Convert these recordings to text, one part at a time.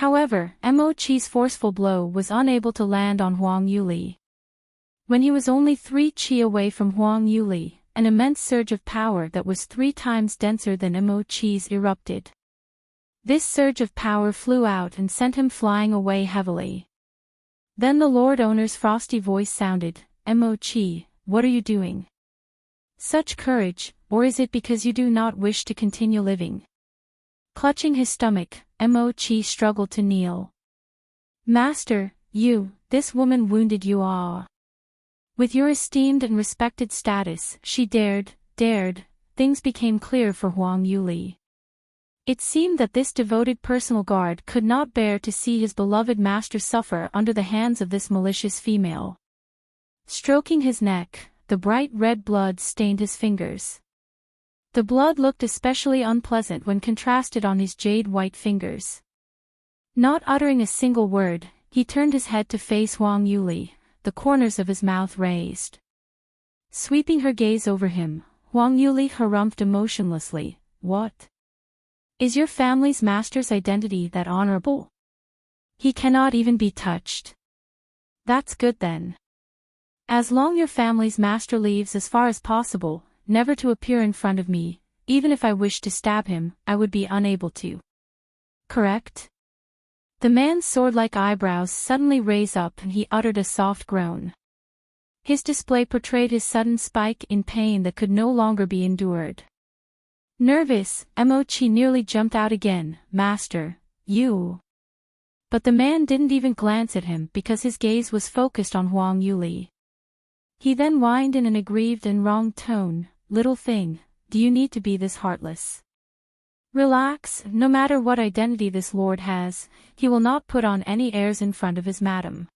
However, Mo Chi's forceful blow was unable to land on Huang Yuli. When he was only 3 chi away from Huang Yuli, an immense surge of power that was 3 times denser than Mo Chi's erupted. This surge of power flew out and sent him flying away heavily. Then the Lord Owner's frosty voice sounded, Mo Chi, what are you doing? Such courage, or is it because you do not wish to continue living? Clutching his stomach, Mo Chi struggled to kneel. Master, this woman wounded you ah. With your esteemed and respected status, she dared, things became clear for Huang Yuli. It seemed that this devoted personal guard could not bear to see his beloved master suffer under the hands of this malicious female. Stroking his neck, the bright red blood stained his fingers. The blood looked especially unpleasant when contrasted on his jade-white fingers. Not uttering a single word, he turned his head to face Huang Yuli, the corners of his mouth raised. Sweeping her gaze over him, Huang Yuli harumphed emotionlessly, What? Is your family's master's identity that honorable? He cannot even be touched. That's good then. As long your family's master leaves as far as possible, never to appear in front of me, even if I wished to stab him, I would be unable to. Correct? The man's sword-like eyebrows suddenly raised up and he uttered a soft groan. His display portrayed his sudden spike in pain that could no longer be endured. Nervous, Mo Chi nearly jumped out again, Master, you. But the man didn't even glance at him because his gaze was focused on Huang Yuli. He then whined in an aggrieved and wrong tone, Little thing, do you need to be this heartless? Relax, no matter what identity this lord has, he will not put on any airs in front of his madam.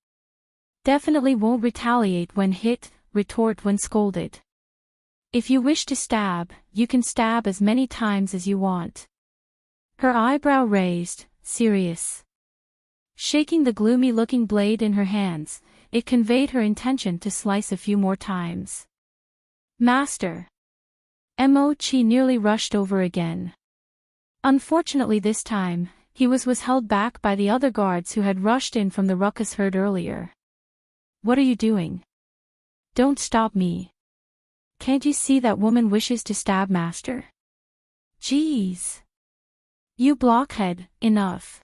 Definitely won't retaliate when hit, retort when scolded. If you wish to stab, you can stab as many times as you want. Her eyebrow raised, serious. Shaking the gloomy-looking blade in her hands, it conveyed her intention to slice a few more times. Master! Mo Chi nearly rushed over again. Unfortunately this time, he was held back by the other guards who had rushed in from the ruckus heard earlier. What are you doing? Don't stop me. Can't you see that woman wishes to stab Master? Jeez. You blockhead, enough.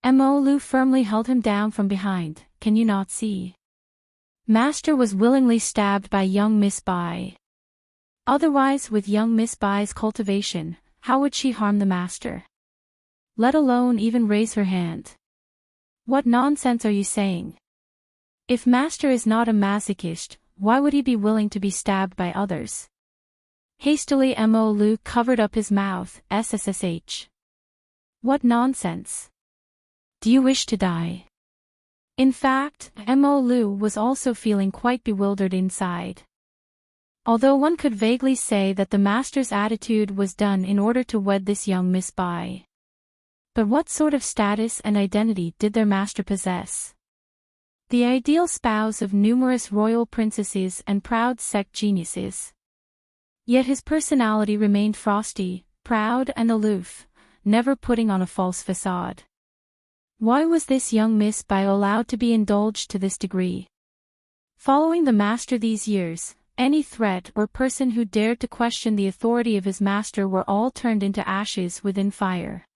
Mo Lu firmly held him down from behind, can you not see? Master was willingly stabbed by young Miss Bai. Otherwise with young Miss Bai's cultivation, how would she harm the master? Let alone even raise her hand. What nonsense are you saying? If Master is not a masochist, why would he be willing to be stabbed by others? Hastily Mo Lu covered up his mouth, SSSH. What nonsense. Do you wish to die? In fact, Mo Lu was also feeling quite bewildered inside. Although one could vaguely say that the master's attitude was done in order to wed this young Miss Bai. But what sort of status and identity did their master possess? The ideal spouse of numerous royal princesses and proud sect geniuses. Yet his personality remained frosty, proud and aloof, never putting on a false facade. Why was this young Miss Bai allowed to be indulged to this degree? Following the master these years, any threat or person who dared to question the authority of his master were all turned into ashes within fire.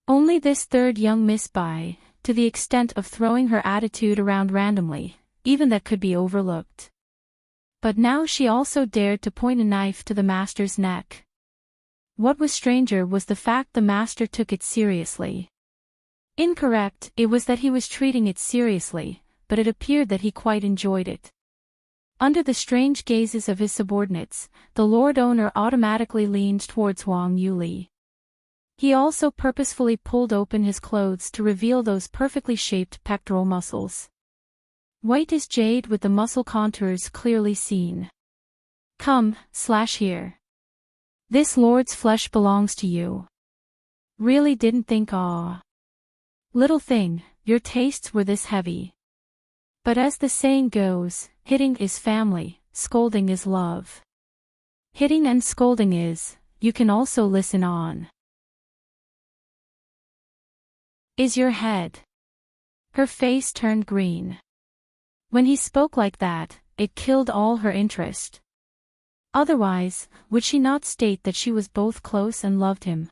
Only this third young Miss Bai, to the extent of throwing her attitude around randomly, even that could be overlooked. But now she also dared to point a knife to the master's neck. What was stranger was the fact the master took it seriously. Incorrect, it was that he was treating it seriously, but it appeared that he quite enjoyed it. Under the strange gazes of his subordinates, the Lord Owner automatically leaned towards Huang Yuli. He also purposefully pulled open his clothes to reveal those perfectly shaped pectoral muscles. White as jade with the muscle contours clearly seen. Come, here. This lord's flesh belongs to you. Really didn't think Little thing, your tastes were this heavy. But as the saying goes, hitting is family, scolding is love. Hitting and scolding is, you can also listen on. Is your head? Her face turned green. When he spoke like that, it killed all her interest. Otherwise, would she not state that she was both close and loved him?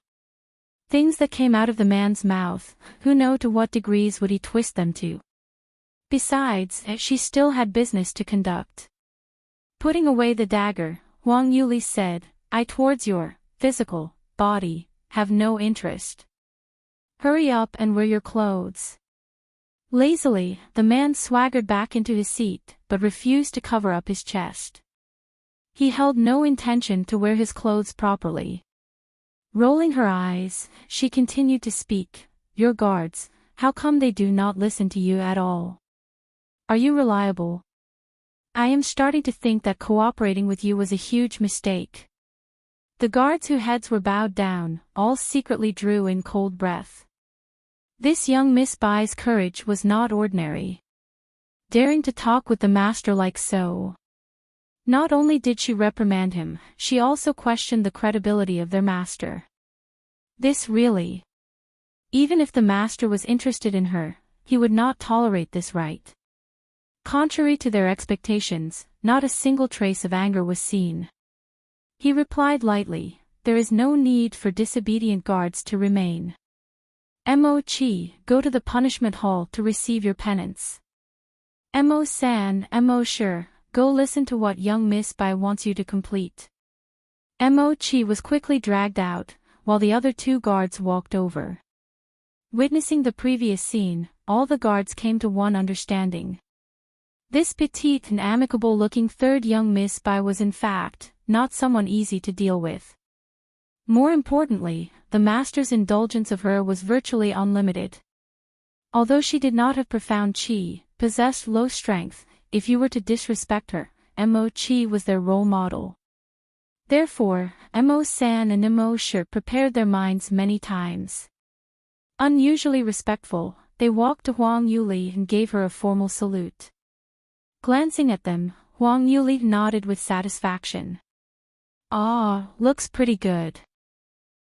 Things that came out of the man's mouth, who knew to what degrees would he twist them to? Besides, she still had business to conduct. Putting away the dagger, Huang Yuli said, I towards your physical body have no interest. Hurry up and wear your clothes. Lazily, the man swaggered back into his seat, but refused to cover up his chest. He held no intention to wear his clothes properly. Rolling her eyes, she continued to speak, Your guards, how come they do not listen to you at all? Are you reliable? I am starting to think that cooperating with you was a huge mistake. The guards whose heads were bowed down, all secretly drew in cold breath. This young Miss Bai's courage was not ordinary. Daring to talk with the master like so. Not only did she reprimand him, she also questioned the credibility of their master. This really. Even if the master was interested in her, he would not tolerate this right. Contrary to their expectations, not a single trace of anger was seen. He replied lightly, There is no need for disobedient guards to remain. Mo Chi, go to the punishment hall to receive your penance. Mo San, Mo Sure, go listen to what young Miss Bai wants you to complete. Mo Chi was quickly dragged out, while the other two guards walked over. Witnessing the previous scene, all the guards came to one understanding. This petite and amicable-looking third young Miss Bai was in fact, not someone easy to deal with. More importantly, the master's indulgence of her was virtually unlimited. Although she did not have profound chi, possessed low strength, if you were to disrespect her, Mo Chi was their role model. Therefore, Mo San and Mo Shi prepared their minds many times. Unusually respectful, they walked to Huang Yuli and gave her a formal salute. Glancing at them, Huang Yuli nodded with satisfaction. Ah, looks pretty good.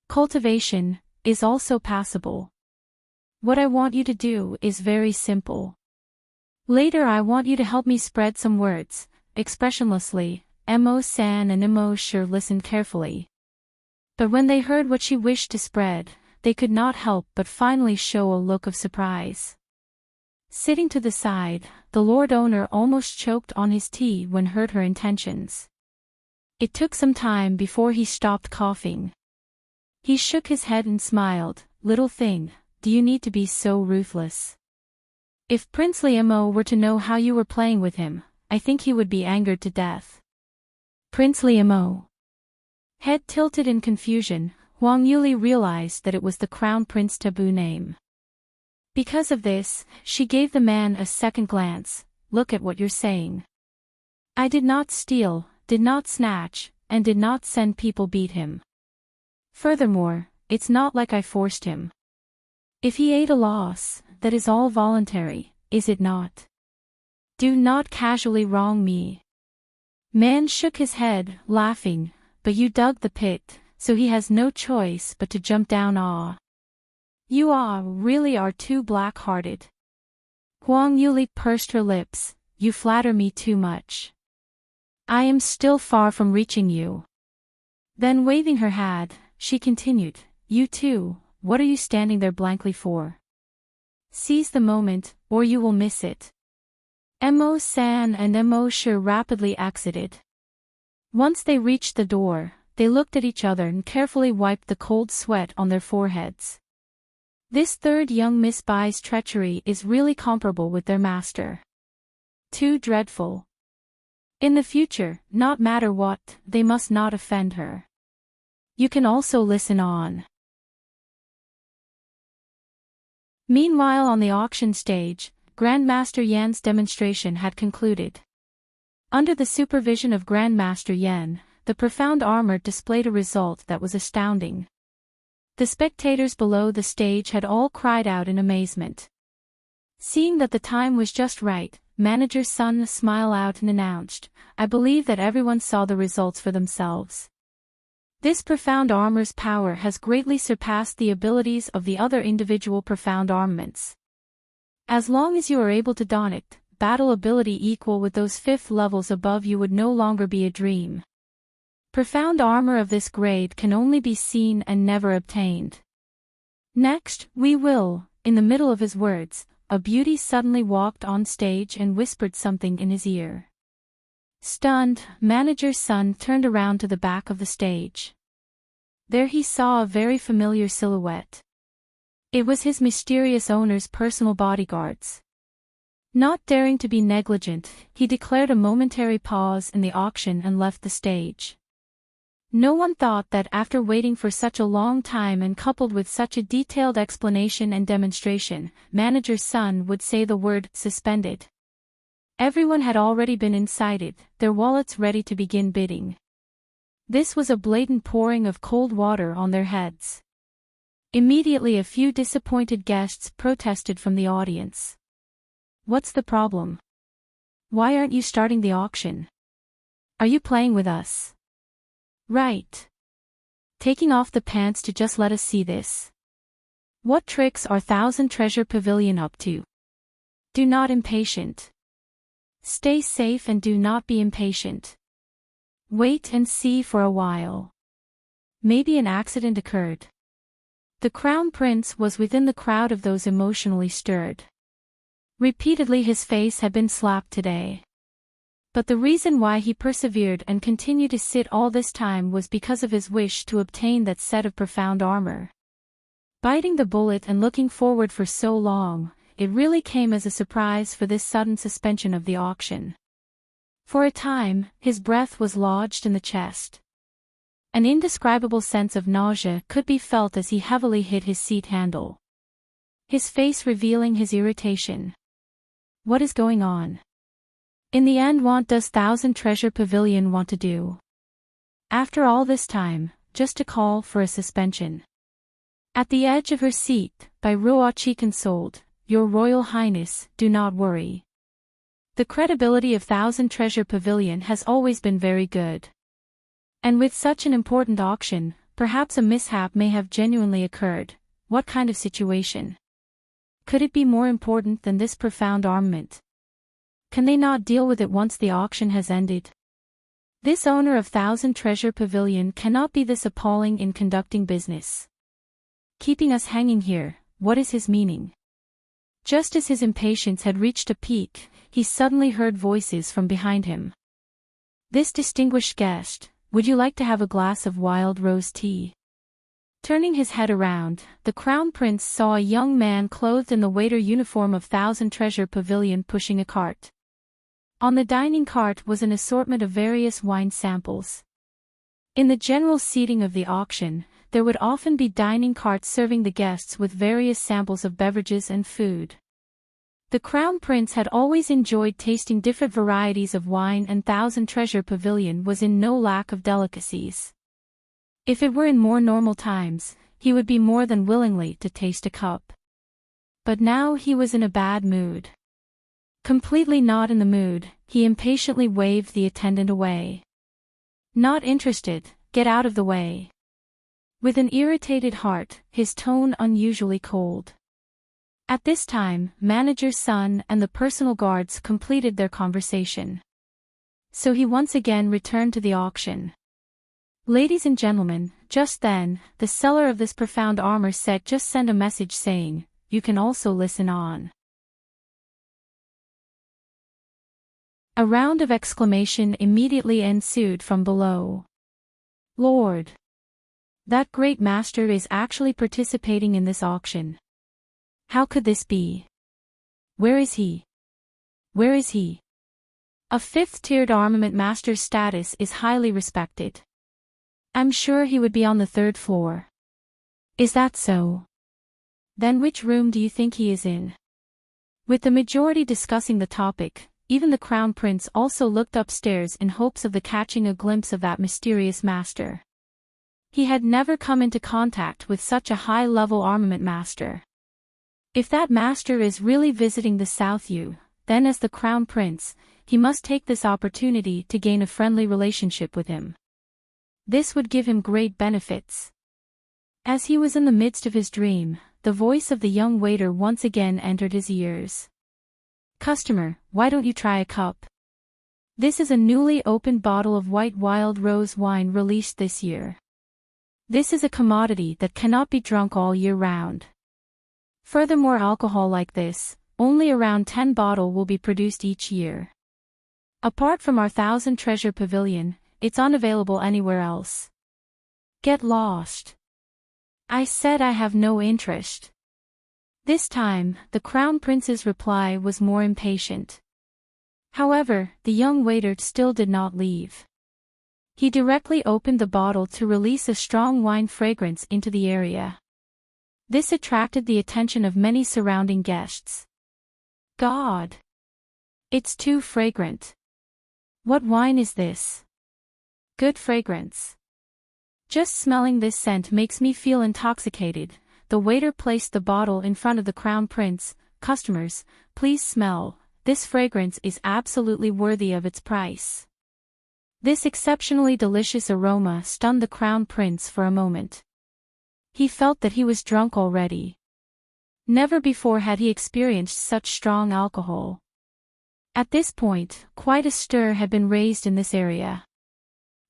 Cultivation is also passable. What I want you to do is very simple. Later I want you to help me spread some words. Expressionlessly, Mo San and Mo Shi listened carefully. But when they heard what she wished to spread, they could not help but finally show a look of surprise. Sitting to the side, the Lord Owner almost choked on his tea when heard her intentions. It took some time before he stopped coughing. He shook his head and smiled, Little thing, do you need to be so ruthless? If Princely Mo were to know how you were playing with him, I think he would be angered to death. Princely Mo. Head tilted in confusion, Huang Yuli realized that it was the Crown Prince taboo name. Because of this, she gave the man a second glance, Look at what you're saying. I did not steal, did not snatch, and did not send people beat him. Furthermore, it's not like I forced him. If he ate a loss, that is all voluntary, is it not? Do not casually wrong me. Man shook his head, laughing, but you dug the pit, so he has no choice but to jump down. You really are too black-hearted. Huang Yuli pursed her lips, You flatter me too much. I am still far from reaching you. Then waving her hat, she continued, You too, what are you standing there blankly for? Seize the moment, or you will miss it. Mo San and Mo Shi rapidly exited. Once they reached the door, they looked at each other and carefully wiped the cold sweat on their foreheads. This third young Miss Bai's treachery is really comparable with their master. Too dreadful. In the future, not matter what, they must not offend her. You can also listen on. Meanwhile on the auction stage, Grandmaster Yan's demonstration had concluded. Under the supervision of Grandmaster Yan, the profound armor displayed a result that was astounding. The spectators below the stage had all cried out in amazement. Seeing that the time was just right, Manager Sun smiled out and announced, I believe that everyone saw the results for themselves. This profound armor's power has greatly surpassed the abilities of the other individual profound armaments. As long as you are able to don it, battle ability equal with those 5th levels above you would no longer be a dream. Profound armor of this grade can only be seen and never obtained. Next, we will, in the middle of his words, a beauty suddenly walked on stage and whispered something in his ear. Stunned, manager's son turned around to the back of the stage. There he saw a very familiar silhouette. It was his mysterious owner's personal bodyguards. Not daring to be negligent, he declared a momentary pause in the auction and left the stage. No one thought that after waiting for such a long time and coupled with such a detailed explanation and demonstration, manager's son would say the word suspended. Everyone had already been incited, their wallets ready to begin bidding. This was a blatant pouring of cold water on their heads. Immediately a few disappointed guests protested from the audience. What's the problem? Why aren't you starting the auction? Are you playing with us? Right. Taking off the pants to just let us see this. What tricks are Thousand Treasure Pavilion up to? Do not impatient. Stay safe and do not be impatient. Wait and see for a while. Maybe an accident occurred. The Crown Prince was within the crowd of those emotionally stirred. Repeatedly his face had been slapped today. But the reason why he persevered and continued to sit all this time was because of his wish to obtain that set of profound armor. Biting the bullet and looking forward for so long, it really came as a surprise for this sudden suspension of the auction. For a time, his breath was lodged in the chest. An indescribable sense of nausea could be felt as he heavily hit his seat handle. His face revealing his irritation. What is going on? In the end, what does Thousand Treasure Pavilion want to do? After all this time, just to call for a suspension. At the edge of her seat, by Ruochi consoled, Your Royal Highness, do not worry. The credibility of Thousand Treasure Pavilion has always been very good. And with such an important auction, perhaps a mishap may have genuinely occurred. What kind of situation? Could it be more important than this profound armament? Can they not deal with it once the auction has ended? This owner of Thousand Treasure Pavilion cannot be this appalling in conducting business. Keeping us hanging here, what is his meaning? Just as his impatience had reached a peak, he suddenly heard voices from behind him. This distinguished guest, would you like to have a glass of wild rose tea? Turning his head around, the Crown Prince saw a young man clothed in the waiter uniform of Thousand Treasure Pavilion pushing a cart. On the dining cart was an assortment of various wine samples. In the general seating of the auction, there would often be dining carts serving the guests with various samples of beverages and food. The Crown Prince had always enjoyed tasting different varieties of wine, and Thousand Treasure Pavilion was in no lack of delicacies. If it were in more normal times, he would be more than willingly to taste a cup. But now he was in a bad mood. Completely not in the mood, he impatiently waved the attendant away. Not interested, get out of the way. With an irritated heart, his tone unusually cold. At this time, manager's son and the personal guards completed their conversation. So he once again returned to the auction. Ladies and gentlemen, just then, the seller of this profound armor set just sent a message saying, you can also listen on. A round of exclamation immediately ensued from below. Lord! That great master is actually participating in this auction. How could this be? Where is he? Where is he? A fifth-tiered armament master's status is highly respected. I'm sure he would be on the 3rd floor. Is that so? Then which room do you think he is in? With the majority discussing the topic, even the Crown Prince also looked upstairs in hopes of catching a glimpse of that mysterious master. He had never come into contact with such a high-level armament master. If that master is really visiting the South U, then as the Crown Prince, he must take this opportunity to gain a friendly relationship with him. This would give him great benefits. As he was in the midst of his dream, the voice of the young waiter once again entered his ears. "Customer, why don't you try a cup? This is a newly opened bottle of white wild rose wine released this year. This is a commodity that cannot be drunk all year round. Furthermore, alcohol like this, only around 10 bottles will be produced each year. Apart from our 1,000 treasure pavilion, it's unavailable anywhere else. Get lost. I said I have no interest." This time, the Crown Prince's reply was more impatient. However, the young waiter still did not leave. He directly opened the bottle to release a strong wine fragrance into the area. This attracted the attention of many surrounding guests. "God! It's too fragrant. What wine is this? Good fragrance. Just smelling this scent makes me feel intoxicated." The waiter placed the bottle in front of the Crown Prince. "Customers, please smell. This fragrance is absolutely worthy of its price." This exceptionally delicious aroma stunned the Crown Prince for a moment. He felt that he was drunk already. Never before had he experienced such strong alcohol. At this point, quite a stir had been raised in this area.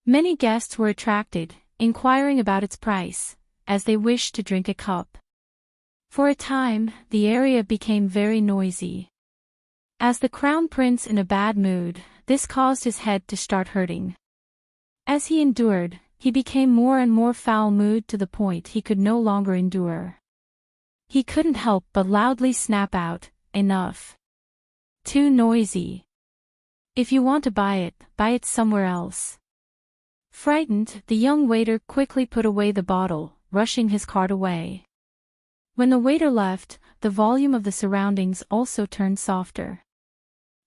Many guests were attracted, inquiring about its price, as they wished to drink a cup. For a time, the area became very noisy. As the Crown Prince in a bad mood, this caused his head to start hurting. As he endured, he became more and more foul-mouthed to the point he could no longer endure. He couldn't help but loudly snap out, "Enough. Too noisy. If you want to buy it somewhere else." Frightened, the young waiter quickly put away the bottle, rushing his cart away. When the waiter left, the volume of the surroundings also turned softer.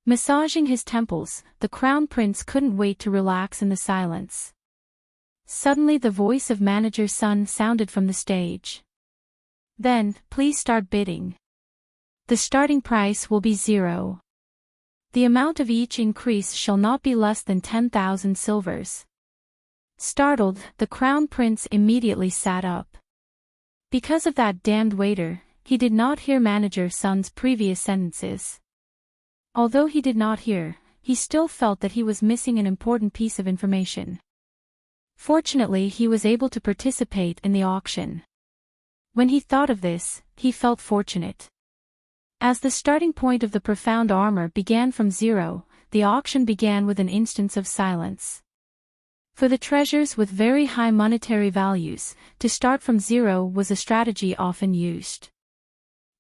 Massaging his temples, the Crown Prince couldn't wait to relax in the silence. Suddenly the voice of Manager Sun sounded from the stage. "Then, please start bidding. The starting price will be 0. The amount of each increase shall not be less than 10,000 silvers." Startled, the Crown Prince immediately sat up. Because of that damned waiter, he did not hear Manager Sun's previous sentences. Although he did not hear, he still felt that he was missing an important piece of information. Fortunately, he was able to participate in the auction. When he thought of this, he felt fortunate. As the starting point of the profound armor began from 0, the auction began with an instance of silence. For the treasures with very high monetary values, to start from 0 was a strategy often used.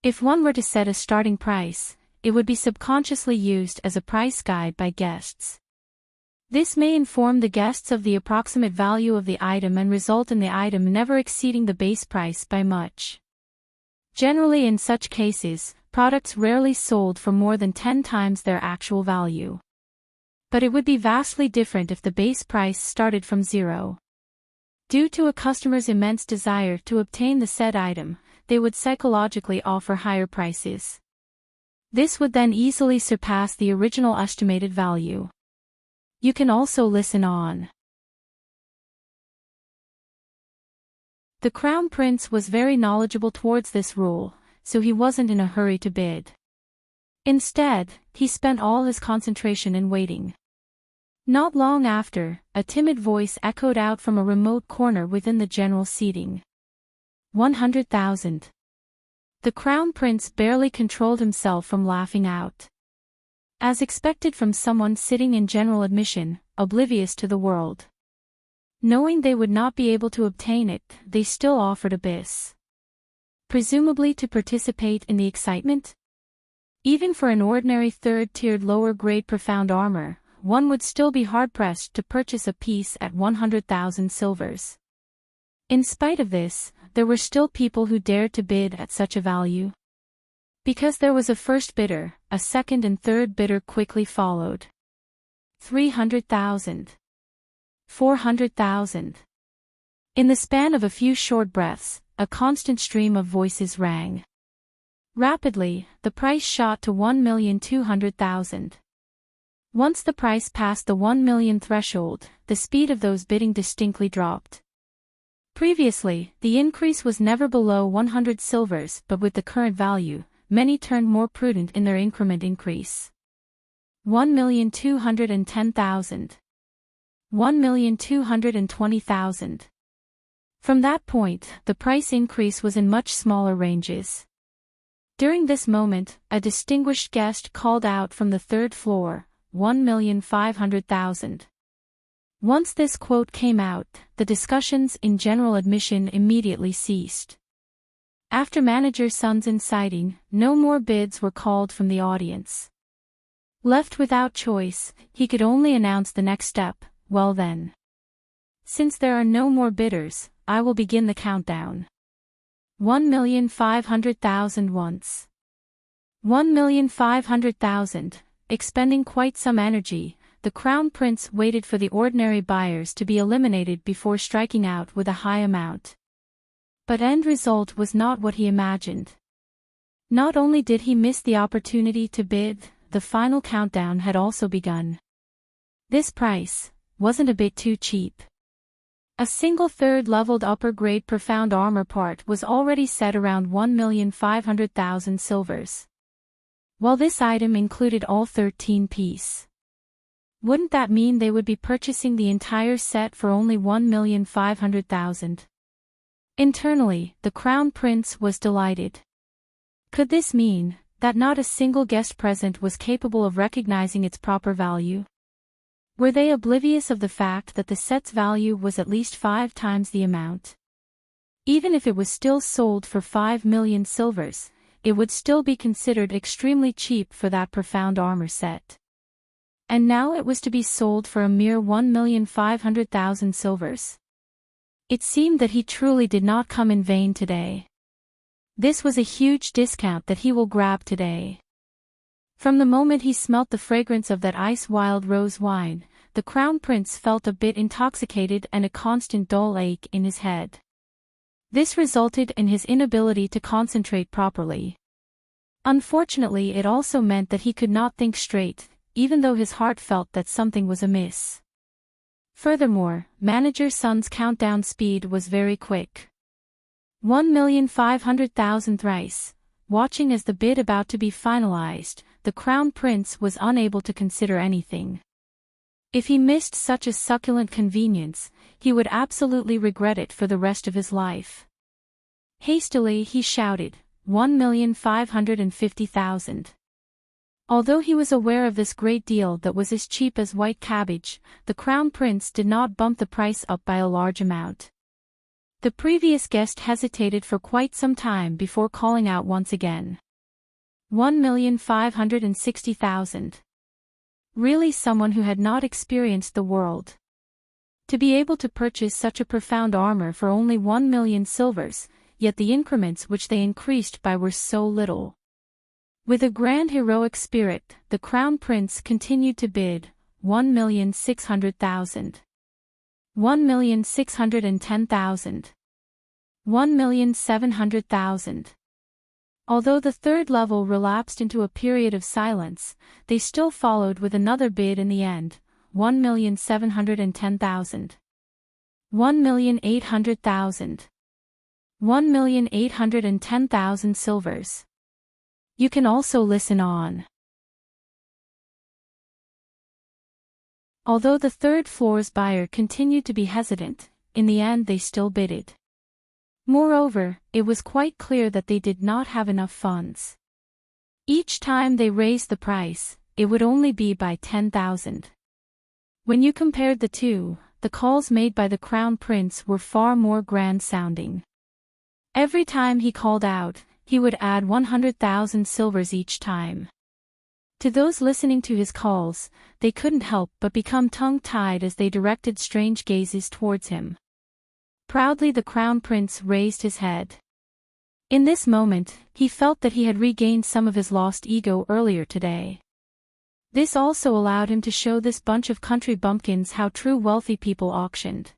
If one were to set a starting price, it would be subconsciously used as a price guide by guests. This may inform the guests of the approximate value of the item and result in the item never exceeding the base price by much. Generally, in such cases, products rarely sold for more than 10 times their actual value. But it would be vastly different if the base price started from 0. Due to a customer's immense desire to obtain the said item, they would psychologically offer higher prices. This would then easily surpass the original estimated value. You can also listen on. The Crown Prince was very knowledgeable towards this rule, so he wasn't in a hurry to bid. Instead, he spent all his concentration in waiting. Not long after, a timid voice echoed out from a remote corner within the general seating. 100,000. The Crown Prince barely controlled himself from laughing out. As expected from someone sitting in general admission, oblivious to the world. Knowing they would not be able to obtain it, they still offered a bid. Presumably to participate in the excitement? Even for an ordinary third-tiered lower-grade profound armor, one would still be hard-pressed to purchase a piece at 100,000 silvers. In spite of this, there were still people who dared to bid at such a value. Because there was a first bidder, a second and third bidder quickly followed. 300,000. 400,000. In the span of a few short breaths, a constant stream of voices rang. Rapidly, the price shot to 1,200,000. Once the price passed the 1 million threshold, the speed of those bidding distinctly dropped. Previously, the increase was never below 100 silvers, but with the current value, many turned more prudent in their increment increase. 1,210,000. 1,220,000. From that point, the price increase was in much smaller ranges. During this moment, a distinguished guest called out from the third floor, 1,500,000. Once this quote came out, the discussions in general admission immediately ceased. After Manager Sun's inciting, no more bids were called from the audience. Left without choice, he could only announce the next step. Well then. Since there are no more bidders, I will begin the countdown. 1,500,000 once. 1,500,000, expending quite some energy, the Crown Prince waited for the ordinary buyers to be eliminated before striking out with a high amount. But end result was not what he imagined. Not only did he miss the opportunity to bid, the final countdown had also begun. This price wasn't a bit too cheap. A single third-leveled upper-grade profound armor part was already set around 1,500,000 silvers. While this item included all 13 pieces. Wouldn't that mean they would be purchasing the entire set for only 1,500,000? Internally, the Crown Prince was delighted. Could this mean that not a single guest present was capable of recognizing its proper value? Were they oblivious of the fact that the set's value was at least 5 times the amount? Even if it was still sold for 5 million silvers, it would still be considered extremely cheap for that profound armor set. And now it was to be sold for a mere 1,500,000 silvers. It seemed that he truly did not come in vain today. This was a huge discount that he will grab today. From the moment he smelt the fragrance of that ice wild rose wine, the Crown Prince felt a bit intoxicated and a constant dull ache in his head. This resulted in his inability to concentrate properly. Unfortunately, it also meant that he could not think straight, even though his heart felt that something was amiss. Furthermore, Manager Sun's countdown speed was very quick. 1,500,000 thrice. Watching as the bid about to be finalized, the Crown Prince was unable to consider anything. If he missed such a succulent convenience, he would absolutely regret it for the rest of his life. Hastily he shouted, 1,550,000. Although he was aware of this great deal that was as cheap as white cabbage, the Crown Prince did not bump the price up by a large amount. The previous guest hesitated for quite some time before calling out once again. 1,560,000. Really someone who had not experienced the world. To be able to purchase such a profound armor for only 1 million silvers, yet the increments which they increased by were so little. With a grand heroic spirit, the Crown Prince continued to bid, 1,600,000. 1,610,000. 1,700,000. Although the third level relapsed into a period of silence, they still followed with another bid in the end, 1,710,000. 1,800,000. 1,810,000 silvers. You can also listen on. Although the third floor's buyer continued to be hesitant, in the end they still bidded. Moreover, it was quite clear that they did not have enough funds. Each time they raised the price, it would only be by 10,000. When you compared the two, the calls made by the Crown Prince were far more grand-sounding. Every time he called out, he would add 100,000 silvers each time. To those listening to his calls, they couldn't help but become tongue-tied as they directed strange gazes towards him. Proudly the Crown Prince raised his head. In this moment, he felt that he had regained some of his lost ego earlier today. This also allowed him to show this bunch of country bumpkins how true wealthy people auctioned.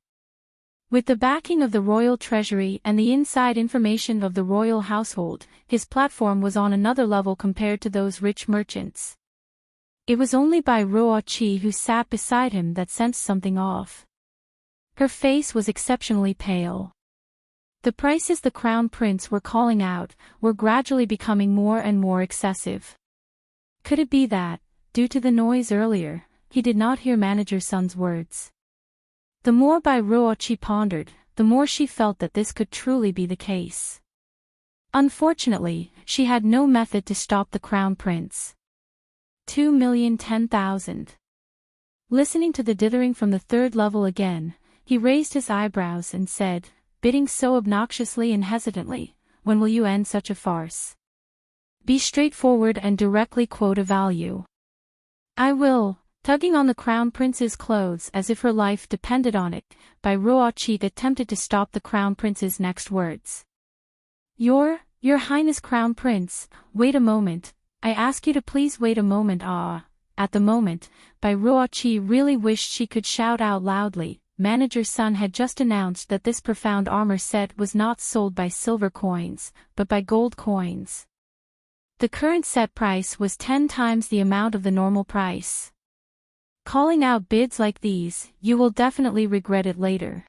With the backing of the royal treasury and the inside information of the royal household, his platform was on another level compared to those rich merchants. It was only Bai Ruoqi who sat beside him that sensed something off. Her face was exceptionally pale. The prices the crown prince were calling out were gradually becoming more and more excessive. Could it be that, due to the noise earlier, he did not hear Manager Sun's words? The more Bai Ruoqi pondered, the more she felt that this could truly be the case. Unfortunately, she had no method to stop the crown prince. 2,010,000. Listening to the dithering from the third level again, he raised his eyebrows and said, bidding so obnoxiously and hesitantly, "When will you end such a farce? Be straightforward and directly quote a value." "I will," tugging on the crown prince's clothes as if her life depended on it, Bai Ruoqi attempted to stop the crown prince's next words. Your Highness Crown Prince, wait a moment, I ask you to please wait a moment." At the moment, Bai Ruoqi really wished she could shout out loudly. Manager Sun had just announced that this profound armor set was not sold by silver coins, but by gold coins. The current set price was 10 times the amount of the normal price. Calling out bids like these, you will definitely regret it later.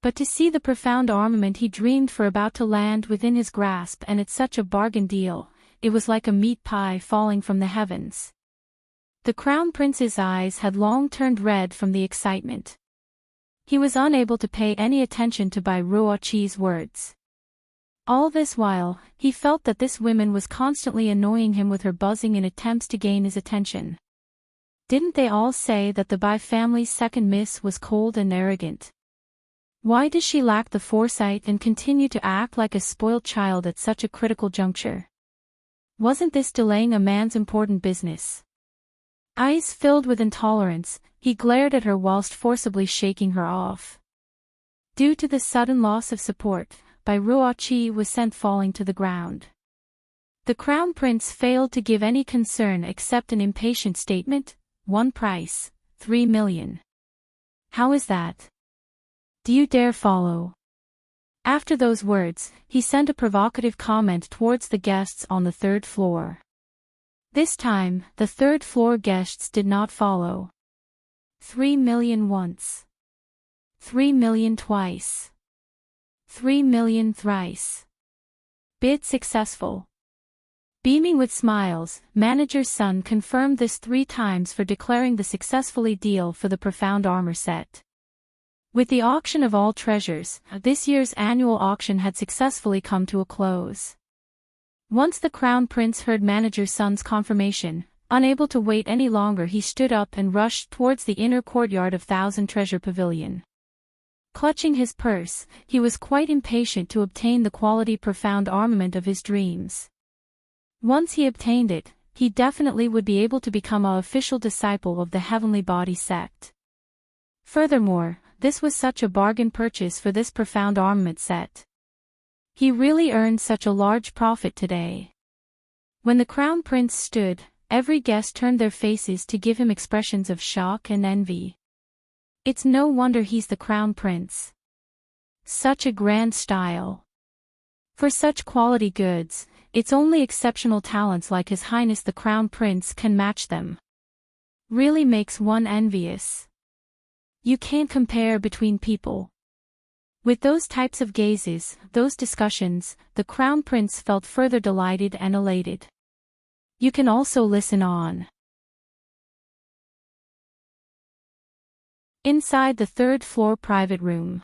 But to see the profound armament he dreamed for about to land within his grasp and at such a bargain deal, it was like a meat pie falling from the heavens. The crown prince's eyes had long turned red from the excitement. He was unable to pay any attention to Bai Ruoqi's words. All this while, he felt that this woman was constantly annoying him with her buzzing in attempts to gain his attention. Didn't they all say that the Bai family's second miss was cold and arrogant? Why does she lack the foresight and continue to act like a spoiled child at such a critical juncture? Wasn't this delaying a man's important business? Eyes filled with intolerance, he glared at her whilst forcibly shaking her off. Due to the sudden loss of support, Bai Ruoqi was sent falling to the ground. The crown prince failed to give any concern except an impatient statement, "One price, 3 million. How is that? Do you dare follow?" After those words, he sent a provocative comment towards the guests on the third floor. This time, the third floor guests did not follow. 3 million once. 3 million twice. 3 million thrice. Bid successful. Beaming with smiles, Manager Sun confirmed this 3 times for declaring the successfully deal for the profound armor set. With the auction of all treasures, this year's annual auction had successfully come to a close. Once the crown prince heard Manager Sun's confirmation, unable to wait any longer, he stood up and rushed towards the inner courtyard of Thousand Treasure Pavilion. Clutching his purse, he was quite impatient to obtain the quality profound armament of his dreams. Once he obtained it, he definitely would be able to become an official disciple of the Heavenly Body sect. Furthermore, this was such a bargain purchase for this profound armament set. He really earned such a large profit today. When the crown prince stood, every guest turned their faces to give him expressions of shock and envy. It's no wonder he's the crown prince. Such a grand style. For such quality goods, it's only exceptional talents like His Highness the Crown Prince can match them. Really makes one envious. You can't compare between people. With those types of gazes, those discussions, the Crown Prince felt further delighted and elated. You can also listen on. Inside the third floor private room.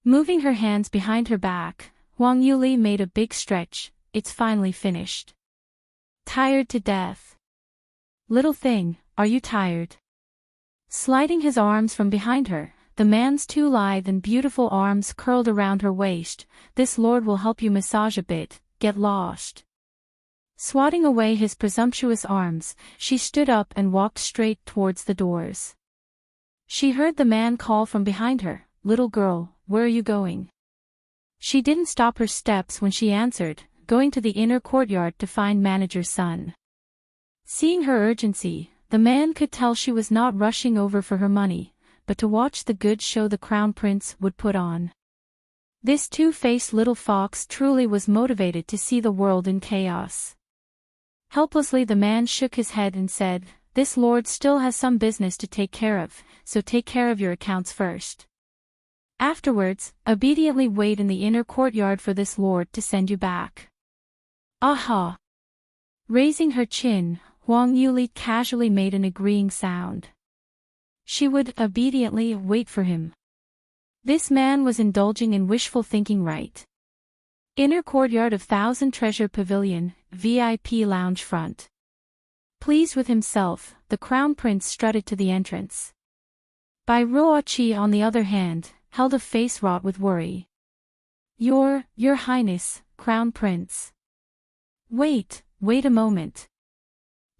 Moving her hands behind her back, Huang Yuli made a big stretch. It's finally finished. Tired to death. Little thing, are you tired? Sliding his arms from behind her, the man's 2 lithe and beautiful arms curled around her waist. This lord will help you massage a bit, get lost. Swatting away his presumptuous arms, she stood up and walked straight towards the doors. She heard the man call from behind her, "Little girl, where are you going?" She didn't stop her steps when she answered, "Going to the inner courtyard to find Manager Sun." Seeing her urgency, the man could tell she was not rushing over for her money, but to watch the good show the crown prince would put on. This two-faced little fox truly was motivated to see the world in chaos. Helplessly the man shook his head and said, "This lord still has some business to take care of, so take care of your accounts first. Afterwards, obediently wait in the inner courtyard for this lord to send you back." Aha! Raising her chin, Huang Yuli casually made an agreeing sound. She would obediently wait for him. This man was indulging in wishful thinking, right? Inner courtyard of Thousand Treasure Pavilion, VIP lounge front. Pleased with himself, the crown prince strutted to the entrance. Bai Ruoqi, on the other hand, held a face wrought with worry. Your Highness, Crown Prince. Wait a moment.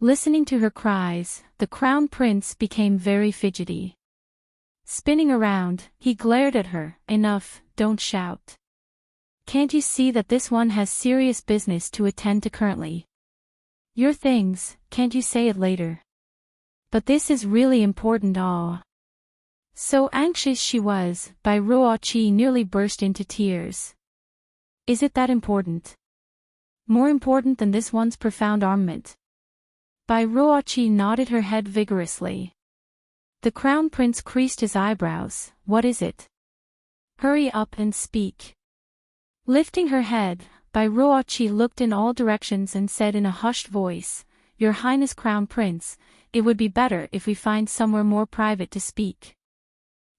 Listening to her cries, the crown prince became very fidgety. Spinning around, he glared at her. "Enough, don't shout. Can't you see that this one has serious business to attend to currently? Your things, can't you say it later? But this is really important." So anxious she was, Bai Ruoqi nearly burst into tears. "Is it that important? More important than this one's profound armament?" Bai Ruoqi nodded her head vigorously. The crown prince creased his eyebrows. "What is it? Hurry up and speak." Lifting her head, Bai Ruoqi looked in all directions and said in a hushed voice, "Your Highness Crown Prince, it would be better if we find somewhere more private to speak."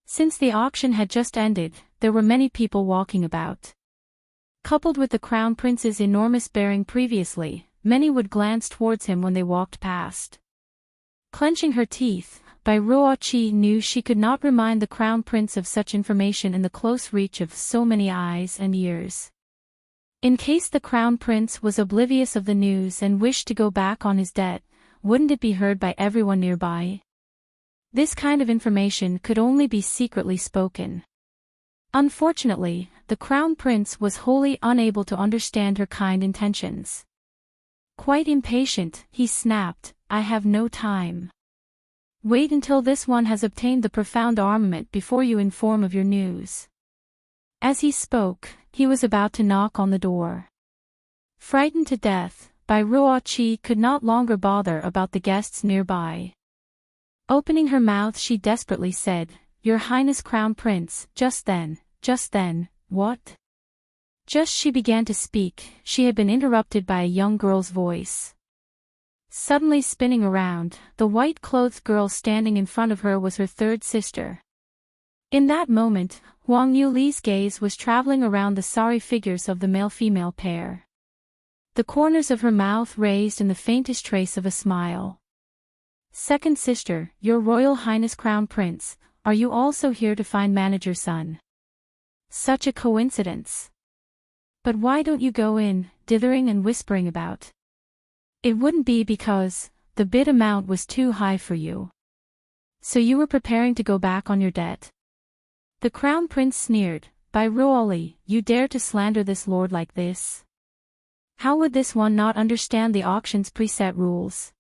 Since the auction had just ended, there were many people walking about. Coupled with the crown prince's enormous bearing previously, many would glance towards him when they walked past. Clenching her teeth, Bai Ruoqi knew she could not remind the crown prince of such information in the close reach of so many eyes and ears. In case the crown prince was oblivious of the news and wished to go back on his debt, wouldn't it be heard by everyone nearby? This kind of information could only be secretly spoken. Unfortunately, the crown prince was wholly unable to understand her kind intentions. Quite impatient, he snapped, "I have no time. Wait until this one has obtained the profound armament before you inform of your news." As he spoke, he was about to knock on the door. Frightened to death, Bai Ruoqi could not longer bother about the guests nearby. Opening her mouth, she desperately said, "Your Highness Crown Prince." Just then, what? Just she began to speak, she had been interrupted by a young girl's voice. Suddenly spinning around, the white-clothed girl standing in front of her was her third sister. In that moment, Huang Yuli's gaze was traveling around the sorry figures of the male-female pair. The corners of her mouth raised in the faintest trace of a smile. "Second sister, Your Royal Highness Crown Prince, are you also here to find Manager's son?" Such a coincidence. But why don't you go in, dithering and whispering about? It wouldn't be because the bid amount was too high for you. So you were preparing to go back on your debt. The crown prince sneered, "Bai Ruoqi, you dare to slander this lord like this? How would this one not understand the auction's preset rules?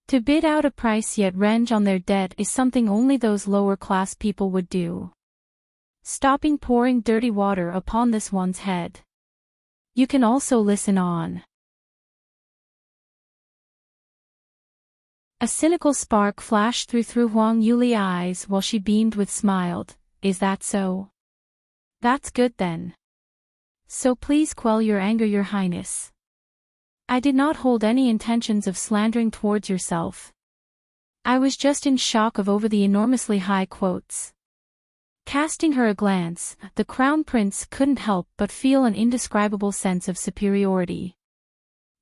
To bid out a price yet renge on their debt is something only those lower-class people would do." Stopping pouring dirty water upon this one's head. You can also listen on. A cynical spark flashed through Huang Yuli's eyes while she beamed with smiled. "Is that so? That's good then. So please quell your anger, Your Highness. I did not hold any intentions of slandering towards yourself. I was just in shock over the enormously high quotes." Casting her a glance, the crown prince couldn't help but feel an indescribable sense of superiority.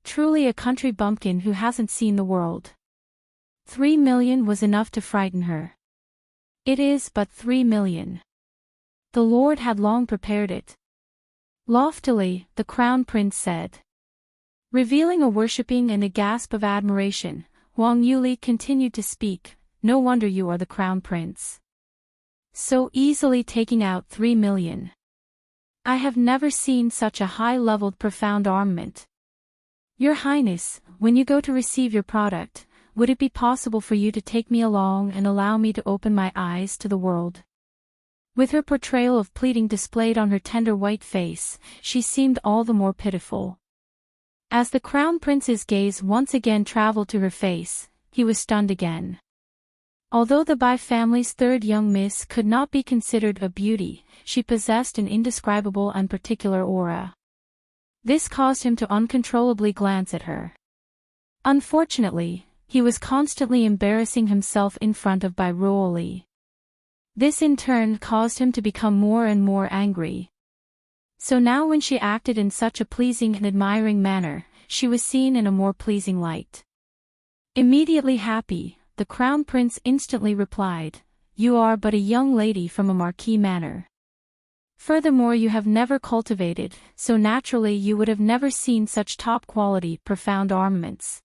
Truly a country bumpkin who hasn't seen the world. 3 million was enough to frighten her. It is but 3 million. The Lord had long prepared it. Loftily, the crown prince said. Revealing a worshipping and a gasp of admiration, Huang Yuli continued to speak. "No wonder you are the crown prince. So easily taking out 3 million. I have never seen such a high-leveled profound armament. Your Highness, when you go to receive your product, would it be possible for you to take me along and allow me to open my eyes to the world?" With her portrayal of pleading displayed on her tender white face, she seemed all the more pitiful. As the crown prince's gaze once again traveled to her face, he was stunned again. Although the Bai family's third young miss could not be considered a beauty, she possessed an indescribable and particular aura. This caused him to uncontrollably glance at her. Unfortunately, he was constantly embarrassing himself in front of Bai Ruoli. This in turn caused him to become more and more angry. So now when she acted in such a pleasing and admiring manner, she was seen in a more pleasing light. Immediately happy, the crown prince instantly replied, "You are but a young lady from a marquis manor. Furthermore, you have never cultivated, so naturally you would have never seen such top-quality, profound ornaments.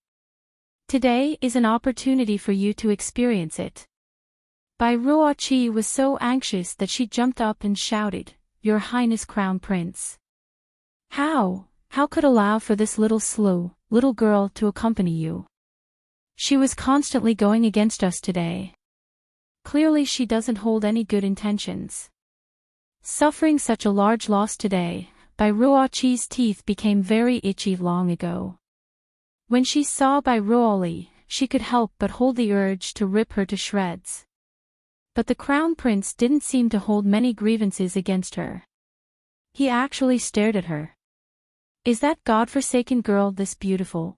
Today is an opportunity for you to experience it." Bai Ruoqi was so anxious that she jumped up and shouted, "Your Highness Crown Prince! How could allow for this little girl to accompany you? She was constantly going against us today. Clearly she doesn't hold any good intentions." Suffering such a large loss today, Bai Ruoqi's teeth became very itchy long ago. When she saw Bai Ruoli, she could help but hold the urge to rip her to shreds. But the crown prince didn't seem to hold many grievances against her. He actually stared at her. "Is that godforsaken girl this beautiful?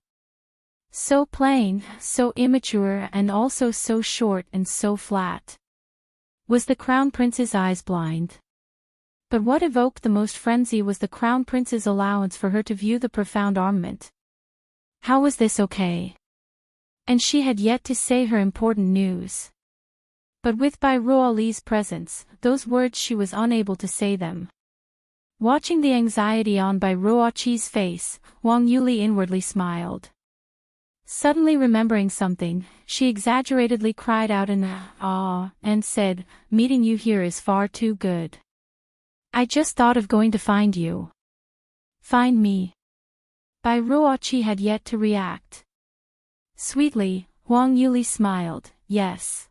So plain, so immature, and also so short and so flat." Was the crown prince's eyes blind? But what evoked the most frenzy was the crown prince's allowance for her to view the profound ornament. How was this okay? And she had yet to say her important news. But with Bai Ruoli's presence, those words she was unable to say them. Watching the anxiety on Bai Ruoqi's face, Wang Yuli inwardly smiled. Suddenly remembering something, she exaggeratedly cried out in awe, and said, "Meeting you here is far too good. I just thought of going to find you." "Find me?" Bai Ruoqi had yet to react. Sweetly, Wang Yuli smiled, "Yes.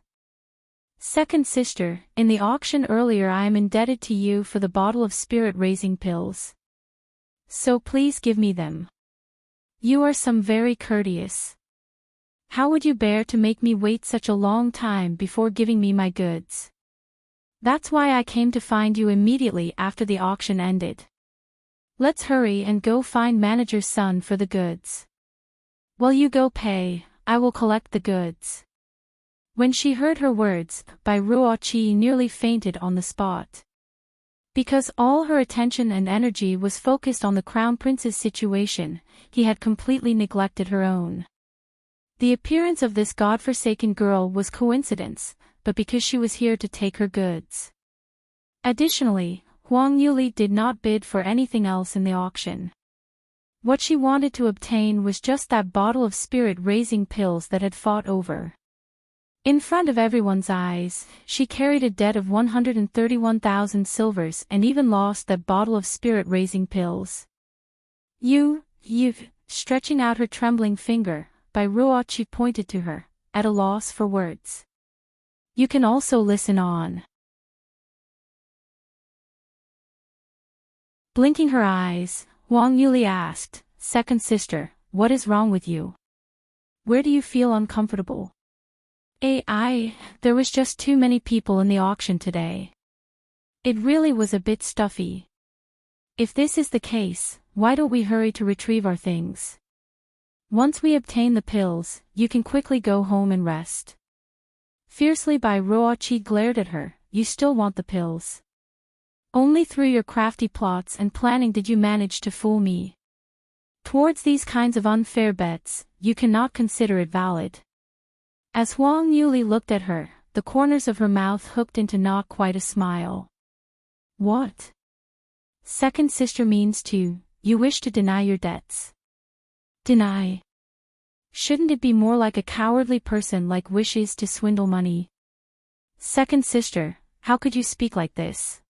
Second sister, in the auction earlier I am indebted to you for the bottle of spirit-raising pills. So please give me them. You are some very courteous. How would you bear to make me wait such a long time before giving me my goods? That's why I came to find you immediately after the auction ended. Let's hurry and go find manager's son for the goods. While you go pay, I will collect the goods." When she heard her words, Bai Ruoqi nearly fainted on the spot. Because all her attention and energy was focused on the crown prince's situation, he had completely neglected her own. The appearance of this godforsaken girl was coincidence, but because she was here to take her goods. Additionally, Huang Yuli did not bid for anything else in the auction. What she wanted to obtain was just that bottle of spirit-raising pills that had fought over. In front of everyone's eyes, she carried a debt of 131,000 silvers and even lost that bottle of spirit-raising pills. You've, stretching out her trembling finger, Bai Ruoqi pointed to her, at a loss for words. "You can also listen on." Blinking her eyes, Wang Yuli asked, "Second sister, what is wrong with you? Where do you feel uncomfortable?" There was just too many people in the auction today. It really was a bit stuffy. If this is the case, why don't we hurry to retrieve our things? Once we obtain the pills, you can quickly go home and rest. Fiercely Bai Ruoqi glared at her, "You still want the pills? Only through your crafty plots and planning did you manage to fool me. Towards these kinds of unfair bets, you cannot consider it valid." As Huang Yuli looked at her, the corners of her mouth hooked into not quite a smile. "What? Second sister means you wish to deny your debts. Deny? Shouldn't it be more like a cowardly person like wishes to swindle money? Second sister, how could you speak like this?"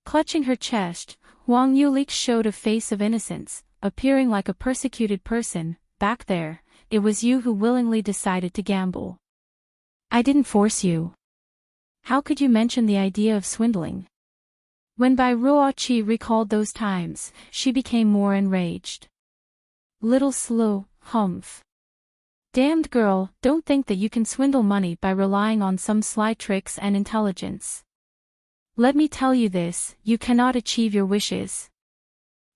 Clutching her chest, Huang Yuli showed a face of innocence, appearing like a persecuted person. "Back there, it was you who willingly decided to gamble. I didn't force you. How could you mention the idea of swindling?" When Bai Ruoqi recalled those times, she became more enraged. Little slow, humph. Damned girl, don't think that you can swindle money by relying on some sly tricks and intelligence. Let me tell you this, you cannot achieve your wishes.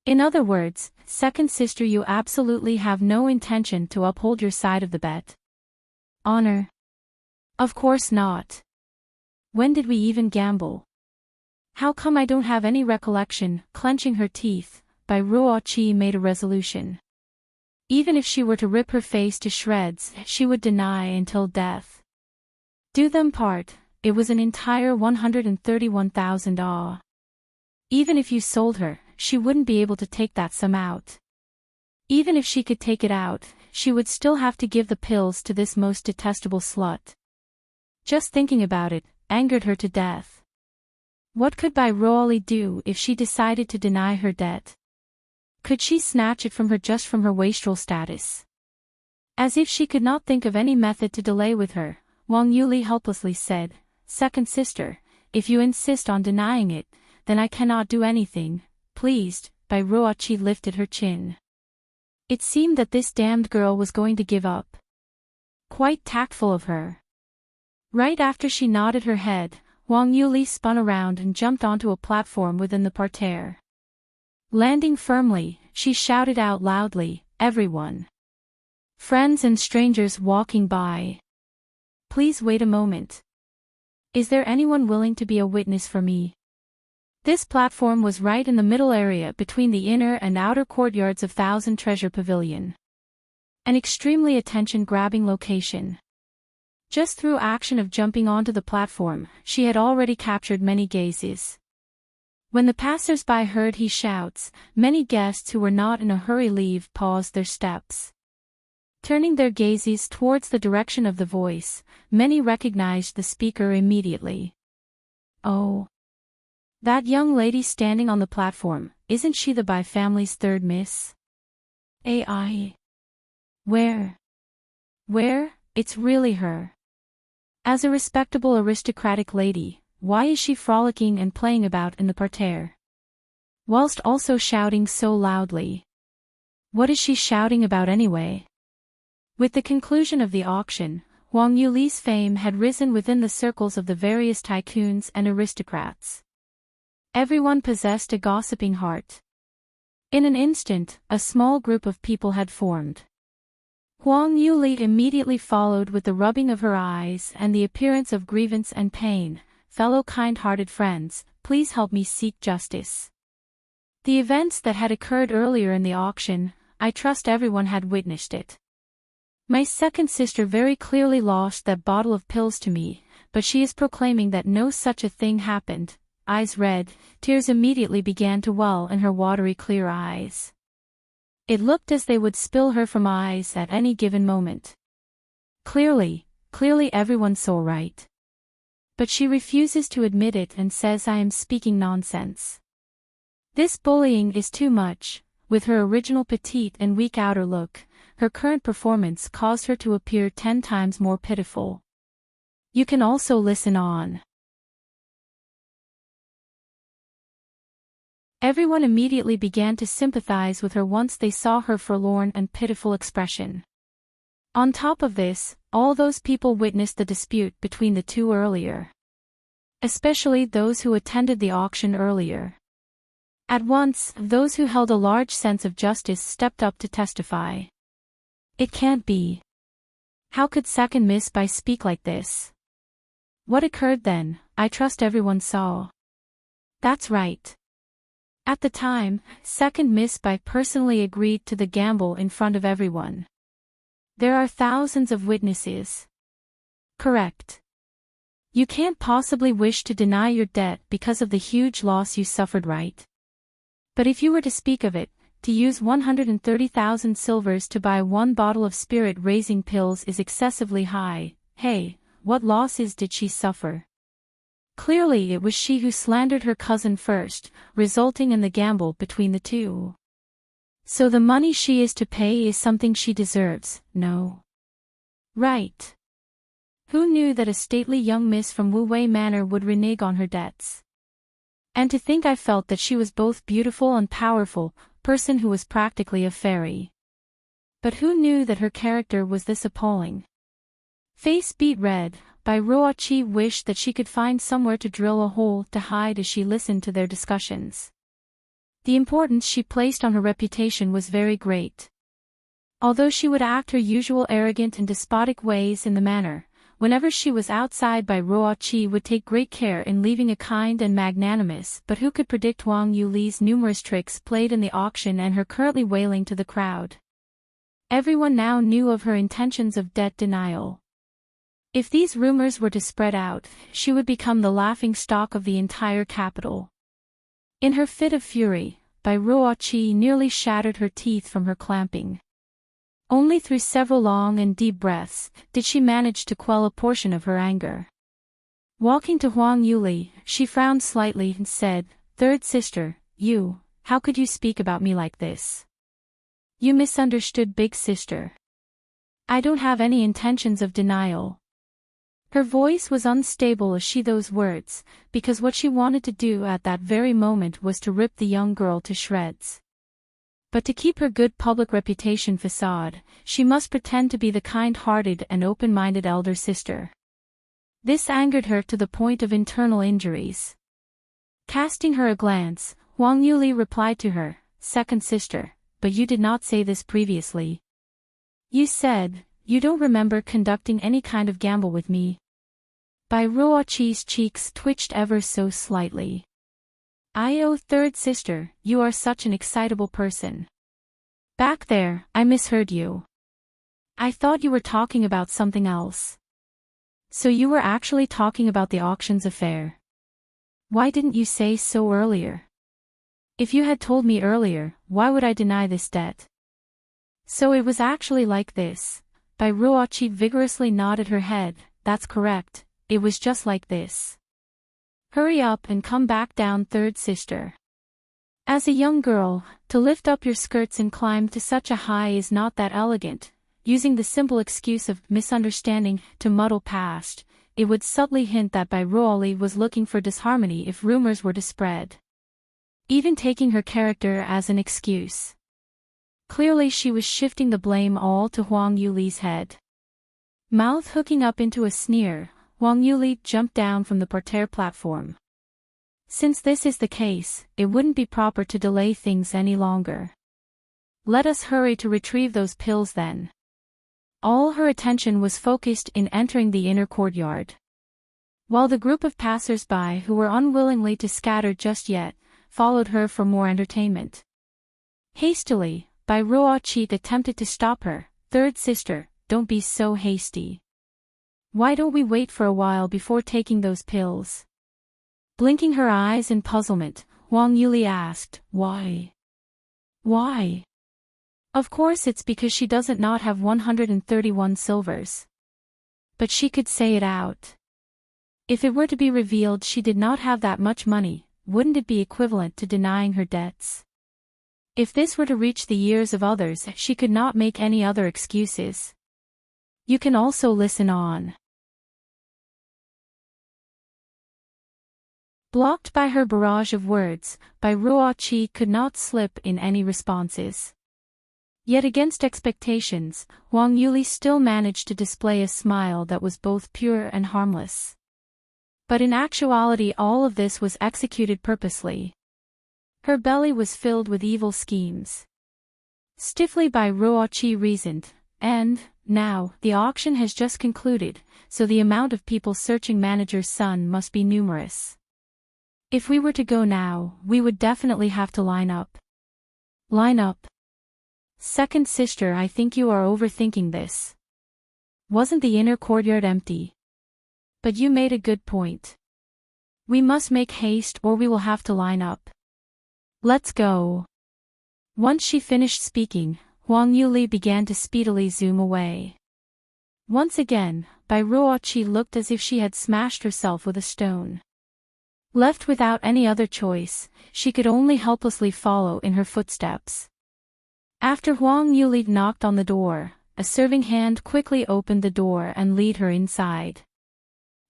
In other words, second sister, you absolutely have no intention to uphold your side of the bet. Honor? Of course not. When did we even gamble? How come I don't have any recollection? Clenching her teeth, Bai Ruoqi made a resolution. Even if she were to rip her face to shreds, she would deny until death. Do them part, it was an entire 131,000 ah. Even if you sold her, she wouldn't be able to take that sum out. Even if she could take it out, she would still have to give the pills to this most detestable slut. Just thinking about it, angered her to death. What could Bai Ruoli do if she decided to deny her debt? Could she snatch it from her just from her wastrel status? As if she could not think of any method to delay with her, Wang Yuli helplessly said, "Second sister, if you insist on denying it, then I cannot do anything." Pleased, Bai Ruoqi lifted her chin. It seemed that this damned girl was going to give up. Quite tactful of her. Right after she nodded her head, Wang Yuli spun around and jumped onto a platform within the parterre. Landing firmly, she shouted out loudly, "Everyone! Friends and strangers walking by! Please wait a moment. Is there anyone willing to be a witness for me?" This platform was right in the middle area between the inner and outer courtyards of Thousand Treasure Pavilion. An extremely attention-grabbing location. Just through action of jumping onto the platform, she had already captured many gazes. When the passers-by heard his shouts, many guests who were not in a hurry paused their steps. Turning their gazes towards the direction of the voice, many recognized the speaker immediately. Oh! That young lady standing on the platform, isn't she the Bai family's third miss? AI. Where? It's really her. As a respectable aristocratic lady, why is she frolicking and playing about in the parterre? Whilst also shouting so loudly. What is she shouting about anyway? With the conclusion of the auction, Wang Yuli's fame had risen within the circles of the various tycoons and aristocrats. Everyone possessed a gossiping heart. In an instant, a small group of people had formed. Huang Yuli immediately followed with the rubbing of her eyes and the appearance of grievance and pain. "Fellow kind-hearted friends, please help me seek justice." The events that had occurred earlier in the auction, I trust everyone had witnessed it. My second sister very clearly lost that bottle of pills to me, but she is proclaiming that no such a thing happened. Eyes red, tears immediately began to well in her watery clear eyes. It looked as they would spill her from eyes at any given moment. Clearly everyone's so right. But she refuses to admit it and says I am speaking nonsense. This bullying is too much. With her original petite and weak outer look, her current performance caused her to appear 10 times more pitiful. You can also listen on. Everyone immediately began to sympathize with her once they saw her forlorn and pitiful expression. On top of this, all those people witnessed the dispute between the two earlier. Especially those who attended the auction earlier. At once, those who held a large sense of justice stepped up to testify. It can't be. How could second Miss Bai speak like this? What occurred then? I trust everyone saw. That's right. At the time, second Miss Bai personally agreed to the gamble in front of everyone. There are thousands of witnesses. Correct. You can't possibly wish to deny your debt because of the huge loss you suffered, right? But if you were to speak of it, to use 130,000 silvers to buy one bottle of spirit-raising pills is excessively high. Hey, what losses did she suffer? Clearly it was she who slandered her cousin first, resulting in the gamble between the two. So the money she is to pay is something she deserves, no? Right. Who knew that a stately young miss from Wu Wei Manor would renege on her debts? And to think I felt that she was both beautiful and powerful, person who was practically a fairy. But who knew that her character was this appalling? Face beat red, Bai Ruoqi wished that she could find somewhere to drill a hole to hide as she listened to their discussions. The importance she placed on her reputation was very great. Although she would act her usual arrogant and despotic ways in the manner, whenever she was outside, Bai Ruoqi would take great care in leaving a kind and magnanimous, but who could predict Huang Yuli's numerous tricks played in the auction and her currently wailing to the crowd. Everyone now knew of her intentions of debt denial. If these rumors were to spread out, she would become the laughingstock of the entire capital. In her fit of fury, Bai Ruoqi nearly shattered her teeth from her clamping. Only through several long and deep breaths did she manage to quell a portion of her anger. Walking to Huang Yuli, she frowned slightly and said, "Third sister, how could you speak about me like this? You misunderstood big sister. I don't have any intentions of denial." Her voice was unstable as she those words, because what she wanted to do at that very moment was to rip the young girl to shreds. But to keep her good public reputation facade, she must pretend to be the kind-hearted and open-minded elder sister. This angered her to the point of internal injuries. Casting her a glance, Huang Yuli replied to her, "Second sister, but you did not say this previously. You said, you don't remember conducting any kind of gamble with me." Bai Ruoqi's cheeks twitched ever so slightly. Third sister, you are such an excitable person. Back there, I misheard you. I thought you were talking about something else. So you were actually talking about the auctions affair. Why didn't you say so earlier? If you had told me earlier, why would I deny this debt? So it was actually like this. Bai Ruoqi vigorously nodded her head. That's correct, it was just like this. Hurry up and come back down, third sister. As a young girl, to lift up your skirts and climb to such a high is not that elegant. Using the simple excuse of misunderstanding to muddle past, it would subtly hint that Bai Ruoli was looking for disharmony if rumors were to spread. Even taking her character as an excuse. Clearly she was shifting the blame all to Huang Yuli's head. Mouth hooking up into a sneer, Huang Yuli jumped down from the parterre platform. Since this is the case, it wouldn't be proper to delay things any longer. Let us hurry to retrieve those pills then. All her attention was focused in entering the inner courtyard. While the group of passers-by who were unwillingly to scatter just yet, followed her for more entertainment. Hastily, Bai Ruoqi attempted to stop her. Third sister, don't be so hasty. Why don't we wait for a while before taking those pills? Blinking her eyes in puzzlement, Huang Yuli asked, Why? Why? Of course it's because she doesn't not have 131 silvers. But she could say it out. If it were to be revealed she did not have that much money, wouldn't it be equivalent to denying her debts? If this were to reach the ears of others, she could not make any other excuses. You can also listen on. Blocked by her barrage of words, Bai Ruoqi could not slip in any responses. Yet against expectations, Huang Yuli still managed to display a smile that was both pure and harmless. But in actuality all of this was executed purposely. Her belly was filled with evil schemes. Stiffly Bai Ruoqi reasoned, and, now, the auction has just concluded, so the amount of people searching manager's son must be numerous. If we were to go now, we would definitely have to line up. Line up. Second sister, I think you are overthinking this. Wasn't the inner courtyard empty? But you made a good point. We must make haste or we will have to line up. Let's go. Once she finished speaking, Huang Yuli began to speedily zoom away. Once again, Bai Ruoqi looked as if she had smashed herself with a stone. Left without any other choice, she could only helplessly follow in her footsteps. After Huang Yuli knocked on the door, a serving hand quickly opened the door and led her inside.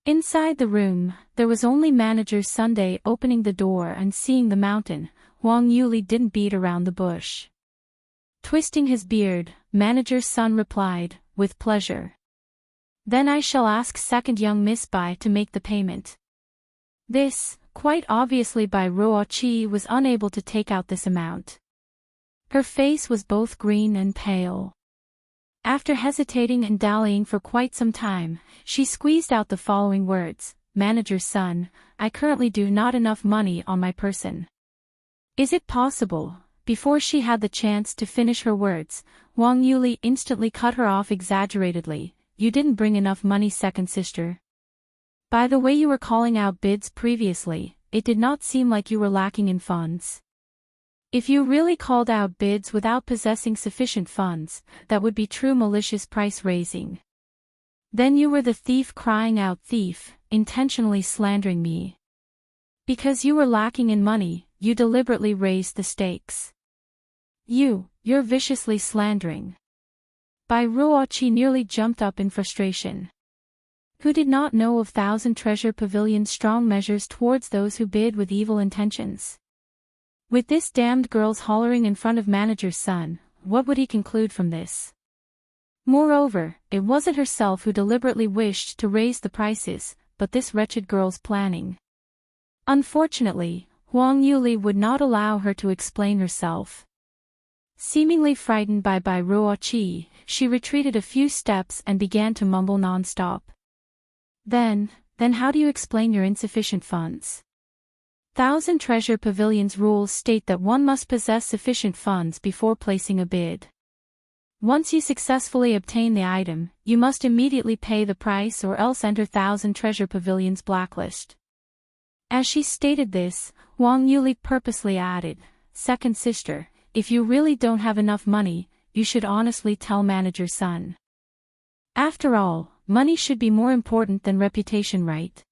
Inside the room, there was only manager Sunday. Opening the door and seeing the mountain, Huang Yuli didn't beat around the bush. Twisting his beard, Manager's son replied, with pleasure. Then I shall ask second young Miss Bai to make the payment. This, quite obviously Bai Ruoqi was unable to take out this amount. Her face was both green and pale. After hesitating and dallying for quite some time, she squeezed out the following words, Manager's son, I currently do not enough money on my person. Is it possible? Before she had the chance to finish her words, Wang Yuli instantly cut her off exaggeratedly, you didn't bring enough money, second sister. By the way you were calling out bids previously, it did not seem like you were lacking in funds. If you really called out bids without possessing sufficient funds, that would be true malicious price raising. Then you were the thief crying out thief, intentionally slandering me. Because you were lacking in money, you deliberately raised the stakes. You're viciously slandering. Bai Ruoqi nearly jumped up in frustration. Who did not know of Thousand Treasure Pavilion's strong measures towards those who bid with evil intentions? With this damned girl's hollering in front of Manager's son, what would he conclude from this? Moreover, it wasn't herself who deliberately wished to raise the prices, but this wretched girl's planning. Unfortunately, Huang Yuli would not allow her to explain herself. Seemingly frightened by Bai Ruoqi, she retreated a few steps and began to mumble non-stop. Then how do you explain your insufficient funds? Thousand Treasure Pavilion's rules state that one must possess sufficient funds before placing a bid. Once you successfully obtain the item, you must immediately pay the price or else enter Thousand Treasure Pavilion's blacklist. As she stated this, Wang Yuli purposely added, second sister, if you really don't have enough money, you should honestly tell Manager's son. After all, money should be more important than reputation, right?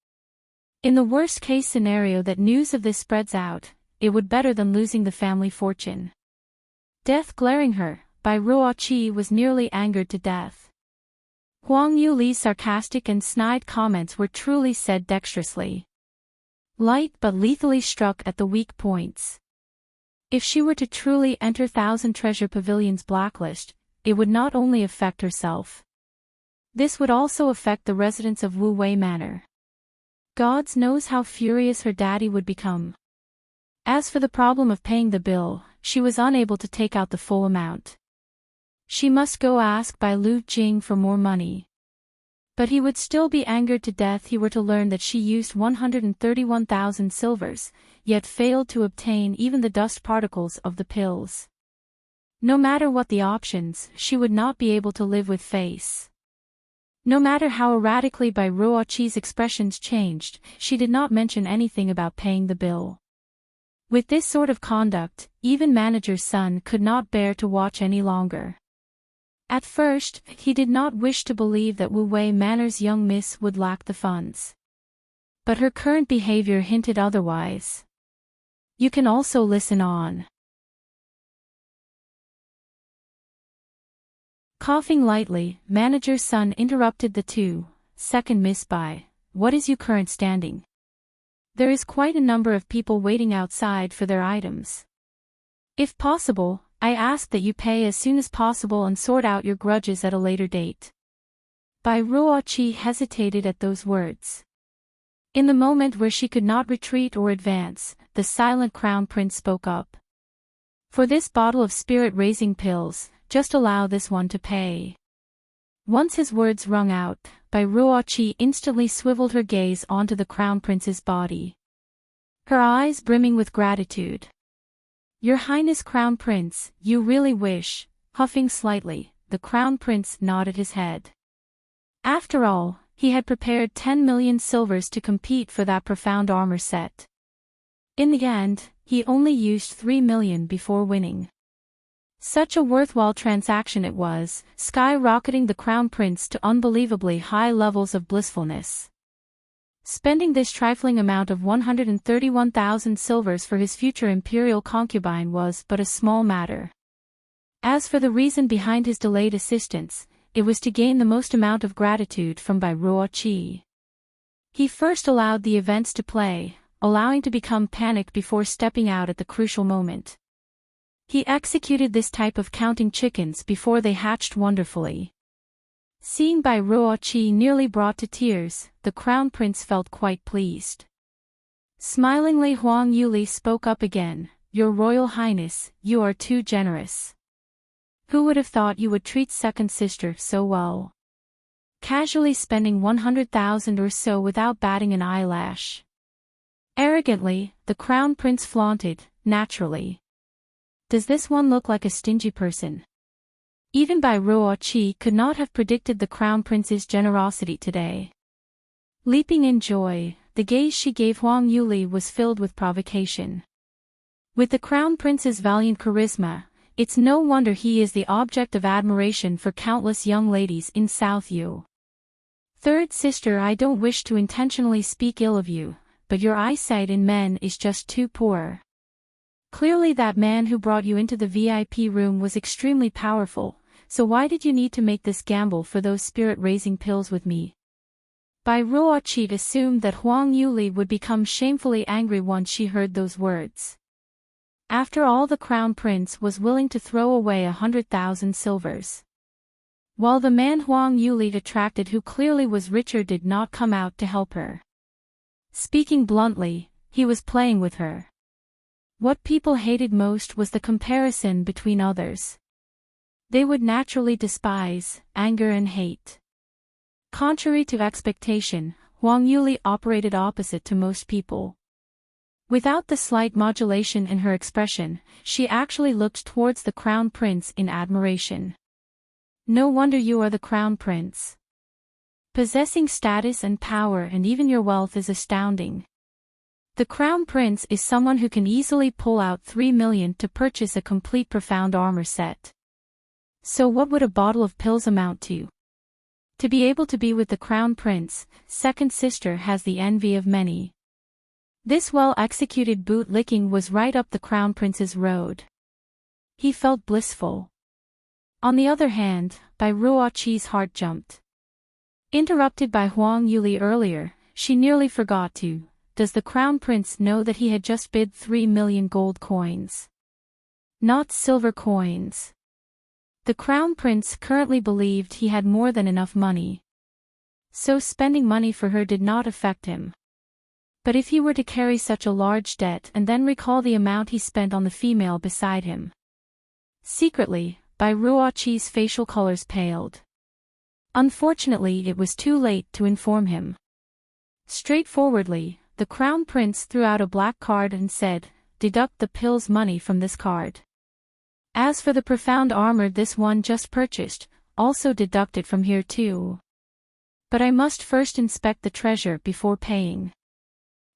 In the worst-case scenario that news of this spreads out, it would better than losing the family fortune. Death glaring her, Bai Ruoqi was nearly angered to death. Huang Yuli's sarcastic and snide comments were truly said dexterously. Light but lethally struck at the weak points. If she were to truly enter Thousand Treasure Pavilion's blacklist, it would not only affect herself. This would also affect the residents of Wu Wei Manor. God knows how furious her daddy would become. As for the problem of paying the bill, she was unable to take out the full amount. She must go ask Bai Lu Jing for more money. But he would still be angered to death he were to learn that she used 131,000 silvers, yet failed to obtain even the dust particles of the pills. No matter what the options, she would not be able to live with face. No matter how erratically Bai Ruoqi's expressions changed, she did not mention anything about paying the bill. With this sort of conduct, even Manager's son could not bear to watch any longer. At first, he did not wish to believe that Wu Wei Manor's young miss would lack the funds. But her current behavior hinted otherwise. You can also listen on. Coughing lightly, Manager's son interrupted the two. Second Miss Bai, what is your current standing? There is quite a number of people waiting outside for their items. If possible, I ask that you pay as soon as possible and sort out your grudges at a later date. Bai Ruoqi hesitated at those words. In the moment where she could not retreat or advance, the silent crown prince spoke up. For this bottle of spirit-raising pills, just allow this one to pay. Once his words rung out, Bai Ruoqi instantly swiveled her gaze onto the crown prince's body. Her eyes brimming with gratitude. Your Highness Crown Prince, you really wish, huffing slightly, the Crown Prince nodded his head. After all, he had prepared 10 million silvers to compete for that profound armor set. In the end, he only used 3 million before winning. Such a worthwhile transaction it was, skyrocketing the Crown Prince to unbelievably high levels of blissfulness. Spending this trifling amount of 131,000 silvers for his future imperial concubine was but a small matter. As for the reason behind his delayed assistance, it was to gain the most amount of gratitude from Bai Ruoqi. He first allowed the events to play, allowing to become panicked before stepping out at the crucial moment. He executed this type of counting chickens before they hatched wonderfully. Seeing Bai Ruoqi nearly brought to tears, the crown prince felt quite pleased. Smilingly, Huang Yuli spoke up again, "Your Royal Highness, you are too generous. Who would have thought you would treat second sister so well? Casually spending 100,000 or so without batting an eyelash." Arrogantly, the crown prince flaunted, "Naturally. Does this one look like a stingy person?" Even Bai Ruoqi could not have predicted the crown prince's generosity today. Leaping in joy, the gaze she gave Huang Yuli was filled with provocation. With the crown prince's valiant charisma, it's no wonder he is the object of admiration for countless young ladies in South Yu. "Third sister, I don't wish to intentionally speak ill of you, but your eyesight in men is just too poor. Clearly that man who brought you into the VIP room was extremely powerful, so why did you need to make this gamble for those spirit-raising pills with me?" Bai Ruoqi assumed that Huang Yuli would become shamefully angry once she heard those words. After all, the crown prince was willing to throw away 100,000 silvers. While the man Huang Yuli attracted, who clearly was richer, did not come out to help her. Speaking bluntly, he was playing with her. What people hated most was the comparison between others. They would naturally despise, anger and hate. Contrary to expectation, Huang Yuli operated opposite to most people. Without the slight modulation in her expression, she actually looked towards the crown prince in admiration. "No wonder you are the crown prince. Possessing status and power and even your wealth is astounding. The crown prince is someone who can easily pull out 3 million to purchase a complete profound armor set. So what would a bottle of pills amount to? To be able to be with the crown prince, second sister has the envy of many." This well-executed boot-licking was right up the crown prince's road. He felt blissful. On the other hand, Bai Ruoqi's heart jumped. Interrupted by Huang Yuli earlier, she nearly forgot to. Does the crown prince know that he had just bid 3 million gold coins? Not silver coins. The crown prince currently believed he had more than enough money. So spending money for her did not affect him. But if he were to carry such a large debt and then recall the amount he spent on the female beside him. Secretly, Bai Ruoqi's facial colors paled. Unfortunately, it was too late to inform him. Straightforwardly, the crown prince threw out a black card and said, "Deduct the pills money from this card. As for the profound armor this one just purchased, also deduct it from here too. But I must first inspect the treasure before paying.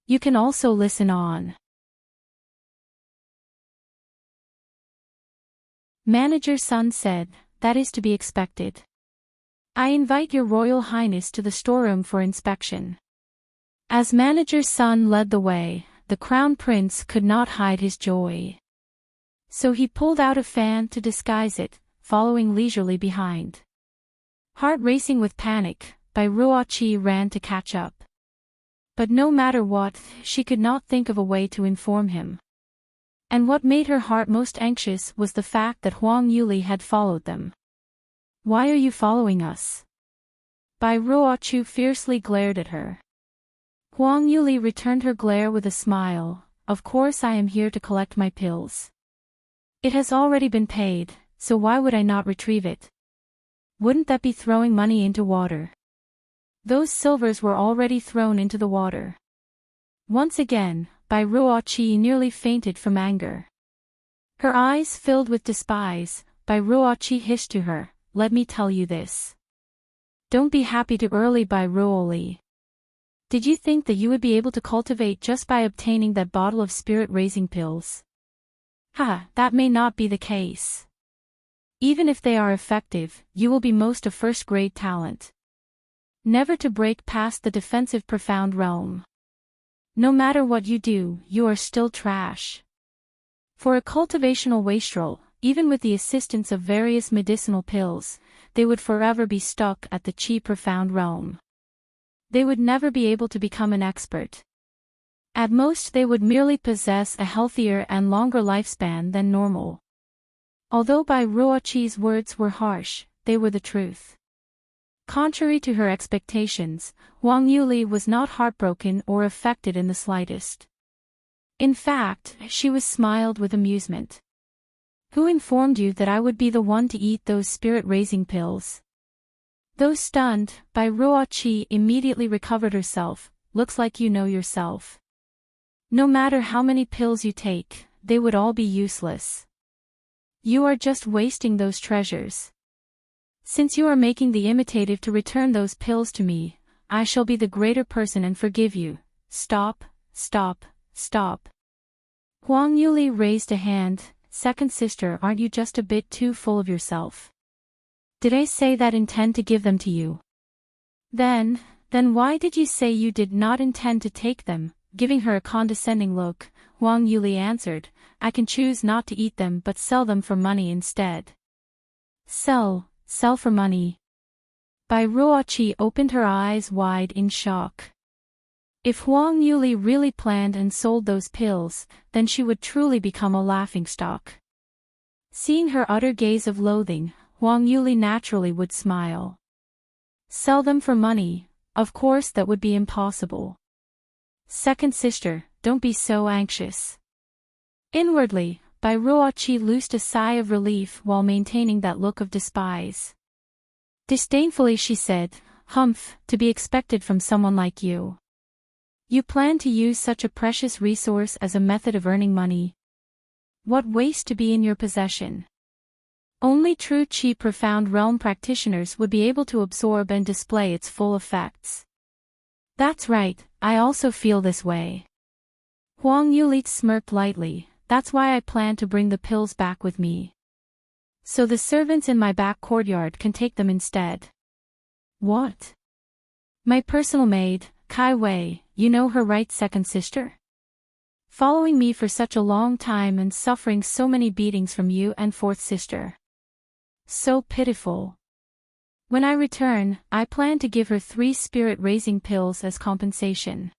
You can also listen on." Manager Sun said, "That is to be expected. I invite your Royal Highness to the storeroom for inspection." As Manager Sun led the way, the crown prince could not hide his joy. So he pulled out a fan to disguise it, following leisurely behind. Heart racing with panic, Bai Ruoqi ran to catch up. But no matter what, she could not think of a way to inform him. And what made her heart most anxious was the fact that Huang Yuli had followed them. "Why are you following us?" Bai Ruoqi fiercely glared at her. Huang Yuli returned her glare with a smile. "Of course I am here to collect my pills. It has already been paid, so why would I not retrieve it? Wouldn't that be throwing money into water?" Those silvers were already thrown into the water. Once again, Bai Ruoqi nearly fainted from anger. Her eyes filled with despise, Bai Ruoqi hissed to her, "Let me tell you this. Don't be happy too early, Bai Ruoli. Did you think that you would be able to cultivate just by obtaining that bottle of spirit-raising pills? That may not be the case. Even if they are effective, you will be most a first-grade talent. Never to break past the defensive profound realm. No matter what you do, you are still trash. For a cultivational wastrel, even with the assistance of various medicinal pills, they would forever be stuck at the chi profound realm. They would never be able to become an expert. At most they would merely possess a healthier and longer lifespan than normal. Although Bai Ruoqi's words were harsh, they were the truth. Contrary to her expectations, Huang Yuli was not heartbroken or affected in the slightest. In fact, she was smiled with amusement. Who informed you that I would be the one to eat those spirit-raising pills? Though stunned, Bai Ruoqi immediately recovered herself. Looks like you know yourself. No matter how many pills you take, they would all be useless. You are just wasting those treasures. Since you are making the imitative to return those pills to me, I shall be the greater person and forgive you. Stop, stop, stop. Huang Yuli raised a hand. Second sister, aren't you just a bit too full of yourself? Did I say that intend to give them to you? Then why did you say you did not intend to take them? Giving her a condescending look, Huang Yuli answered, I can choose not to eat them but sell them for money instead. Sell for money. Bai Ruoqi opened her eyes wide in shock. If Huang Yuli really planned and sold those pills, then she would truly become a laughingstock. Seeing her utter gaze of loathing, Huang Yuli naturally would smile. Sell them for money, of course that would be impossible. Second sister, don't be so anxious. Inwardly, Bai Ruoqi loosed a sigh of relief while maintaining that look of despise. Disdainfully she said, Humph, to be expected from someone like you. You plan to use such a precious resource as a method of earning money. What waste to be in your possession. Only true Qi Profound Realm practitioners would be able to absorb and display its full effects. That's right, I also feel this way. Huang Yuli smirked lightly, that's why I plan to bring the pills back with me. So the servants in my back courtyard can take them instead. What? My personal maid, Kai Wei, you know her right, second sister? Following me for such a long time and suffering so many beatings from you and fourth sister. So pitiful. When I return, I plan to give her 3 spirit-raising pills as compensation.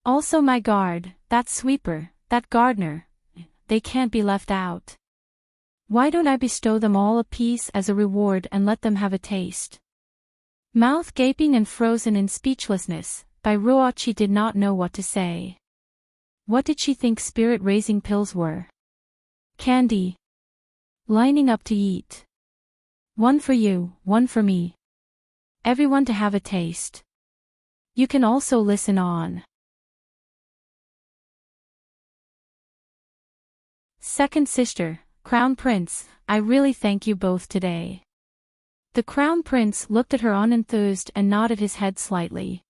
Also my guard, that sweeper, that gardener, they can't be left out. Why don't I bestow them all a piece as a reward and let them have a taste? Mouth gaping and frozen in speechlessness, Bai Ruoqi did not know what to say. What did she think spirit-raising pills were? Candy. Lining up to eat. One for you, one for me. Everyone to have a taste. You can also listen on. Second sister, Crown Prince, I really thank you both today. The Crown Prince looked at her unenthused and nodded his head slightly.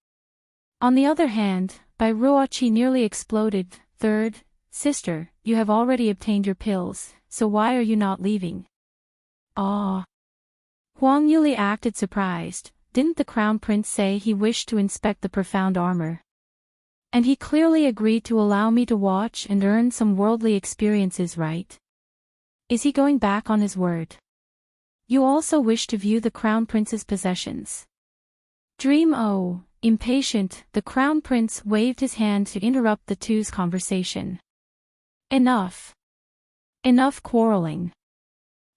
On the other hand, Bai Ruoqi nearly exploded. Third sister, you have already obtained your pills, so why are you not leaving? Ah. Huang Yuli acted surprised. Didn't the Crown Prince say he wished to inspect the profound armor? And he clearly agreed to allow me to watch and earn some worldly experiences, right? Is he going back on his word? You also wish to view the Crown Prince's possessions. Dream. Oh, impatient, the Crown Prince waved his hand to interrupt the two's conversation. Enough. Enough quarreling.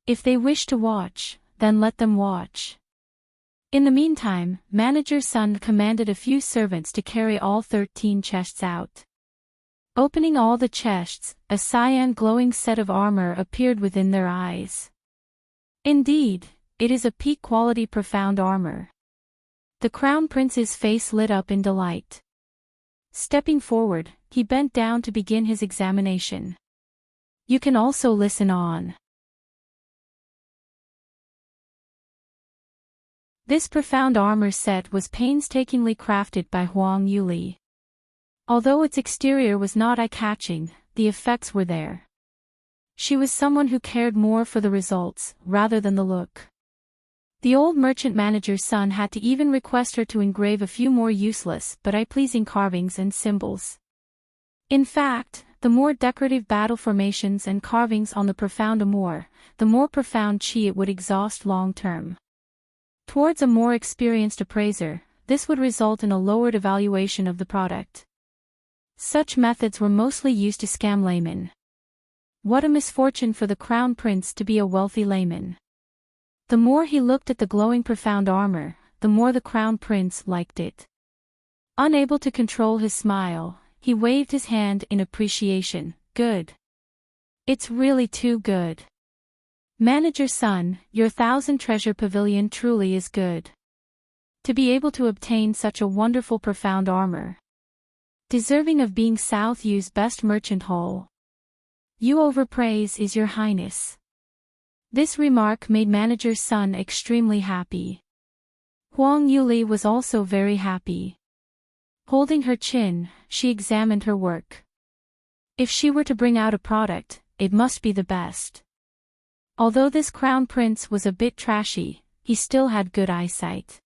If they wish to watch, then let them watch. In the meantime, Manager Sun commanded a few servants to carry all 13 chests out. Opening all the chests, a cyan glowing set of armor appeared within their eyes. Indeed, it is a peak-quality profound armor. The Crown Prince's face lit up in delight. Stepping forward, he bent down to begin his examination. You can also listen on. This profound armor set was painstakingly crafted by Huang Yuli. Although its exterior was not eye-catching, the effects were there. She was someone who cared more for the results, rather than the look. The old merchant manager's son had to even request her to engrave a few more useless but eye-pleasing carvings and symbols. In fact, the more decorative battle formations and carvings on the profound armor, the more profound qi it would exhaust long-term. Towards a more experienced appraiser, this would result in a lowered evaluation of the product. Such methods were mostly used to scam laymen. What a misfortune for the crown prince to be a wealthy layman. The more he looked at the glowing profound armor, the more the crown prince liked it. Unable to control his smile, he waved his hand in appreciation. Good. It's really too good. Manager's son, your 1,000 treasure pavilion truly is good. To be able to obtain such a wonderful profound armor. Deserving of being South U's best merchant hall. You overpraise is your highness. This remark made manager's son extremely happy. Huang Yuli was also very happy. Holding her chin, she examined her work. If she were to bring out a product, it must be the best. Although this crown prince was a bit trashy, he still had good eyesight.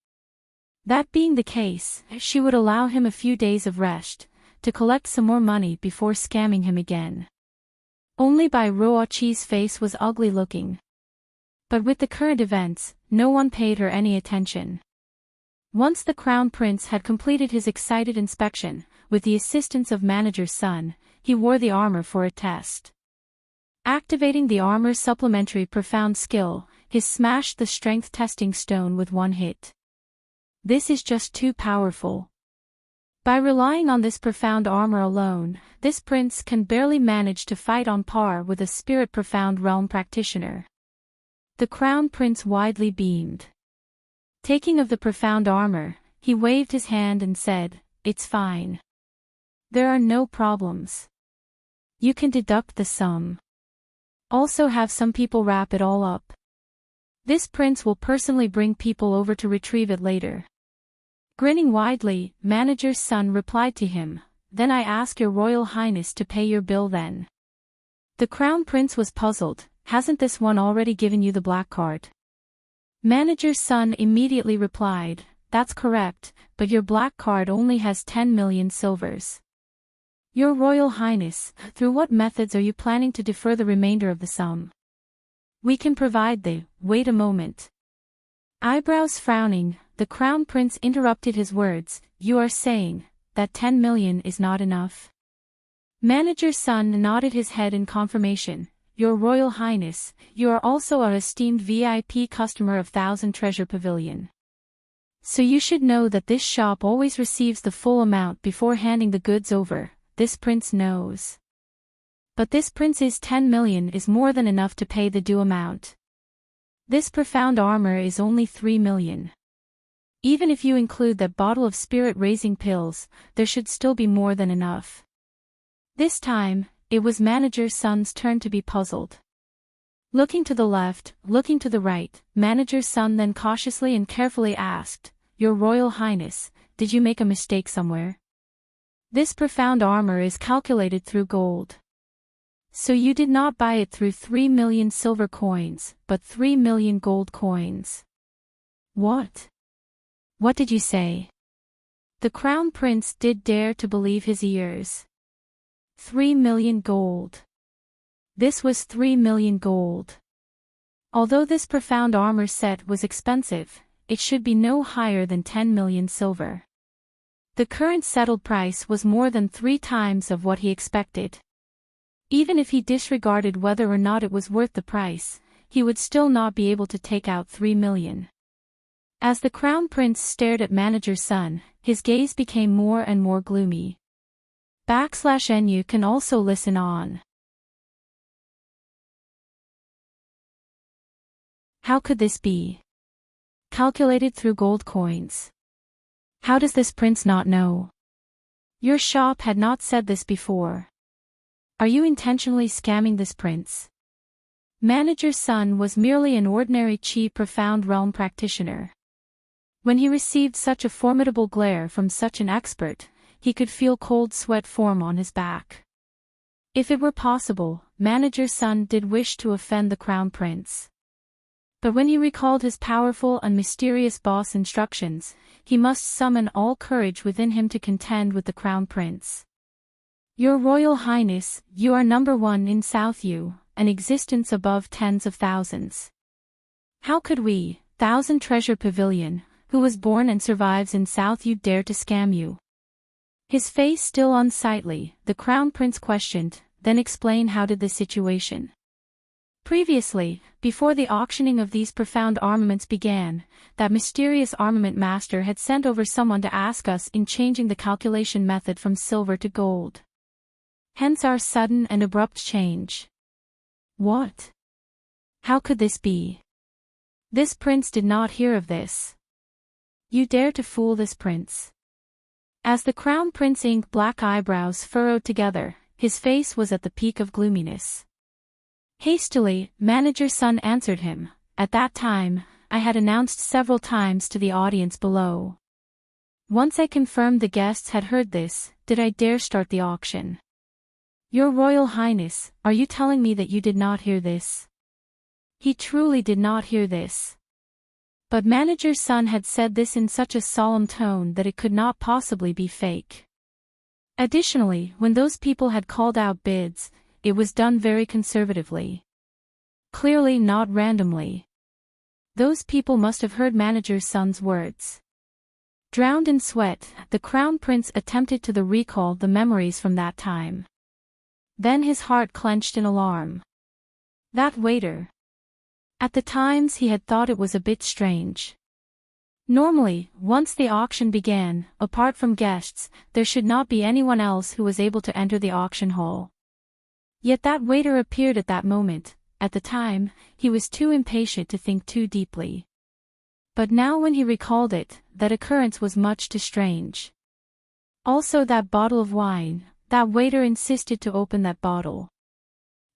That being the case, she would allow him a few days of rest, to collect some more money before scamming him again. Only Bai Ruoqi's face was ugly looking. But with the current events, no one paid her any attention. Once the crown prince had completed his excited inspection, with the assistance of manager's son, he wore the armor for a test. Activating the armor's supplementary profound skill, he smashed the strength testing stone with one hit. This is just too powerful. By relying on this profound armor alone, this prince can barely manage to fight on par with a spirit profound realm practitioner. The crown prince widely beamed. Taking of the profound armor, he waved his hand and said, "It's fine. There are no problems. You can deduct the sum. Also have some people wrap it all up. This prince will personally bring people over to retrieve it later." Grinning widely, manager's son replied to him, "Then I ask your royal highness to pay your bill then." The crown prince was puzzled. Hasn't this one already given you the black card? Manager's son immediately replied, "That's correct, but your black card only has 10 million silvers. Your royal highness, through what methods are you planning to defer the remainder of the sum? We can provide wait a moment." Eyebrows frowning, the crown prince interrupted his words, "You are saying that 10 million is not enough?" Manager's son nodded his head in confirmation. "Your royal highness, you are also our esteemed VIP customer of 1,000 Treasure Pavilion. So you should know that this shop always receives the full amount before handing the goods over, this prince knows. But this prince's 10 million is more than enough to pay the due amount. This profound armor is only 3 million. Even if you include that bottle of spirit-raising pills, there should still be more than enough." This time, it was manager's son's turn to be puzzled. Looking to the left, looking to the right, manager's son then cautiously and carefully asked, "Your royal highness, did you make a mistake somewhere? This profound armor is calculated through gold. So you did not buy it through 3 million silver coins, but 3 million gold coins." "What? What did you say?" The crown prince did dare to believe his ears. 3 million gold. This was 3 million gold. Although this profound armor set was expensive, it should be no higher than 10 million silver. The current settled price was more than 3 times of what he expected. Even if he disregarded whether or not it was worth the price, he would still not be able to take out 3 million. As the crown prince stared at manager's son, his gaze became more and more gloomy. /NU can also listen on. How could this be? Calculated through gold coins. How does this prince not know? Your shop had not said this before. Are you intentionally scamming this prince? Manager's son was merely an ordinary Qi profound realm practitioner. When he received such a formidable glare from such an expert, he could feel cold sweat form on his back. If it were possible, manager's son did wish to offend the crown prince. But when he recalled his powerful and mysterious boss instructions, he must summon all courage within him to contend with the crown prince. Your royal highness, you are number 1 in South U, an existence above tens of thousands. How could we, 1,000 Treasure Pavilion, who was born and survives in South U, dare to scam you? His face still unsightly, the crown prince questioned, then explain how did the situation. Previously, before the auctioning of these profound armaments began, that mysterious armament master had sent over someone to ask us in changing the calculation method from silver to gold. Hence our sudden and abrupt change. What? How could this be? This prince did not hear of this. You dare to fool this prince? As the crown prince's ink black eyebrows furrowed together, his face was at the peak of gloominess. Hastily, manager's son answered him. At that time, I had announced several times to the audience below. Once I confirmed the guests had heard this, did I dare start the auction. Your Royal Highness, are you telling me that you did not hear this? He truly did not hear this. But manager's son had said this in such a solemn tone that it could not possibly be fake. Additionally, when those people had called out bids, it was done very conservatively. Clearly not randomly. Those people must have heard manager's son's words. Drowned in sweat, the crown prince attempted to recall the memories from that time. Then his heart clenched in alarm. That waiter. At the times he had thought it was a bit strange. Normally, once the auction began, apart from guests, there should not be anyone else who was able to enter the auction hall. Yet that waiter appeared at that moment. At the time, he was too impatient to think too deeply. But now when he recalled it, that occurrence was much too strange. Also that bottle of wine, that waiter insisted to open that bottle.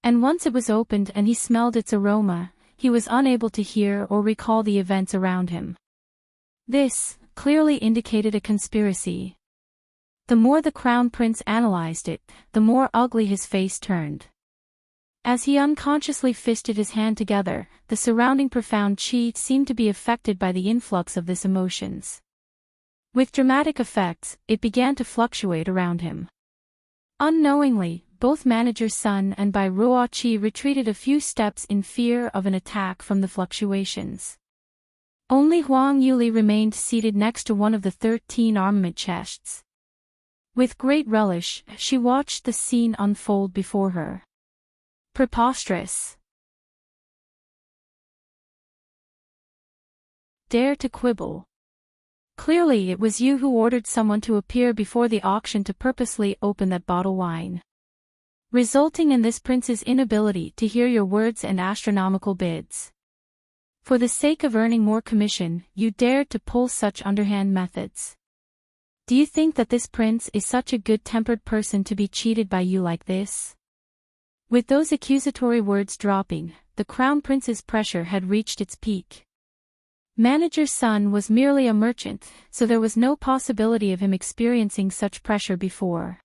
And once it was opened and he smelled its aroma, he was unable to hear or recall the events around him. This clearly indicated a conspiracy. The more the crown prince analyzed it, the more ugly his face turned. As he unconsciously fisted his hand together, the surrounding profound chi seemed to be affected by the influx of this emotions. With dramatic effects, it began to fluctuate around him. Unknowingly, both manager's son and Bai Ruo Qi retreated a few steps in fear of an attack from the fluctuations. Only Huang Yuli remained seated next to one of the 13 armament chests. With great relish, she watched the scene unfold before her. Preposterous. Dare to quibble. Clearly it was you who ordered someone to appear before the auction to purposely open that bottle wine, resulting in this prince's inability to hear your words and astronomical bids. For the sake of earning more commission, you dared to pull such underhand methods. Do you think that this prince is such a good-tempered person to be cheated by you like this? With those accusatory words dropping, the crown prince's pressure had reached its peak. Manager's son was merely a merchant, so there was no possibility of him experiencing such pressure before.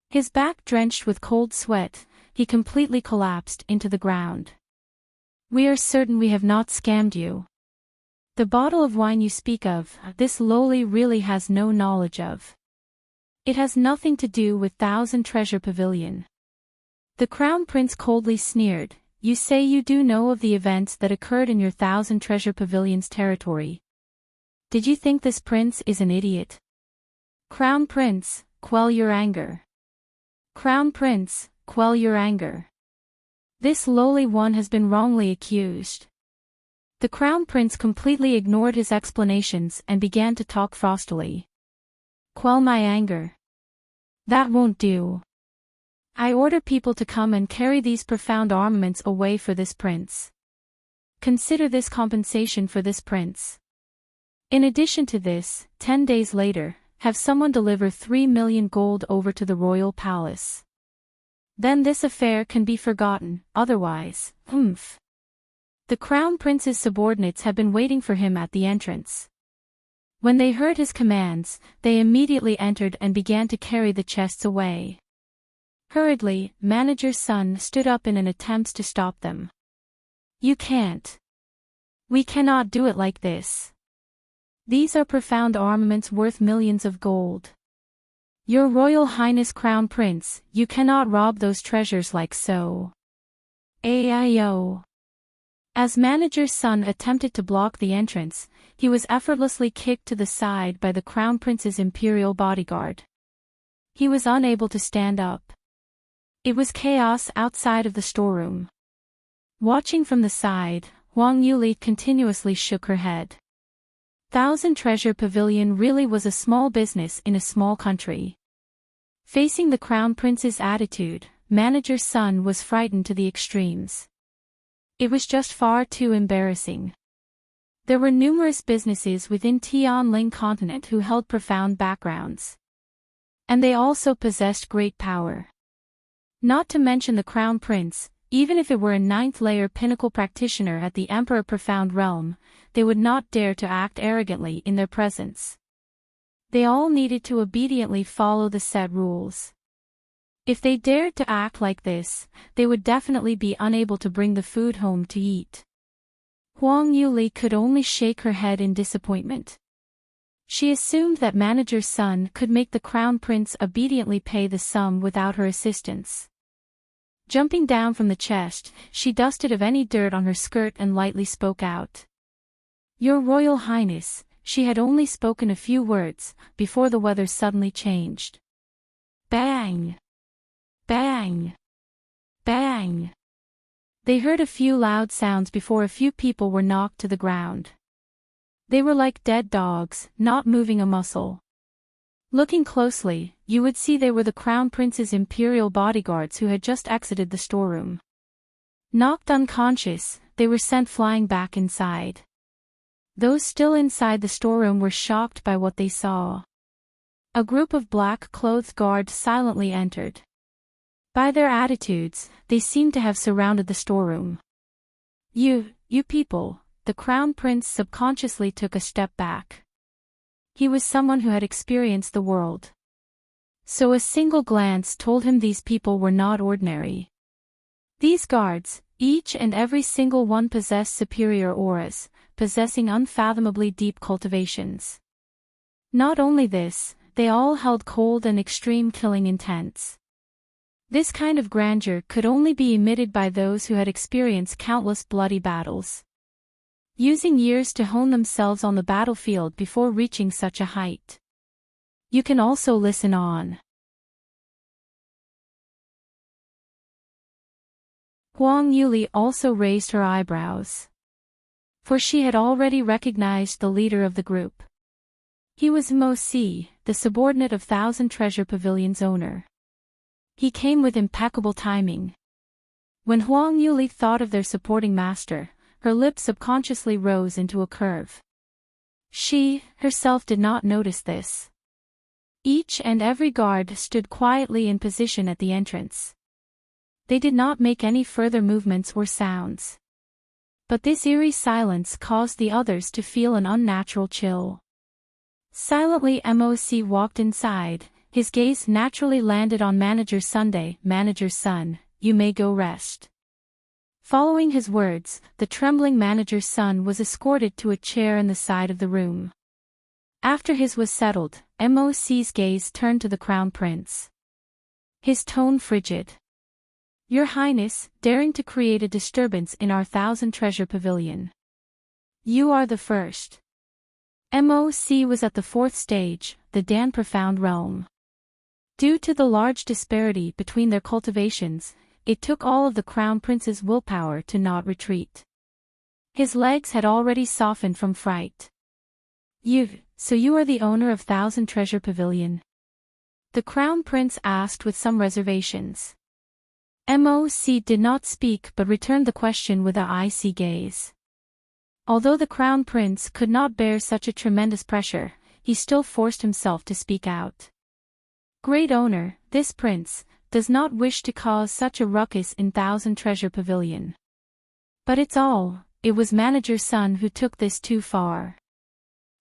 His back drenched with cold sweat, he completely collapsed into the ground. We are certain we have not scammed you. The bottle of wine you speak of, this lowly really has no knowledge of. It has nothing to do with Thousand Treasure Pavilion. The crown prince coldly sneered. You say you do know of the events that occurred in your Thousand Treasure Pavilion's territory. Did you think this prince is an idiot? Crown Prince, quell your anger. Crown Prince, quell your anger. This lowly one has been wrongly accused. The crown prince completely ignored his explanations and began to talk frostily. Quell my anger. That won't do. I order people to come and carry these profound armaments away for this prince. Consider this compensation for this prince. In addition to this, 10 days later, have someone deliver 3 million gold over to the royal palace. Then this affair can be forgotten, otherwise, The crown prince's subordinates had been waiting for him at the entrance. When they heard his commands, they immediately entered and began to carry the chests away. Hurriedly, manager's son stood up in an attempt to stop them. You can't. We cannot do it like this. These are profound armaments worth millions of gold. Your Royal Highness Crown Prince, you cannot rob those treasures like so. Aio. As manager's son attempted to block the entrance, he was effortlessly kicked to the side by the crown prince's imperial bodyguard. He was unable to stand up. It was chaos outside of the storeroom. Watching from the side, Huang Yuli continuously shook her head. Thousand Treasure Pavilion really was a small business in a small country. Facing the Crown Prince's attitude, Manager Sun was frightened to the extremes. It was just far too embarrassing. There were numerous businesses within Tianling continent who held profound backgrounds. And they also possessed great power. Not to mention the Crown Prince, even if it were a ninth-layer pinnacle practitioner at the Emperor Profound Realm, they would not dare to act arrogantly in their presence. They all needed to obediently follow the set rules. If they dared to act like this, they would definitely be unable to bring the food home to eat. Huang Yuli could only shake her head in disappointment. She assumed that Manager Sun could make the Crown Prince obediently pay the sum without her assistance. Jumping down from the chest, she dusted of any dirt on her skirt and lightly spoke out. "Your Royal Highness," she had only spoken a few words, before the weather suddenly changed. Bang! Bang! Bang! They heard a few loud sounds before a few people were knocked to the ground. They were like dead dogs, not moving a muscle. Looking closely, you would see they were the Crown Prince's imperial bodyguards who had just exited the storeroom. Knocked unconscious, they were sent flying back inside. Those still inside the storeroom were shocked by what they saw. A group of black-clothed guards silently entered. By their attitudes, they seemed to have surrounded the storeroom. You people," the Crown Prince subconsciously took a step back. He was someone who had experienced the world. So a single glance told him these people were not ordinary. These guards, each and every single one possessed superior auras, possessing unfathomably deep cultivations. Not only this, they all held cold and extreme killing intents. This kind of grandeur could only be emitted by those who had experienced countless bloody battles. Using years to hone themselves on the battlefield before reaching such a height. You can also listen on. Huang Yuli also raised her eyebrows. For she had already recognized the leader of the group. He was Mo Si, the subordinate of Thousand Treasure Pavilion's owner. He came with impeccable timing. When Huang Yuli thought of their supporting master, her lips subconsciously rose into a curve. She, herself, did not notice this. Each and every guard stood quietly in position at the entrance. They did not make any further movements or sounds. But this eerie silence caused the others to feel an unnatural chill. Silently MOC walked inside, his gaze naturally landed on Manager Sunday. "Manager Sun, you may go rest." Following his words, the trembling Manager Sun was escorted to a chair in the side of the room. After his was settled, MOC's gaze turned to the Crown Prince. His tone frigid. "Your Highness, daring to create a disturbance in our Thousand Treasure Pavilion. You are the first." MOC was at the fourth stage, the Dan Profound Realm. Due to the large disparity between their cultivations, it took all of the Crown Prince's willpower to not retreat. His legs had already softened from fright. So you are the owner of Thousand Treasure Pavilion?" the Crown Prince asked with some reservations. MOC did not speak but returned the question with an icy gaze. Although the Crown Prince could not bear such a tremendous pressure, he still forced himself to speak out. "Great owner, this prince does not wish to cause such a ruckus in Thousand Treasure Pavilion. But it was Manager Sun who took this too far."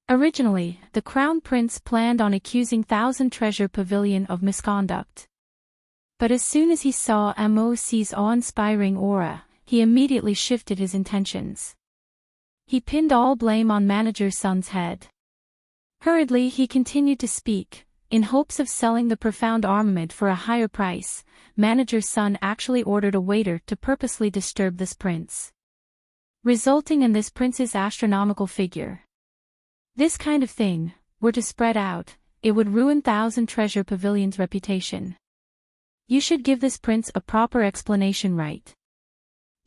Originally, the Crown Prince planned on accusing Thousand Treasure Pavilion of misconduct. But as soon as he saw MOC's awe-inspiring aura, he immediately shifted his intentions. He pinned all blame on Manager Sun's head. Hurriedly he continued to speak. In hopes of selling the profound armament for a higher price, Manager Sun actually ordered a waiter to purposely disturb this prince, resulting in this prince's astronomical figure. This kind of thing, were to spread out, it would ruin Thousand Treasure Pavilion's reputation. You should give this prince a proper explanation, right?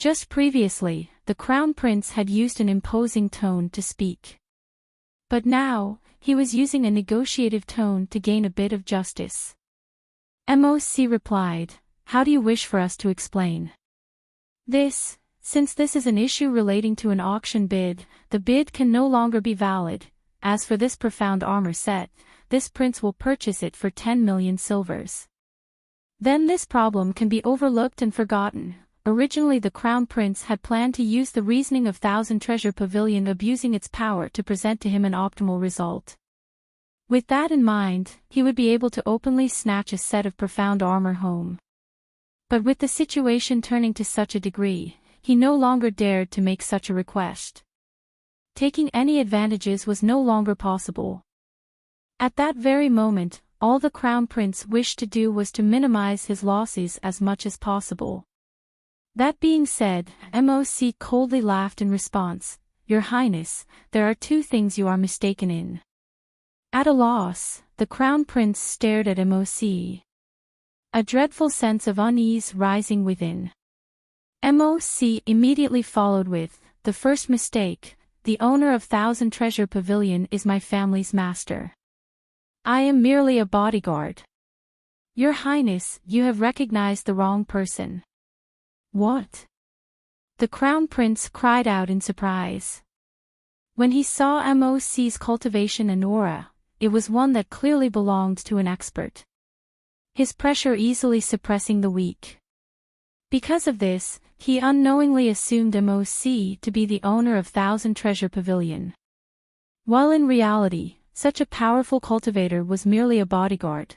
Just previously, the crown prince had used an imposing tone to speak. But now, he was using a negotiative tone to gain a bit of justice. MOC replied, "How do you wish for us to explain this? Since this is an issue relating to an auction bid, the bid can no longer be valid. As for this profound armor set, this prince will purchase it for 10 million silvers. Then this problem can be overlooked and forgotten." Originally the crown prince had planned to use the reasoning of Thousand Treasure Pavilion, abusing its power to present to him an optimal result. With that in mind, he would be able to openly snatch a set of profound armor home. But with the situation turning to such a degree, he no longer dared to make such a request. Taking any advantages was no longer possible. At that very moment, all the crown prince wished to do was to minimize his losses as much as possible. That being said, MOC coldly laughed in response, "Your Highness, there are two things you are mistaken in." At a loss, the crown prince stared at MOC. A dreadful sense of unease rising within. MOC immediately followed with, "The first mistake, the owner of Thousand Treasure Pavilion is my family's master. I am merely a bodyguard." "Your Highness, you have recognized the wrong person." "What?" the crown prince cried out in surprise. When he saw MOC's cultivation and aura, it was one that clearly belonged to an expert. His pressure easily suppressing the weak. Because of this, he unknowingly assumed MOC to be the owner of Thousand Treasure Pavilion. While in reality, such a powerful cultivator was merely a bodyguard.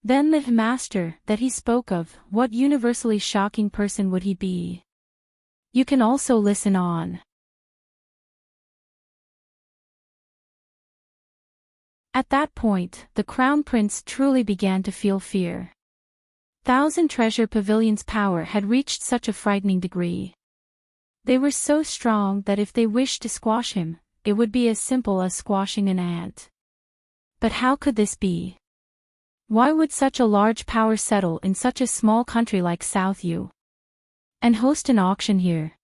Then the master that he spoke of, what universally shocking person would he be? You can also listen on. At that point, the crown prince truly began to feel fear. Thousand Treasure Pavilion's power had reached such a frightening degree. They were so strong that if they wished to squash him, it would be as simple as squashing an ant. But how could this be? Why would such a large power settle in such a small country like South U and host an auction here?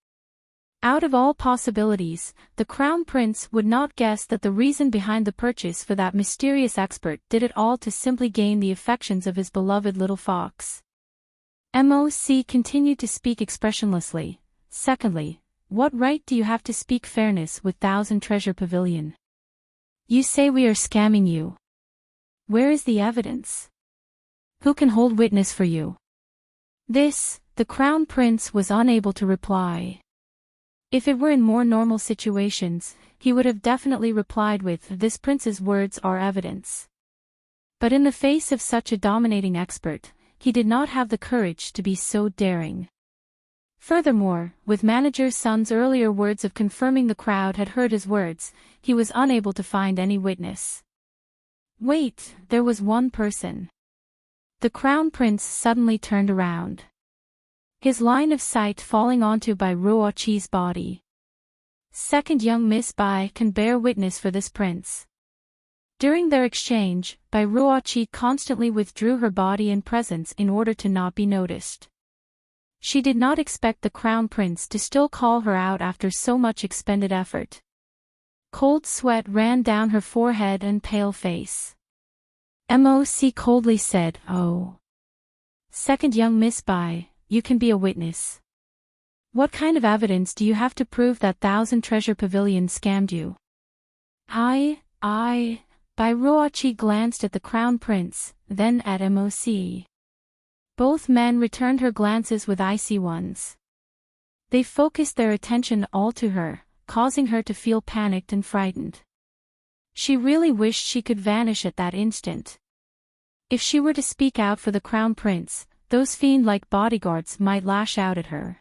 Out of all possibilities, the crown prince would not guess that the reason behind the purchase for that mysterious expert did it all to simply gain the affections of his beloved little fox. MOC continued to speak expressionlessly. "Secondly, what right do you have to speak fairness with Thousand Treasure Pavilion? You say we are scamming you. Where is the evidence? Who can hold witness for you?" This, the crown prince was unable to reply. If it were in more normal situations, he would have definitely replied with, "This prince's words are evidence." But in the face of such a dominating expert, he did not have the courage to be so daring. Furthermore, with Manager Sun's earlier words of confirming the crowd had heard his words, he was unable to find any witness. Wait, there was one person. The crown prince suddenly turned around. His line of sight falling onto Bai Ruoqi's body. Second young Miss Bai can bear witness for this prince. During their exchange, Bai Ruoqi constantly withdrew her body and presence in order to not be noticed. She did not expect the crown prince to still call her out after so much expended effort. Cold sweat ran down her forehead and pale face. MOC coldly said, "Oh. Second young Miss Bai, you can be a witness. What kind of evidence do you have to prove that Thousand Treasure Pavilion scammed you?" I, Bai Ruoqi glanced at the crown prince, then at MOC. Both men returned her glances with icy ones. They focused their attention all to her, causing her to feel panicked and frightened. She really wished she could vanish at that instant. If she were to speak out for the crown prince, those fiend-like bodyguards might lash out at her.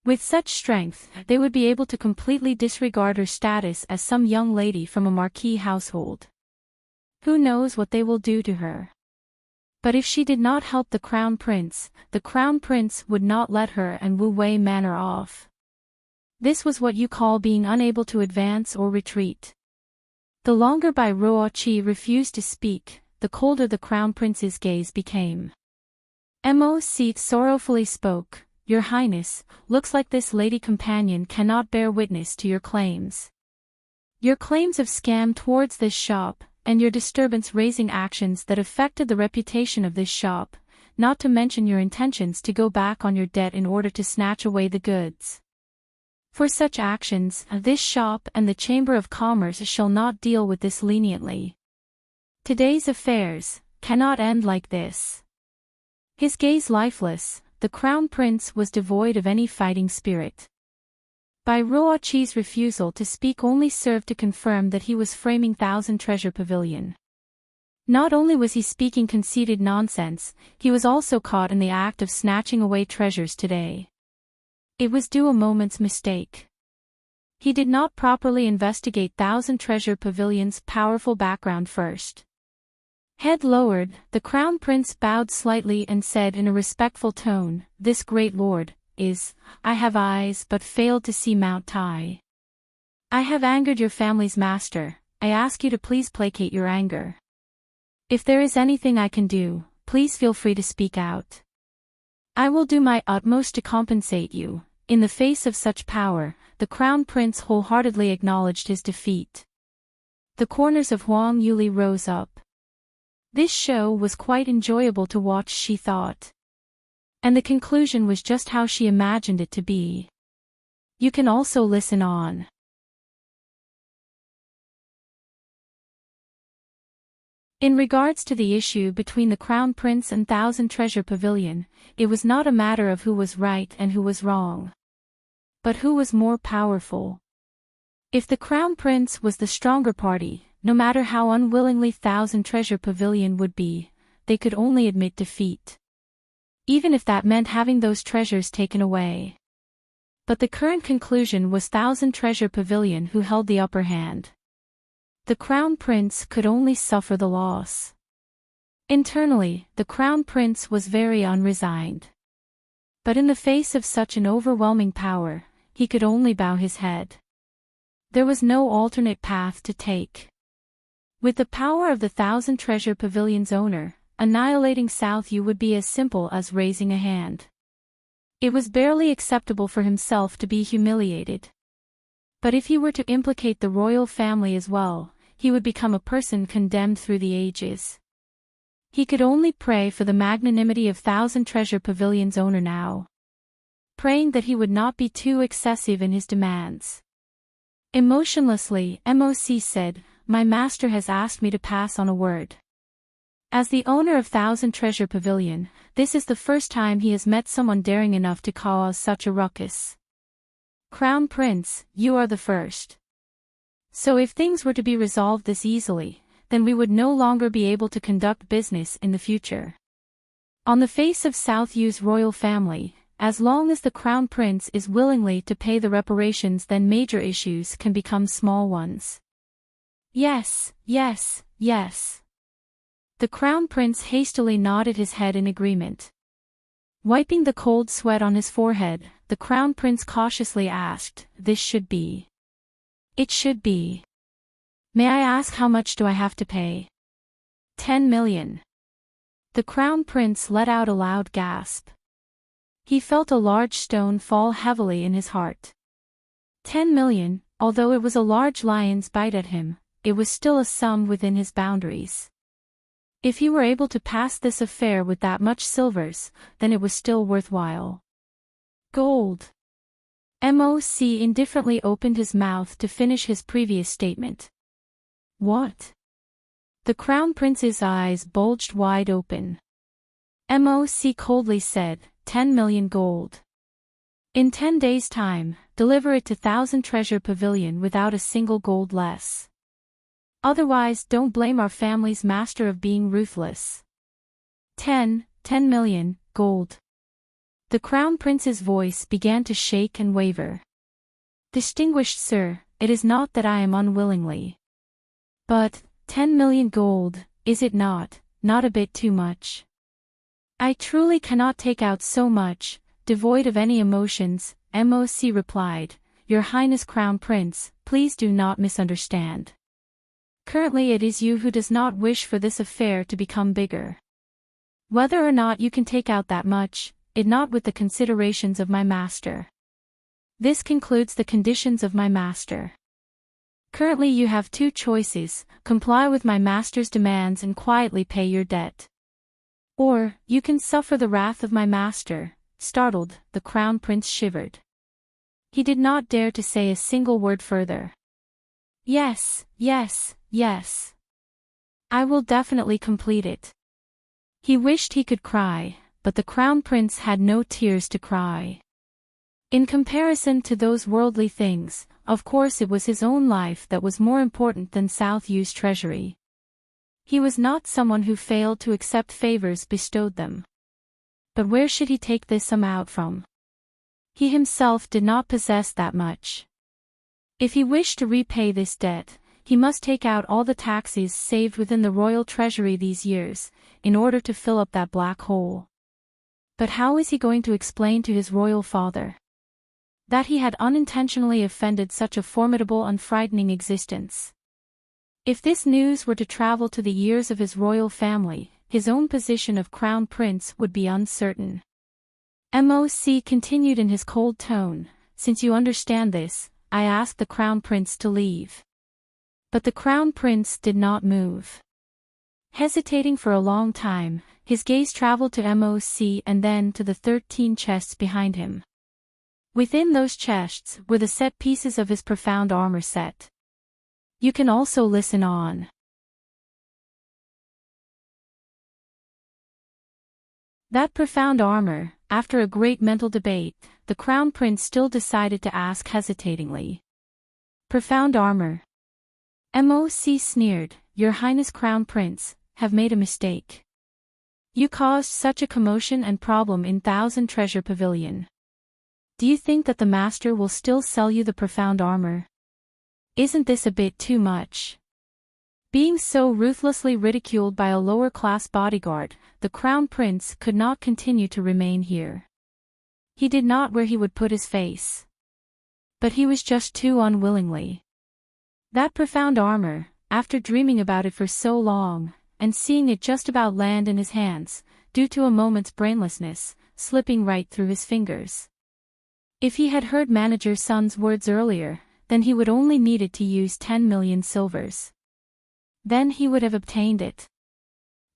With such strength, they would be able to completely disregard her status as some young lady from a marquis household. Who knows what they will do to her? But if she did not help the crown prince would not let her and Wu Wei Manor off. This was what you call being unable to advance or retreat. The longer Bai Ruoqi refused to speak, the colder the crown prince's gaze became. Moc sorrowfully spoke, "Your Highness, looks like this lady companion cannot bear witness to your claims. Your claims of scam towards this shop, and your disturbance-raising actions that affected the reputation of this shop, not to mention your intentions to go back on your debt in order to snatch away the goods. For such actions, this shop and the Chamber of Commerce shall not deal with this leniently. Today's affairs cannot end like this." His gaze lifeless, the Crown Prince was devoid of any fighting spirit. Bai Ruoqi's refusal to speak only served to confirm that he was framing Thousand Treasure Pavilion. Not only was he speaking conceited nonsense, he was also caught in the act of snatching away treasures today. It was due a moment's mistake. He did not properly investigate Thousand Treasure Pavilion's powerful background first. Head lowered, the Crown Prince bowed slightly and said in a respectful tone, "This great lord is, I have eyes but failed to see Mount Tai. I have angered your family's master, I ask you to please placate your anger. If there is anything I can do, please feel free to speak out. I will do my utmost to compensate you." In the face of such power, the Crown Prince wholeheartedly acknowledged his defeat. The corners of Huang Yuli rose up. This show was quite enjoyable to watch, she thought. And the conclusion was just how she imagined it to be. You can also listen on. In regards to the issue between the Crown Prince and Thousand Treasure Pavilion, it was not a matter of who was right and who was wrong, but who was more powerful. If the Crown Prince was the stronger party, no matter how unwillingly Thousand Treasure Pavilion would be, they could only admit defeat. Even if that meant having those treasures taken away. But the current conclusion was Thousand Treasure Pavilion who held the upper hand. The Crown Prince could only suffer the loss. Internally, the Crown Prince was very unresigned. But in the face of such an overwhelming power, he could only bow his head. There was no alternate path to take. With the power of the Thousand Treasure Pavilion's owner, annihilating South Yu would be as simple as raising a hand. It was barely acceptable for himself to be humiliated. But if he were to implicate the royal family as well, he would become a person condemned through the ages. He could only pray for the magnanimity of Thousand Treasure Pavilion's owner now, praying that he would not be too excessive in his demands. Emotionlessly, Moc said, "My master has asked me to pass on a word. As the owner of Thousand Treasure Pavilion, this is the first time he has met someone daring enough to cause such a ruckus. Crown Prince, you are the first. So if things were to be resolved this easily, then we would no longer be able to conduct business in the future. On the face of South Yu's royal family, as long as the Crown Prince is willingly to pay the reparations, then major issues can become small ones." "Yes, yes, yes." The Crown Prince hastily nodded his head in agreement. Wiping the cold sweat on his forehead, the Crown Prince cautiously asked, "This should be. It should be. May I ask how much do I have to pay?" 10 million. The Crown Prince let out a loud gasp. He felt a large stone fall heavily in his heart. 10 million, although it was a large lion's bite at him, it was still a sum within his boundaries. If he were able to pass this affair with that much silvers, then it was still worthwhile. Gold. Moc indifferently opened his mouth to finish his previous statement. What? The Crown Prince's eyes bulged wide open. Moc coldly said, 10 million gold. In 10 days' time, deliver it to Thousand Treasure Pavilion without a single gold less. Otherwise, don't blame our family's master of being ruthless. 10 million, gold. The Crown Prince's voice began to shake and waver. Distinguished sir, it is not that I am unwillingly. But, 10 million gold, is it not a bit too much? I truly cannot take out so much, devoid of any emotions, Moc replied. Your Highness Crown Prince, please do not misunderstand. Currently it is you who does not wish for this affair to become bigger. Whether or not you can take out that much, it not with the considerations of my master. This concludes the conditions of my master. Currently you have two choices: comply with my master's demands and quietly pay your debt. Or, you can suffer the wrath of my master. Startled, the crown prince shivered. He did not dare to say a single word further. Yes, yes, yes. I will definitely complete it. He wished he could cry, but the crown prince had no tears to cry. In comparison to those worldly things, of course it was his own life that was more important than South Yu's treasury. He was not someone who failed to accept favors bestowed them. But where should he take this sum out from? He himself did not possess that much. If he wished to repay this debt, he must take out all the taxes saved within the royal treasury these years, in order to fill up that black hole. But how is he going to explain to his royal father that he had unintentionally offended such a formidable and frightening existence? If this news were to travel to the ears of his royal family, his own position of crown prince would be uncertain. MOC continued in his cold tone, "Since you understand this, I ask the crown prince to leave." But the crown prince did not move. Hesitating for a long time, his gaze traveled to MOC and then to the 13 chests behind him. Within those chests were the set pieces of his profound armor set. You can also listen on. That profound armor, after a great mental debate, the crown prince still decided to ask hesitatingly. Profound armor. MOC sneered, "Your Highness Crown Prince, have made a mistake. You caused such a commotion and problem in Thousand Treasure Pavilion. Do you think that the master will still sell you the profound armor? Isn't this a bit too much?" Being so ruthlessly ridiculed by a lower-class bodyguard, the crown prince could not continue to remain here. He did not where he would put his face. But he was just too unwillingly. That profound armor, after dreaming about it for so long, and seeing it just about land in his hands, due to a moment's brainlessness, slipping right through his fingers. If he had heard Manager Sun's words earlier, then he would only needed to use 10 million silvers. Then he would have obtained it.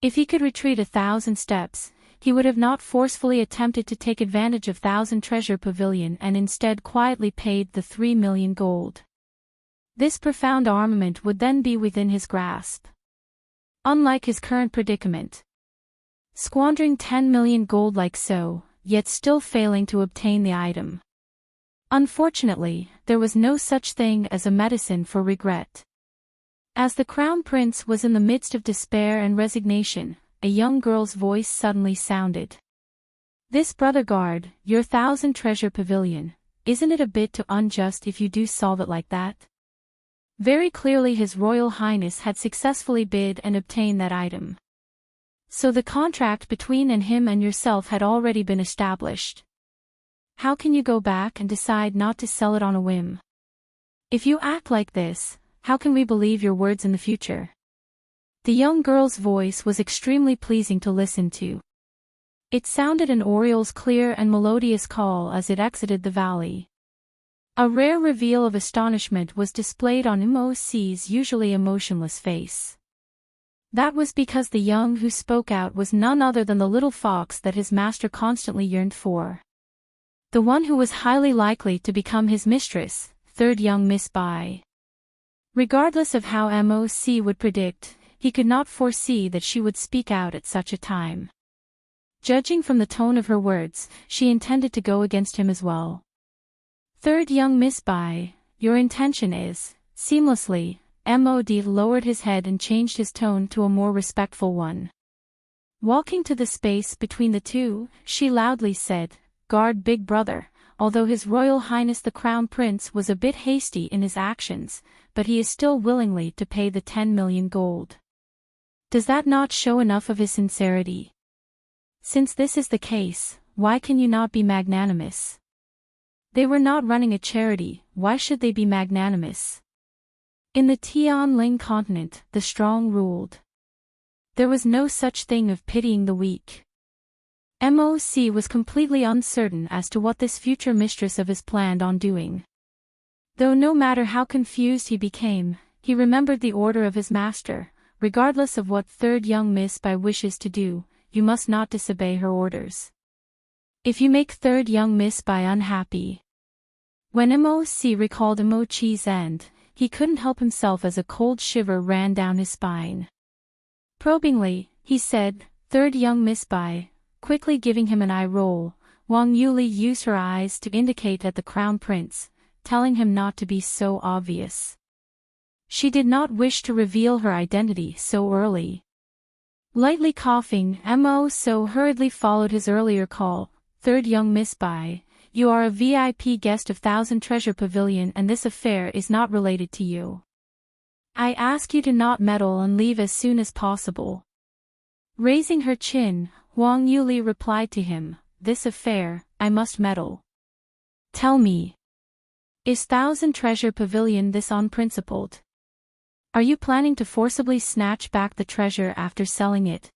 If he could retreat 1,000 steps, he would have not forcefully attempted to take advantage of Thousand Treasure Pavilion and instead quietly paid the 3 million gold. This profound armament would then be within his grasp. Unlike his current predicament. Squandering 10 million gold like so, yet still failing to obtain the item. Unfortunately, there was no such thing as a medicine for regret. As the crown prince was in the midst of despair and resignation, a young girl's voice suddenly sounded. "This brother guard, your Thousand Treasure Pavilion, isn't it a bit too unjust if you do solve it like that?" Very clearly His Royal Highness had successfully bid and obtained that item. So the contract between him and yourself had already been established. How can you go back and decide not to sell it on a whim? If you act like this, how can we believe your words in the future? The young girl's voice was extremely pleasing to listen to. It sounded an oriole's clear and melodious call as it exited the valley. A rare reveal of astonishment was displayed on MOC's usually emotionless face. That was because the young who spoke out was none other than the little fox that his master constantly yearned for. The one who was highly likely to become his mistress, third young Miss Bai. Regardless of how MOC would predict, he could not foresee that she would speak out at such a time. Judging from the tone of her words, she intended to go against him as well. "Third young Miss Bai, your intention is," seamlessly, MOD lowered his head and changed his tone to a more respectful one. Walking to the space between the two, she loudly said, "Guard big brother, although His Royal Highness the Crown Prince was a bit hasty in his actions, but he is still willingly to pay the 10 million gold. Does that not show enough of his sincerity? Since this is the case, why can you not be magnanimous? They were not running a charity, why should they be magnanimous? In the Tianling continent, the strong ruled. There was no such thing of pitying the weak. MOC was completely uncertain as to what this future mistress of his planned on doing. Though no matter how confused he became, he remembered the order of his master: regardless of what third young Miss Bai wishes to do, you must not disobey her orders. If you make third young Miss Bai unhappy. When MOC recalled Mochi's end, he couldn't help himself as a cold shiver ran down his spine. Probingly, he said, "Third young Miss Bai," quickly giving him an eye roll. Wang Yuli used her eyes to indicate at the crown prince, telling him not to be so obvious. She did not wish to reveal her identity so early. Lightly coughing, Mo so hurriedly followed his earlier call. "Third young Miss Bai, you are a VIP guest of Thousand Treasure Pavilion and this affair is not related to you. I ask you to not meddle and leave as soon as possible." Raising her chin, Wang Yuli replied to him, "This affair, I must meddle. Tell me. Is Thousand Treasure Pavilion this unprincipled? Are you planning to forcibly snatch back the treasure after selling it?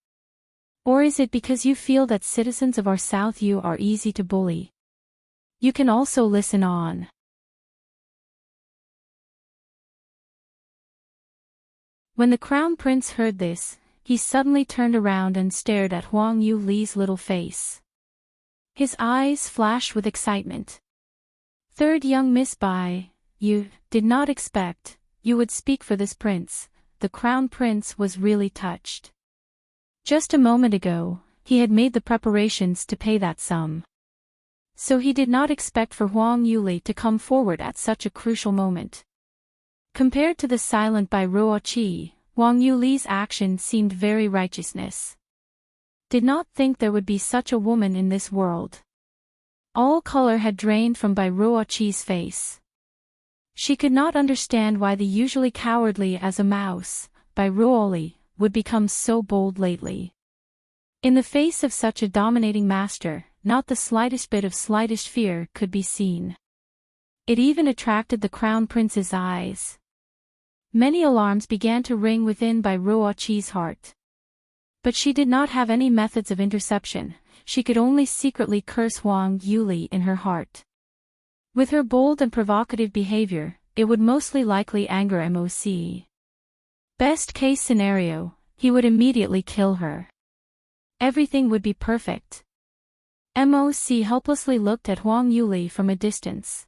Or is it because you feel that citizens of our South U are easy to bully? You can also listen on." When the crown prince heard this, he suddenly turned around and stared at Huang Yuli's little face. His eyes flashed with excitement. "Third young Miss Bai, you did not expect you would speak for this prince." The crown prince was really touched. Just a moment ago, he had made the preparations to pay that sum. So he did not expect for Huang Yuli to come forward at such a crucial moment. Compared to the silent Bai Ruoqi, Wang Yuli's action seemed very righteousness. Did not think there would be such a woman in this world. All color had drained from Bai Ruoqi's face. She could not understand why the usually cowardly as a mouse, Bai Ruoli, would become so bold lately. In the face of such a dominating master, not the slightest bit of slightest fear could be seen. It even attracted the crown prince's eyes. Many alarms began to ring within Bai Ruoqi's heart. But she did not have any methods of interception, she could only secretly curse Huang Yuli in her heart. With her bold and provocative behavior, it would mostly likely anger MOC. Best case scenario, he would immediately kill her. Everything would be perfect. MOC helplessly looked at Huang Yuli from a distance.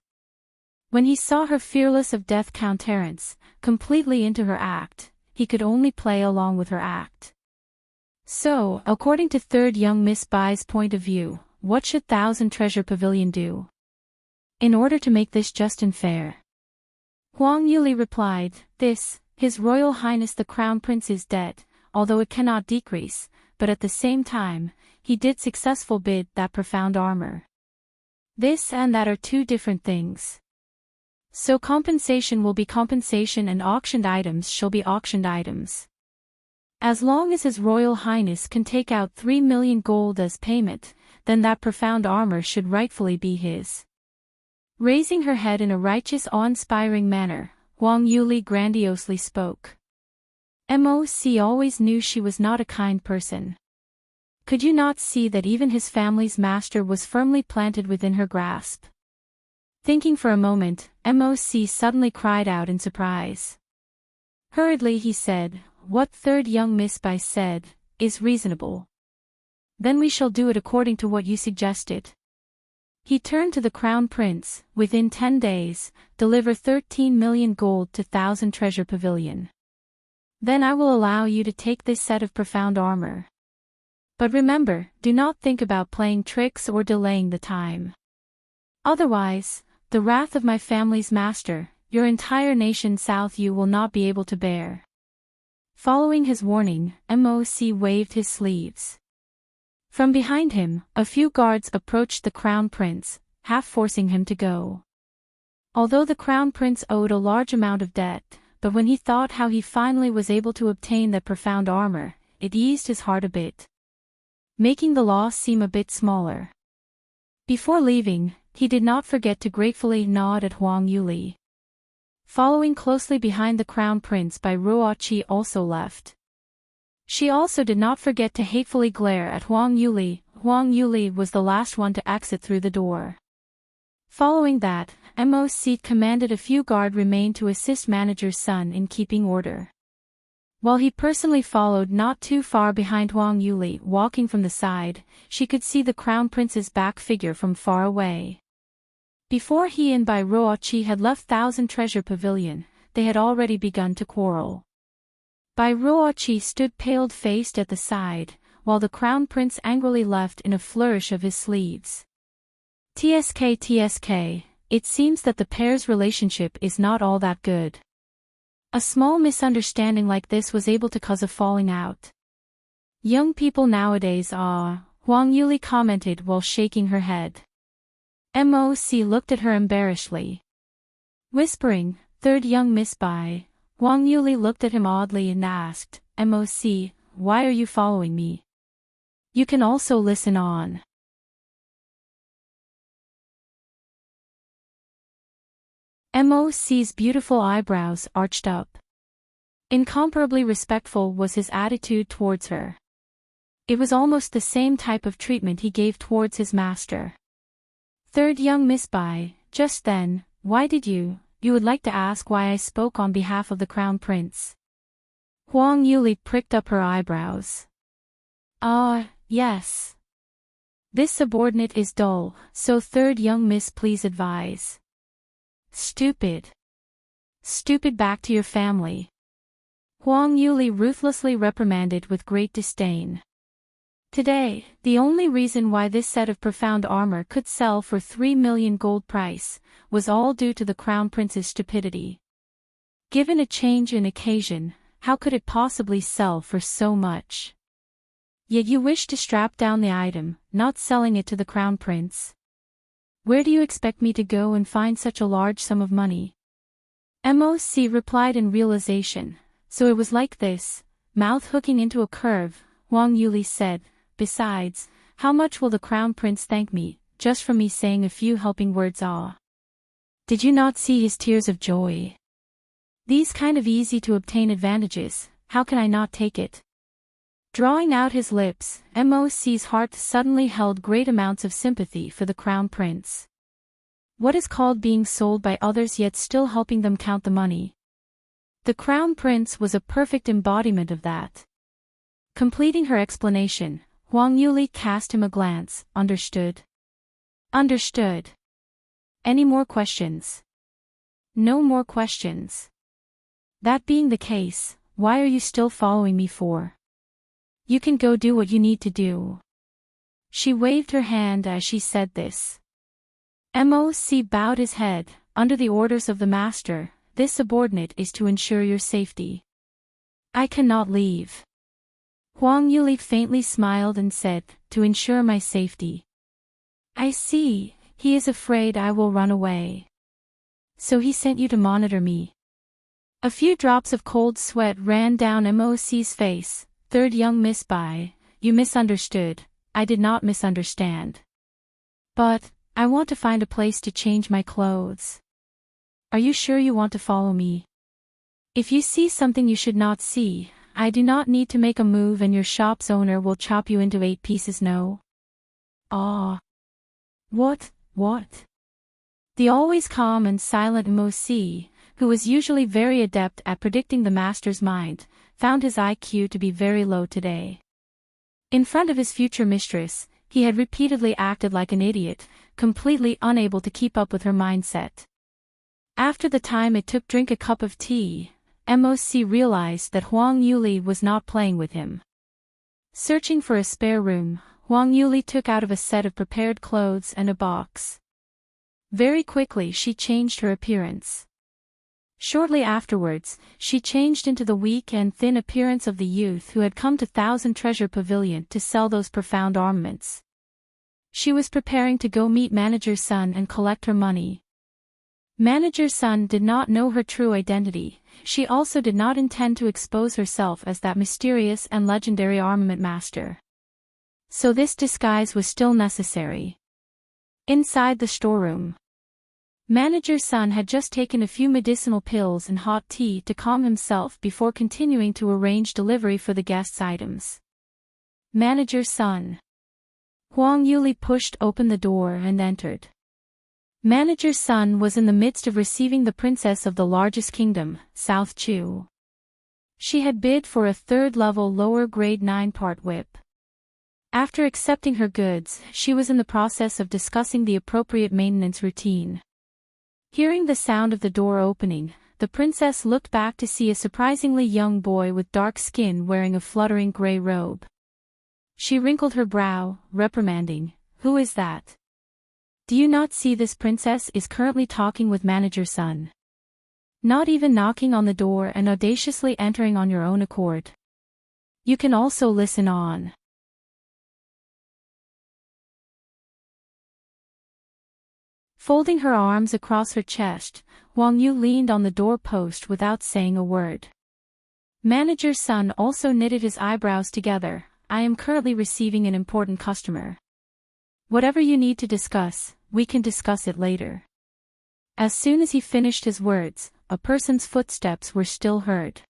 When he saw her fearless of death countenance, completely into her act, he could only play along with her act. So, according to third young Miss Bai's point of view, what should Thousand Treasure Pavilion do in order to make this just and fair? Huang Yuli replied, "This, His Royal Highness the Crown Prince is dead, although it cannot decrease, but at the same time, he did successful bid that profound armor. This and that are two different things. So compensation will be compensation and auctioned items shall be auctioned items. As long as His Royal Highness can take out 3 million gold as payment, then that profound armor should rightfully be his." Raising her head in a righteous awe-inspiring manner, Huang Yuli grandiosely spoke. MOC always knew she was not a kind person. Could you not see that even his family's master was firmly planted within her grasp? Thinking for a moment, MOC suddenly cried out in surprise. Hurriedly he said, "What third young Miss Bai said, is reasonable. Then we shall do it according to what you suggested." He turned to the crown prince, "Within 10 days, deliver 13 million gold to Thousand Treasure Pavilion. Then I will allow you to take this set of profound armor. But remember, do not think about playing tricks or delaying the time. Otherwise, the wrath of my family's master, your entire nation South U will not be able to bear." Following his warning, MOC waved his sleeves. From behind him, a few guards approached the crown prince, half forcing him to go. Although the crown prince owed a large amount of debt, but when he thought how he finally was able to obtain that profound armor, it eased his heart a bit, making the loss seem a bit smaller. Before leaving, he did not forget to gratefully nod at Huang Yuli. Following closely behind the crown prince Bai Ruoqi also left. She also did not forget to hatefully glare at Huang Yuli. Huang Yuli was the last one to exit through the door. Following that, MOC commanded a few guard remain to assist manager's son in keeping order. While he personally followed not too far behind Huang Yuli walking from the side, she could see the crown prince's back figure from far away. Before he and Bai Ruoqi had left Thousand Treasure Pavilion, they had already begun to quarrel. Bai Ruoqi stood pale-faced at the side, while the crown prince angrily left in a flourish of his sleeves. TSK, it seems that the pair's relationship is not all that good. A small misunderstanding like this was able to cause a falling out. Young people nowadays are, Huang Yuli commented while shaking her head. MOC looked at her embarrassedly. Whispering, "Third young Miss Bai," Huang Yuli looked at him oddly and asked, "MOC, why are you following me? You can also listen on." MOC's beautiful eyebrows arched up. Incomparably respectful was his attitude towards her. It was almost the same type of treatment he gave towards his master. "Third young Miss Bai, just then, why did you would like to ask why I spoke on behalf of the crown prince?" Huang Yuli pricked up her eyebrows. Yes. This subordinate is dull, so third young miss please advise. Stupid. Stupid, back to your family. Huang Yuli ruthlessly reprimanded with great disdain. Today, the only reason why this set of profound armor could sell for 3 million gold price, was all due to the crown prince's stupidity. Given a change in occasion, how could it possibly sell for so much? Yet you wish to strap down the item, not selling it to the crown prince. Where do you expect me to go and find such a large sum of money? MOC replied in realization, so it was like this, mouth hooking into a curve. Huang Yuli said, "Besides, how much will the crown prince thank me, just from me saying a few helping words? Did you not see his tears of joy? These kind of easy to obtain advantages, how can I not take it?" Drawing out his lips, MOC's heart suddenly held great amounts of sympathy for the crown prince. What is called being sold by others yet still helping them count the money? The crown prince was a perfect embodiment of that. Completing her explanation, Huang Yuli cast him a glance. Understood? Understood. Any more questions? No more questions. That being the case, why are you still following me for? You can go do what you need to do. She waved her hand as she said this. MOC bowed his head. Under the orders of the master, this subordinate is to ensure your safety. I cannot leave. Huang Yuli faintly smiled and said, "To ensure my safety. I see, he is afraid I will run away. So he sent you to monitor me." A few drops of cold sweat ran down MOC's face. "Third young Miss Bai, you misunderstood. I did not misunderstand. But, I want to find a place to change my clothes. Are you sure you want to follow me? If you see something you should not see, I do not need to make a move and your shop's owner will chop you into 8 pieces, no?" What? The always calm and silent MOC, who was usually very adept at predicting the master's mind, found his IQ to be very low today. In front of his future mistress, he had repeatedly acted like an idiot, completely unable to keep up with her mindset. After the time it took drink a cup of tea, MOC realized that Huang Yuli was not playing with him. Searching for a spare room, Huang Yuli took out of a set of prepared clothes and a box. Very quickly she changed her appearance. Shortly afterwards, she changed into the weak and thin appearance of the youth who had come to Thousand Treasure Pavilion to sell those profound armaments. She was preparing to go meet Manager's son and collect her money. Manager's son did not know her true identity. She also did not intend to expose herself as that mysterious and legendary armament master. So this disguise was still necessary. Inside the storeroom, Manager Sun had just taken a few medicinal pills and hot tea to calm himself before continuing to arrange delivery for the guests' items. Manager Sun. Huang Yuli pushed open the door and entered. Manager Sun was in the midst of receiving the princess of the largest kingdom, South Chu. She had bid for a third-level lower grade 9-part whip. After accepting her goods, she was in the process of discussing the appropriate maintenance routine. Hearing the sound of the door opening, the princess looked back to see a surprisingly young boy with dark skin wearing a fluttering gray robe. She wrinkled her brow, reprimanding, "Who is that? Do you not see this princess is currently talking with Manager Sun? Not even knocking on the door and audaciously entering on your own accord. You can also listen on." Folding her arms across her chest, Huang Yu leaned on the doorpost without saying a word. Manager Sun also knitted his eyebrows together. "I am currently receiving an important customer. Whatever you need to discuss, we can discuss it later." As soon as he finished his words, a person's footsteps were still heard.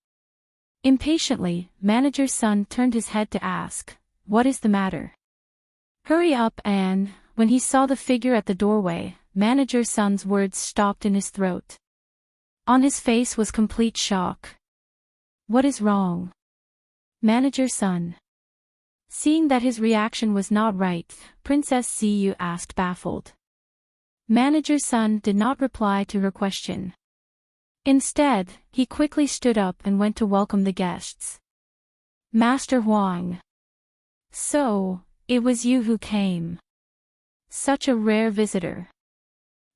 Impatiently, Manager Sun turned his head to ask, "What is the matter?" "Hurry up," and, when he saw the figure at the doorway, Manager Sun's words stopped in his throat. On his face was complete shock. "What is wrong?" Manager Sun. Seeing that his reaction was not right, Princess Ziyu asked baffled. Manager Sun did not reply to her question. Instead, he quickly stood up and went to welcome the guests. "Master Huang. So, it was you who came. Such a rare visitor.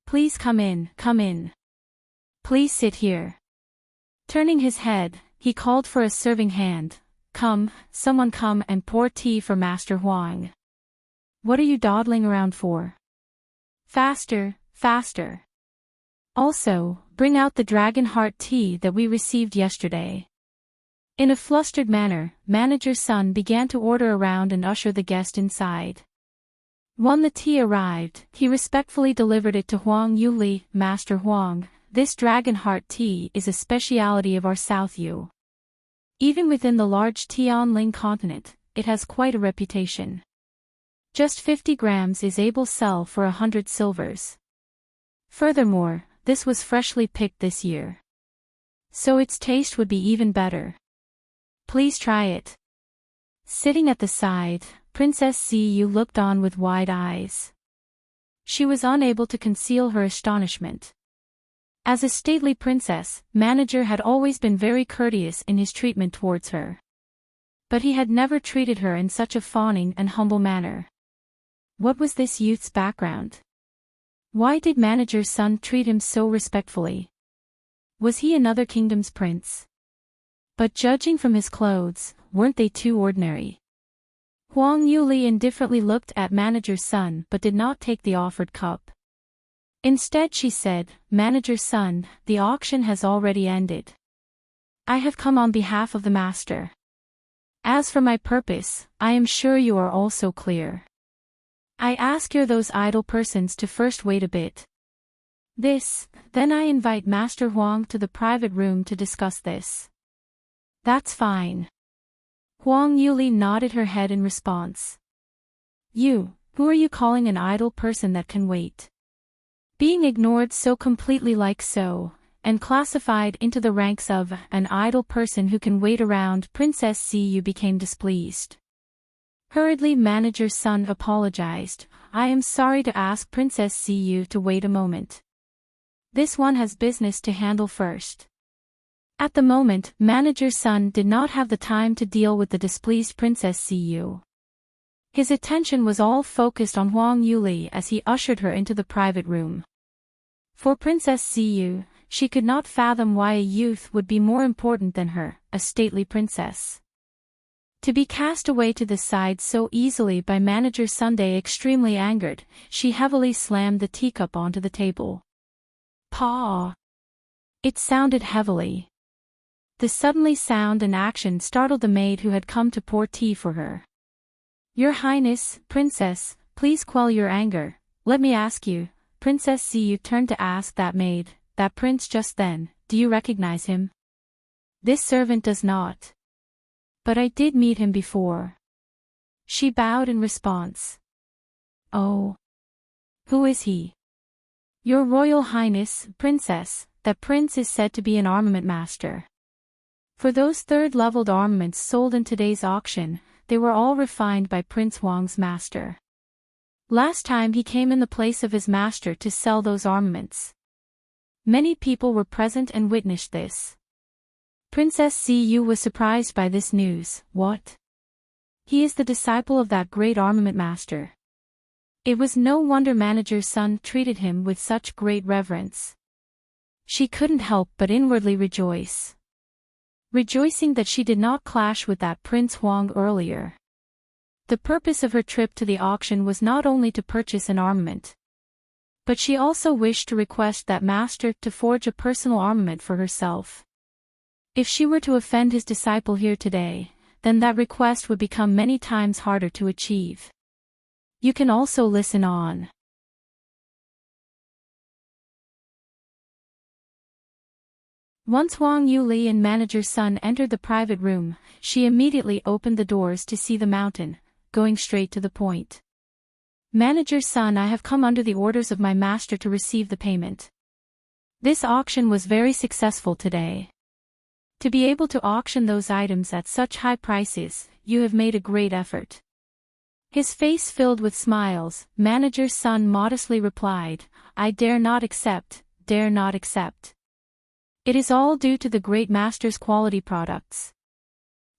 Please come in, come in. Please sit here." Turning his head, he called for a serving hand. "Come, someone come and pour tea for Master Huang. What are you dawdling around for? Faster, faster. Also, bring out the dragon heart tea that we received yesterday." In a flustered manner, Manager Sun began to order around and usher the guest inside. When the tea arrived, he respectfully delivered it to Huang Yuli. "Master Huang, this dragon heart tea is a speciality of our South Yu. Even within the large Tianling continent, it has quite a reputation. Just 50 grams is able to sell for 100 silvers. Furthermore, this was freshly picked this year. So its taste would be even better. Please try it." Sitting at the side, Princess Ziyu looked on with wide eyes. She was unable to conceal her astonishment. As a stately princess, Manager had always been very courteous in his treatment towards her. But he had never treated her in such a fawning and humble manner. What was this youth's background? Why did Manager Sun treat him so respectfully? Was he another kingdom's prince? But judging from his clothes, weren't they too ordinary? Huang Yuli indifferently looked at Manager Sun but did not take the offered cup. Instead she said, "Manager Sun, the auction has already ended. I have come on behalf of the master. As for my purpose, I am sure you are also clear. I ask those idle persons to first wait a bit. Then I invite Master Huang to the private room to discuss this." "That's fine." Huang Yuli nodded her head in response. Who are you calling an idle person that can wait?" Being ignored so completely and classified into the ranks of an idle person who can wait around, Princess Ziyu became displeased. Hurriedly Manager Sun apologized. "I am sorry to ask Princess Ziyu to wait a moment. This one has business to handle first." At the moment, Manager Sun did not have the time to deal with the displeased Princess Ziyu. His attention was all focused on Huang Yuli as he ushered her into the private room. For Princess Ziyu, she could not fathom why a youth would be more important than her, a stately princess. To be cast away to the side so easily by Manager Sunday extremely angered, she heavily slammed the teacup onto the table. Paw! It sounded heavily. The suddenly sound and action startled the maid who had come to pour tea for her. "Your Highness, Princess, please quell your anger. Let me ask you, Princess Ziyu turned to ask that maid, that prince just then, do you recognize him? This servant does not. But I did meet him before. She bowed in response. Oh. Who is he? Your Royal Highness, Princess, that prince is said to be an armament master. For those third-leveled armaments sold in today's auction, they were all refined by Prince Huang's master. Last time he came in the place of his master to sell those armaments. Many people were present and witnessed this. Princess Ziyu was surprised by this news. What? He is the disciple of that great armament master. It was no wonder manager's son treated him with such great reverence. She couldn't help but inwardly rejoice. Rejoicing that she did not clash with that Prince Huang earlier. The purpose of her trip to the auction was not only to purchase an armament, but she also wished to request that master to forge a personal armament for herself. If she were to offend his disciple here today, then that request would become many times harder to achieve. You can also listen on. Once Huang Yuli and manager's son entered the private room, she immediately opened the doors to see the mountain, going straight to the point. Manager's son, I have come under the orders of my master to receive the payment. This auction was very successful today. To be able to auction those items at such high prices, you have made a great effort. His face filled with smiles, manager's son modestly replied, I dare not accept, dare not accept. It is all due to the great master's quality products.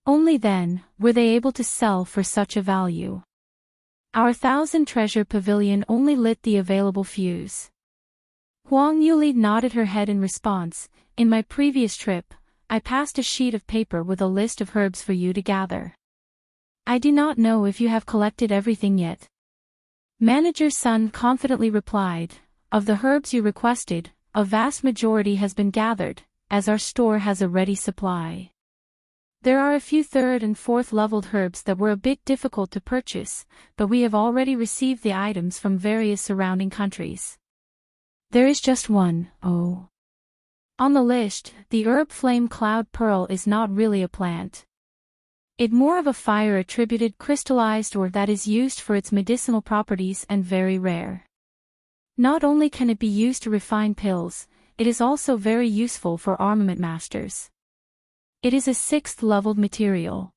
Only then, were they able to sell for such a value. Our 1,000 treasure pavilion only lit the available fuse. Huang Yuli nodded her head in response. In my previous trip, I passed a sheet of paper with a list of herbs for you to gather. I do not know if you have collected everything yet. Manager's son confidently replied, of the herbs you requested, a vast majority has been gathered, as our store has a ready supply. There are a few third and fourth leveled herbs that were a bit difficult to purchase, but we have already received the items from various surrounding countries. There is just one, oh. On the list, the herb flame cloud pearl is not really a plant. It more of a fire attributed crystallized or that is used for its medicinal properties and very rare. Not only can it be used to refine pills, it is also very useful for armament masters. It is a 6th-leveled material.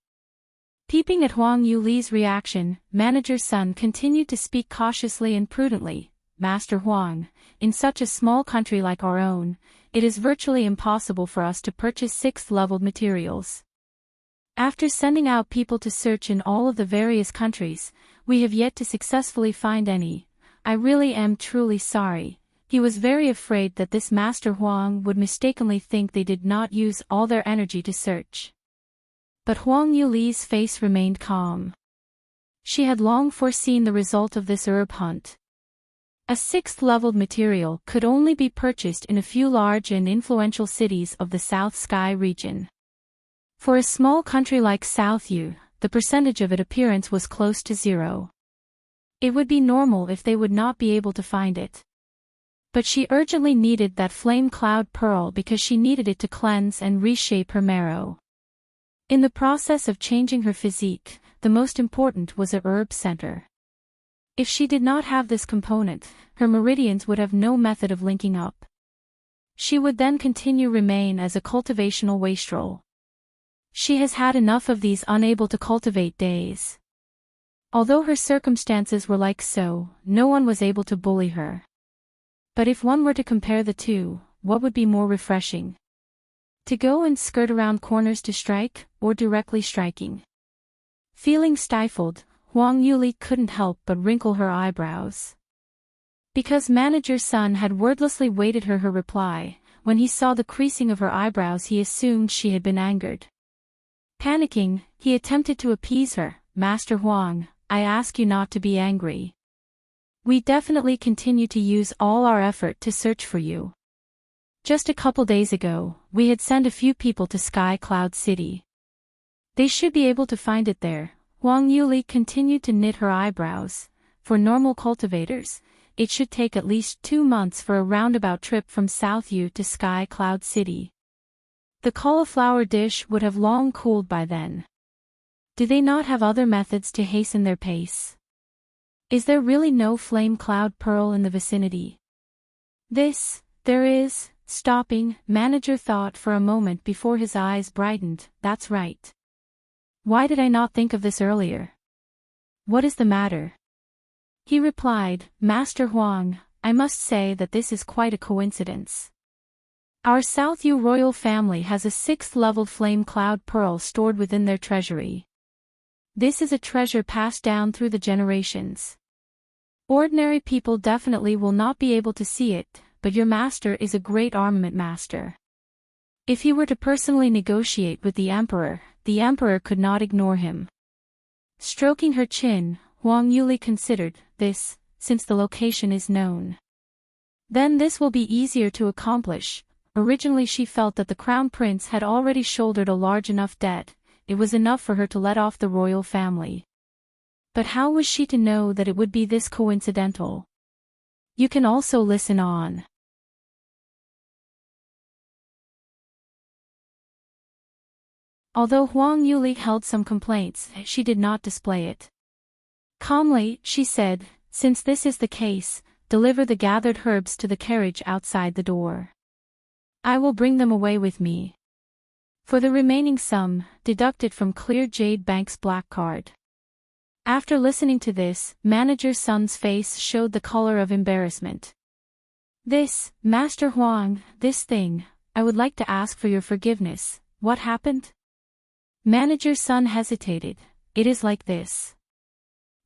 Peeping at Huang Yuli's reaction, manager's son continued to speak cautiously and prudently. Master Huang, in such a small country like our own, it is virtually impossible for us to purchase 6th-leveled materials. After sending out people to search in all of the various countries, we have yet to successfully find any. I really am truly sorry. He was very afraid that this Master Huang would mistakenly think they did not use all their energy to search. But Huang Yuli's face remained calm. She had long foreseen the result of this herb hunt. A 6th-leveled material could only be purchased in a few large and influential cities of the South Sky region. For a small country like South Yu, the percentage of its appearance was close to 0. It would be normal if they would not be able to find it. But she urgently needed that flame cloud pearl because she needed it to cleanse and reshape her marrow. In the process of changing her physique, the most important was a herb center. If she did not have this component, her meridians would have no method of linking up. She would then remain as a cultivational wastrel. She has had enough of these unable to cultivate days. Although her circumstances were like so, no one was able to bully her. But if one were to compare the two, what would be more refreshing? To go and skirt around corners to strike, or directly striking? Feeling stifled, Huang Yuli couldn't help but wrinkle her eyebrows. Because manager's son had wordlessly waited her reply, when he saw the creasing of her eyebrows he assumed she had been angered. Panicking, he attempted to appease her. Master Huang, I ask you not to be angry. We definitely continue to use all our effort to search for you. Just a couple days ago, we had sent a few people to Sky Cloud City. They should be able to find it there. Huang Yuli continued to knit her eyebrows. For normal cultivators, it should take at least 2 months for a roundabout trip from South U to Sky Cloud City. The cauliflower dish would have long cooled by then. Do they not have other methods to hasten their pace? Is there really no flame cloud pearl in the vicinity? There is, stopping, manager thought for a moment before his eyes brightened. That's right. Why did I not think of this earlier? What is the matter? He replied, Master Huang, I must say that this is quite a coincidence. Our South U royal family has a 6th-leveled flame cloud pearl stored within their treasury. This is a treasure passed down through the generations. Ordinary people definitely will not be able to see it, but your master is a great armament master. If he were to personally negotiate with the emperor could not ignore him. Stroking her chin, Huang Yuli considered, this, since the location is known. Then this will be easier to accomplish. Originally she felt that the crown prince had already shouldered a large enough debt, it was enough for her to let off the royal family. But how was she to know that it would be this coincidental? You can also listen on. Although Huang Yuli held some complaints, she did not display it. Calmly, she said, since this is the case, deliver the gathered herbs to the carriage outside the door. I will bring them away with me. For the remaining sum, deduct it from Clear Jade Bank's black card. After listening to this, Manager Sun's face showed the color of embarrassment. This, Master Huang, this thing, I would like to ask for your forgiveness. What happened? Manager Sun hesitated. It is like this.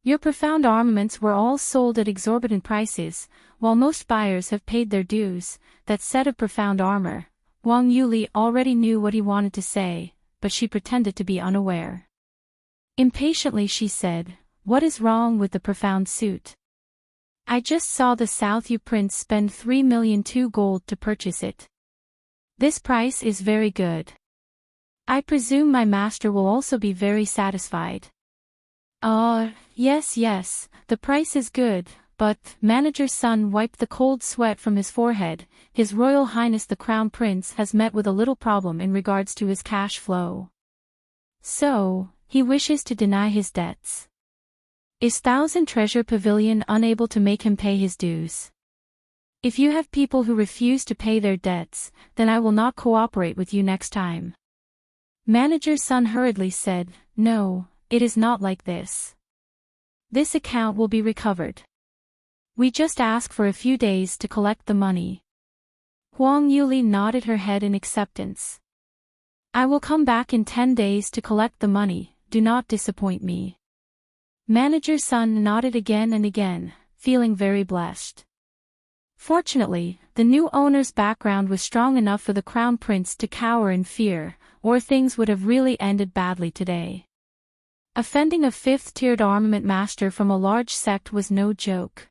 Your profound armaments were all sold at exorbitant prices, while most buyers have paid their dues. That set of profound armor. Huang Yuli already knew what he wanted to say, but she pretended to be unaware. Impatiently she said, what is wrong with the profound suit? I just saw the South U prince spend 3,000,002 gold to purchase it. This price is very good. I presume my master will also be very satisfied. Yes, the price is good, but, Manager Sun wiped the cold sweat from his forehead, His Royal Highness the Crown Prince has met with a little problem in regards to his cash flow. So, he wishes to deny his debts. Is Thousand Treasure Pavilion unable to make him pay his dues? If you have people who refuse to pay their debts, then I will not cooperate with you next time. Manager Sun hurriedly said, no, it is not like this. This account will be recovered. We just ask for a few days to collect the money. Huang Yuli nodded her head in acceptance. I will come back in 10 days to collect the money, do not disappoint me. Manager Sun nodded again and again, feeling very blessed. Fortunately, the new owner's background was strong enough for the Crown Prince to cower in fear, or things would have really ended badly today. Offending a 5th-tiered armament master from a large sect was no joke.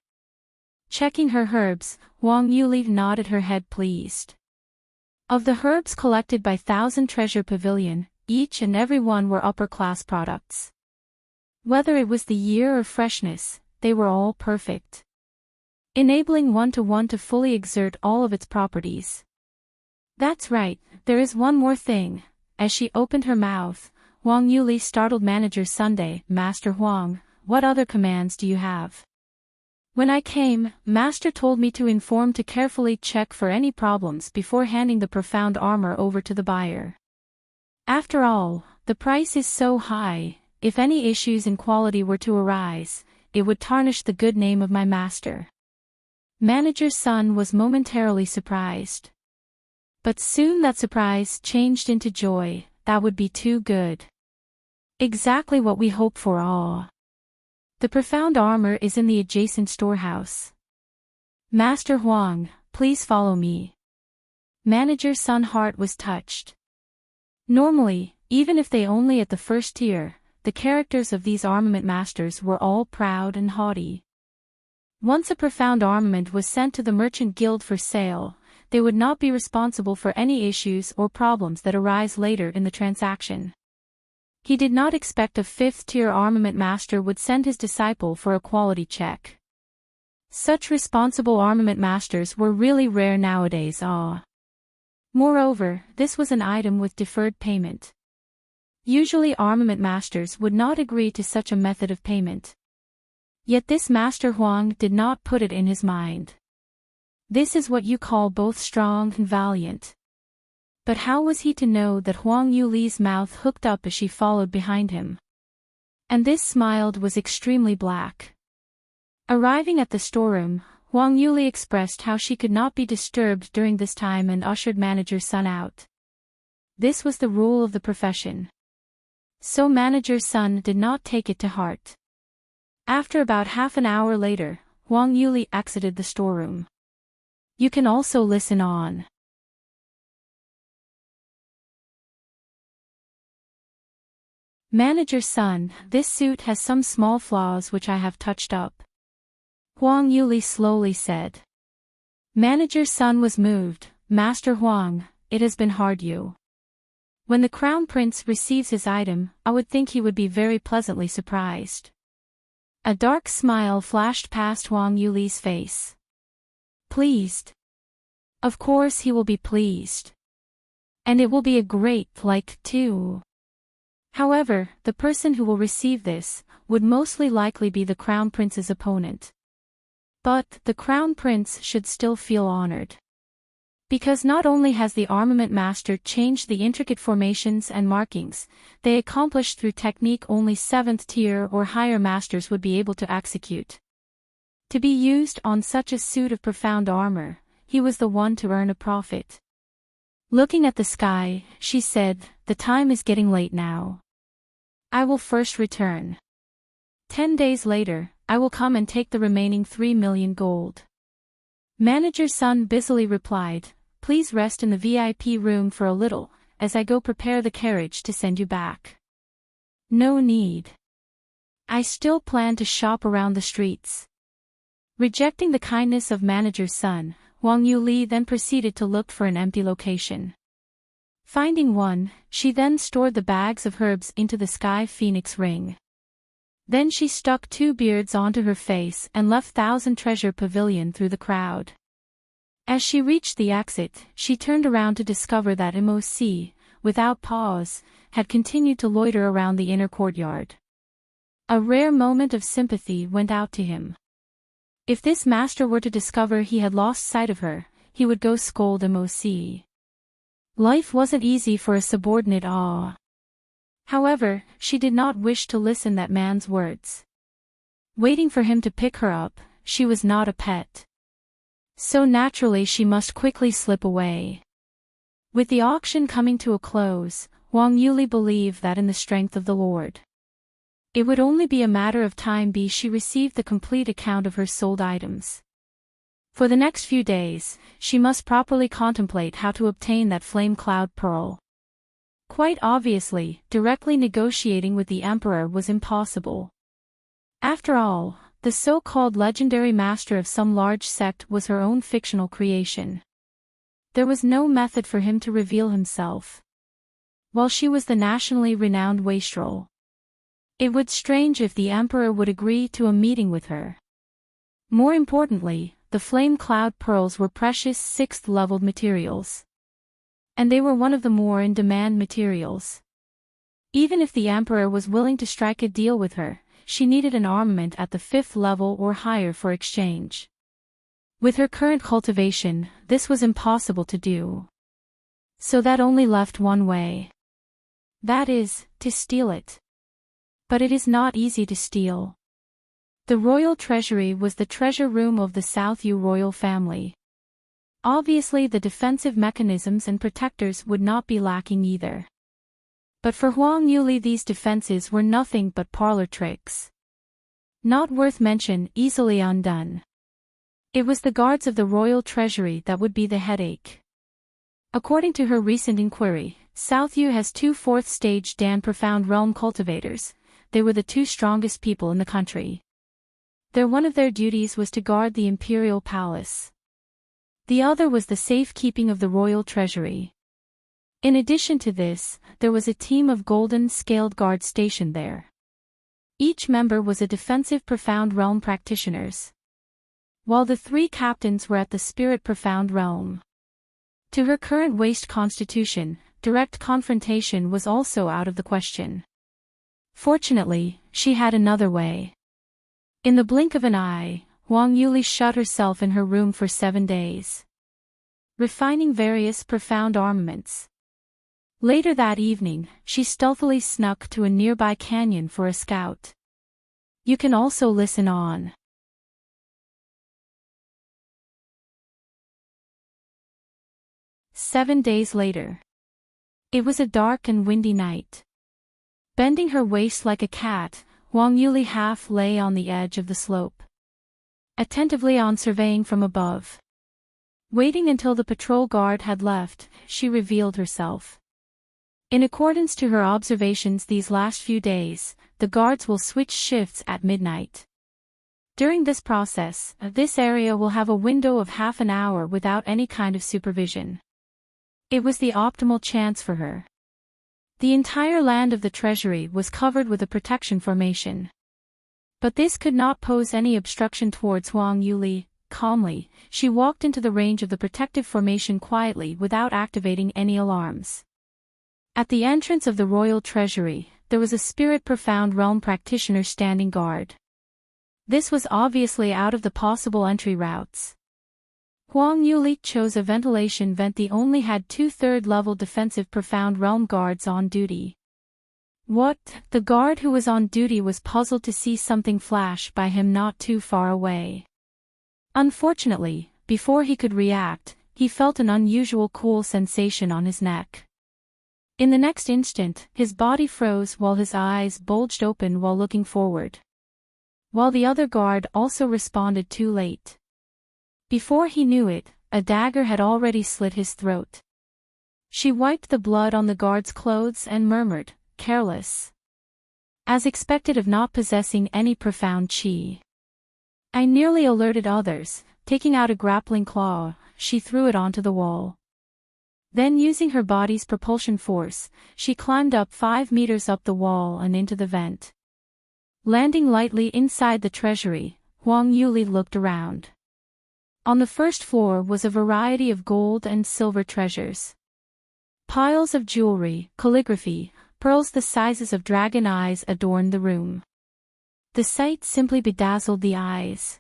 Checking her herbs, Huang Yuli nodded her head pleased. Of the herbs collected by Thousand Treasure Pavilion, each and every one were upper-class products. Whether it was the year or freshness, they were all perfect, enabling one to fully exert all of its properties. That's right, there is one more thing. As she opened her mouth, Huang Yuli startled Manager Sunday. Master Huang, what other commands do you have? When I came, Master told me to inform to carefully check for any problems before handing the profound armor over to the buyer. After all, the price is so high, if any issues in quality were to arise, it would tarnish the good name of my master. Manager Sun was momentarily surprised. But soon that surprise changed into joy. That would be too good. Exactly what we hope for. The profound armor is in the adjacent storehouse. Master Huang, please follow me. Manager Sun heart was touched. Normally, even if they only at the first tier, the characters of these armament masters were all proud and haughty. Once a profound armament was sent to the merchant guild for sale, they would not be responsible for any issues or problems that arise later in the transaction. He did not expect a 5th-tier armament master would send his disciple for a quality check. Such responsible armament masters were really rare nowadays. Moreover, this was an item with deferred payment. Usually armament masters would not agree to such a method of payment. Yet this Master Huang did not put it in his mind. This is what you call both strong and valiant. But how was he to know that Huang Yuli's mouth hooked up as she followed behind him? And this smiled was extremely black. Arriving at the storeroom, Huang Yuli expressed how she could not be disturbed during this time and ushered Manager Sun out. This was the rule of the profession. So Manager Sun did not take it to heart. After about half an hour later, Huang Yuli exited the storeroom. You can also listen on. Manager Sun, this suit has some small flaws which I have touched up. Huang Yuli slowly said. Manager Sun was moved. Master Huang, it has been hard you. When the Crown Prince receives his item, I would think he would be very pleasantly surprised. A dark smile flashed past Huang Yuli's face. Pleased. Of course he will be pleased. And it will be a great like too. However, the person who will receive this would mostly likely be the Crown Prince's opponent. But the Crown Prince should still feel honored. Because not only has the armament master changed the intricate formations and markings, they accomplished through technique only 7th tier or higher masters would be able to execute. To be used on such a suit of profound armor, he was the one to earn a profit. Looking at the sky, she said, the time is getting late now. I will first return. 10 days later, I will come and take the remaining 3 million gold. Manager Sun busily replied, please rest in the VIP room for a little, as I go prepare the carriage to send you back. No need. I still plan to shop around the streets. Rejecting the kindness of Manager Sun, Huang Yuli then proceeded to look for an empty location. Finding one, she then stored the bags of herbs into the Sky Phoenix ring. Then she stuck 2 beards onto her face and left Thousand Treasure Pavilion through the crowd. As she reached the exit, she turned around to discover that Immerse, without pause, had continued to loiter around the inner courtyard. A rare moment of sympathy went out to him. If this master were to discover he had lost sight of her, he would go scold Immerse. Life wasn't easy for a subordinate. However, she did not wish to listen that man's words. Waiting for him to pick her up, she was not a pet. So naturally she must quickly slip away. With the auction coming to a close, Huang Yuli believed that in the strength of the Lord, it would only be a matter of time before she received the complete account of her sold items. For the next few days, she must properly contemplate how to obtain that flame cloud pearl. Quite obviously, directly negotiating with the emperor was impossible. After all, the so-called legendary master of some large sect was her own fictional creation. There was no method for him to reveal himself, while she was the nationally renowned wastrel. It would be strange if the emperor would agree to a meeting with her. More importantly, the flame cloud pearls were precious 6th-leveled materials. And they were one of the more in-demand materials. Even if the emperor was willing to strike a deal with her, she needed an armament at the 5th level or higher for exchange. With her current cultivation, this was impossible to do. So that only left one way. That is, to steal it. But it is not easy to steal. The royal treasury was the treasure room of the South Yu royal family. Obviously the defensive mechanisms and protectors would not be lacking either. But for Huang Yuli these defenses were nothing but parlor tricks. Not worth mention, easily undone. It was the guards of the royal treasury that would be the headache. According to her recent inquiry, South Yu has 2 4th-stage Dan Profound Realm cultivators. They were the 2 strongest people in the country. One of their duties was to guard the imperial palace. The other was the safekeeping of the royal treasury. In addition to this, there was a team of golden-scaled guards stationed there. Each member was a defensive Profound Realm practitioners. while the three captains were at the spirit profound realm. To her current waste constitution, direct confrontation was also out of the question. Fortunately, she had another way. In the blink of an eye, Huang Yuli shut herself in her room for 7 days, refining various profound armaments. Later that evening, she stealthily snuck to a nearby canyon for a scout. You can also listen on. "7 days later. It was a dark and windy night. Bending her waist like a cat, Huang Yuli half lay on the edge of the slope, attentively surveying from above. Waiting until the patrol guard had left, she revealed herself. In accordance to her observations these last few days, the guards will switch shifts at midnight. During this process, this area will have a window of half an hour without any kind of supervision. It was the optimal chance for her. The entire land of the treasury was covered with a protection formation. But this could not pose any obstruction towards Huang Yuli. Calmly, she walked into the range of the protective formation quietly without activating any alarms. At the entrance of the royal treasury, there was a spirit profound realm practitioner standing guard. This was obviously out of the possible entry routes. Huang Yuli chose a ventilation vent that only had 2/3 level defensive profound realm guards on duty. What? The guard who was on duty was puzzled to see something flash by him not too far away. Unfortunately, before he could react, he felt an unusual cool sensation on his neck. In the next instant, his body froze while his eyes bulged open while looking forward. While the other guard also responded too late. Before he knew it, a dagger had already slit his throat. She wiped the blood on the guard's clothes and murmured, careless. As expected of not possessing any profound chi. I nearly alerted others. Taking out a grappling claw, she threw it onto the wall. Then using her body's propulsion force, she climbed up 5 meters up the wall and into the vent. Landing lightly inside the treasury, Huang Yuli looked around. On the first floor was a variety of gold and silver treasures. Piles of jewelry, calligraphy, pearls the sizes of dragon eyes adorned the room. The sight simply bedazzled the eyes.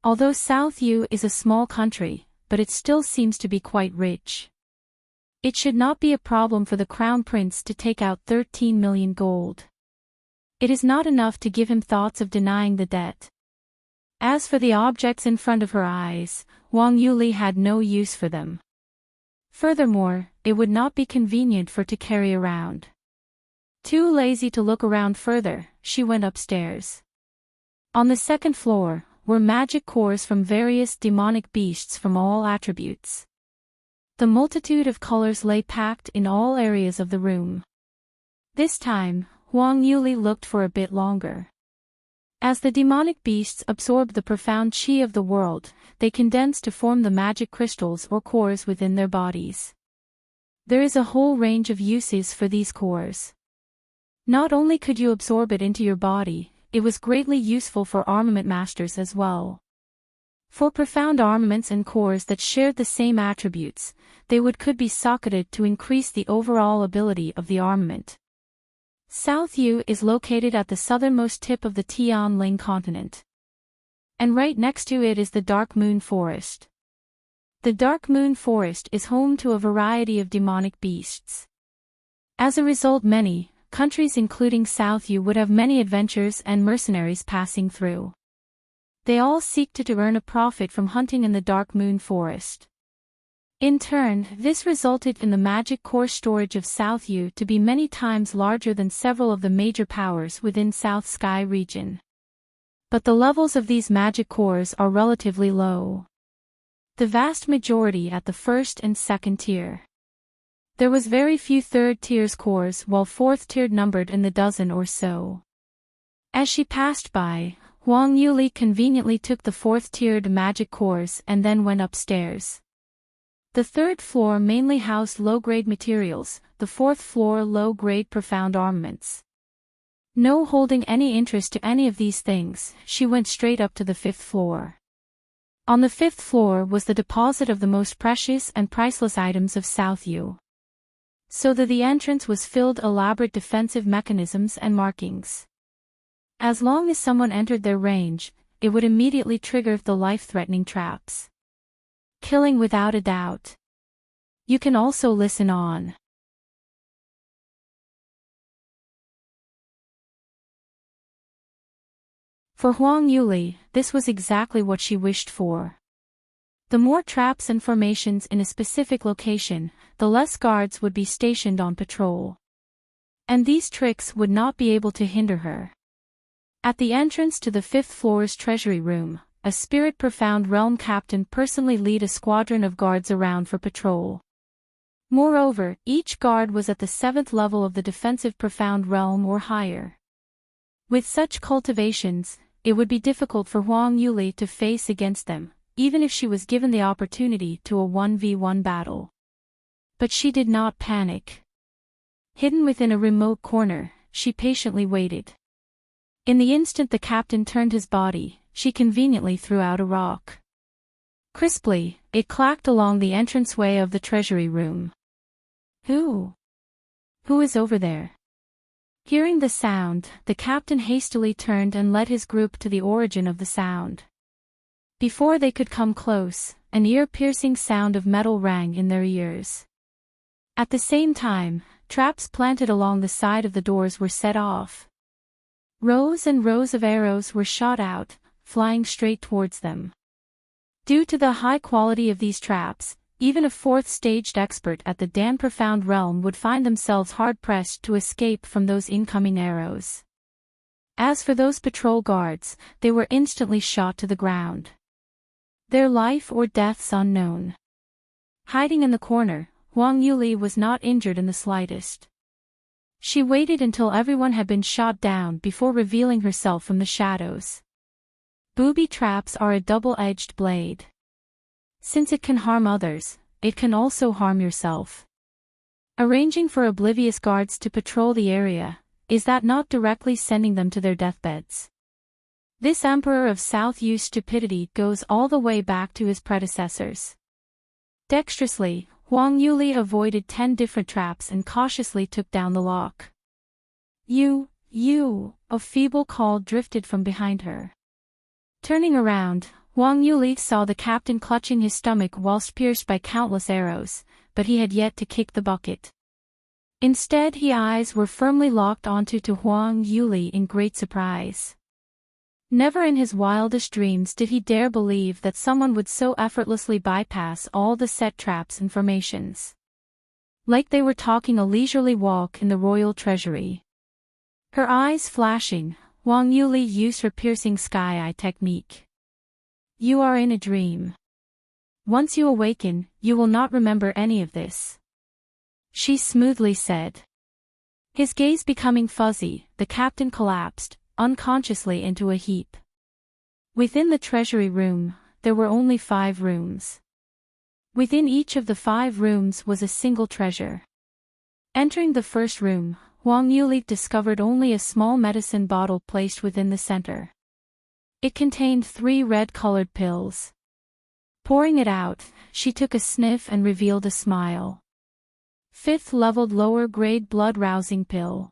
Although South Yu is a small country, but it still seems to be quite rich. It should not be a problem for the crown prince to take out 13 million gold. It is not enough to give him thoughts of denying the debt. As for the objects in front of her eyes, Huang Yuli had no use for them. Furthermore, it would not be convenient for her to carry around. Too lazy to look around further, she went upstairs. On the second floor were magic cores from various demonic beasts from all attributes. The multitude of colors lay packed in all areas of the room. This time, Huang Yuli looked for a bit longer. As the demonic beasts absorbed the profound chi of the world, they condensed to form the magic crystals or cores within their bodies. There is a whole range of uses for these cores. Not only could you absorb it into your body, it was greatly useful for armament masters as well. For profound armaments and cores that shared the same attributes, they could be socketed to increase the overall ability of the armament. South Yu is located at the southernmost tip of the Tianling continent. And right next to it is the Dark Moon Forest. The Dark Moon Forest is home to a variety of demonic beasts. As a result, many countries including South Yu would have many adventurers and mercenaries passing through. They all seek to earn a profit from hunting in the Dark Moon Forest. In turn, this resulted in the magic core storage of South Yu to be many times larger than several of the major powers within South Sky region. But the levels of these magic cores are relatively low. The vast majority at the first and second tier. There was very few third tier's cores, while fourth tier numbered in the dozen or so. As she passed by, Huang Yuli conveniently took the fourth-tiered magic cores and then went upstairs. The third floor mainly housed low-grade materials, the fourth floor low-grade profound armaments. No holding any interest to any of these things, she went straight up to the fifth floor. On the 5th floor was the deposit of the most precious and priceless items of South U. So that the entrance was filled elaborate defensive mechanisms and markings. As long as someone entered their range, it would immediately trigger the life-threatening traps. Killing without a doubt. You can also listen on. For Huang Yuli, this was exactly what she wished for. The more traps and formations in a specific location, the less guards would be stationed on patrol. And these tricks would not be able to hinder her. At the entrance to the 5th floor's treasury room, a Spirit Profound Realm captain personally led a squadron of guards around for patrol. Moreover, each guard was at the 7th level of the defensive Profound Realm or higher. With such cultivations, it would be difficult for Huang Yuli to face against them, even if she was given the opportunity to a 1v1 battle. But she did not panic. Hidden within a remote corner, she patiently waited. In the instant the captain turned his body, she conveniently threw out a rock. Crisply, it clacked along the entranceway of the treasury room. Who is over there? Hearing the sound, the captain hastily turned and led his group to the origin of the sound. Before they could come close, an ear-piercing sound of metal rang in their ears. At the same time, traps planted along the side of the doors were set off. Rows and rows of arrows were shot out, flying straight towards them. Due to the high quality of these traps, even a 4th-staged expert at the Dan Profound Realm would find themselves hard-pressed to escape from those incoming arrows. As for those patrol guards, they were instantly shot to the ground. Their life or deaths unknown. Hiding in the corner, Huang Yuli was not injured in the slightest. She waited until everyone had been shot down before revealing herself from the shadows. Booby traps are a double-edged blade. Since it can harm others, it can also harm yourself. Arranging for oblivious guards to patrol the area, is that not directly sending them to their deathbeds? This Emperor of South U's stupidity goes all the way back to his predecessors. Dexterously, Huang Yuli avoided 10 different traps and cautiously took down the lock. You, a feeble call drifted from behind her. Turning around, Huang Yuli saw the captain clutching his stomach whilst pierced by countless arrows, but he had yet to kick the bucket. Instead, his eyes were firmly locked onto Huang Yuli in great surprise. Never in his wildest dreams did he dare believe that someone would so effortlessly bypass all the set traps and formations. Like they were talking a leisurely walk in the royal treasury. Her eyes flashing, Huang Yuli used her piercing sky eye technique. You are in a dream. Once you awaken, you will not remember any of this. She smoothly said. His gaze becoming fuzzy, the captain collapsed, unconsciously into a heap. Within the treasury room, there were only 5 rooms. Within each of the 5 rooms was a single treasure. Entering the first room, Huang Yuli discovered only a small medicine bottle placed within the center. It contained 3 red-colored pills. Pouring it out, she took a sniff and revealed a smile. 5th-leveled lower-grade blood-rousing pill.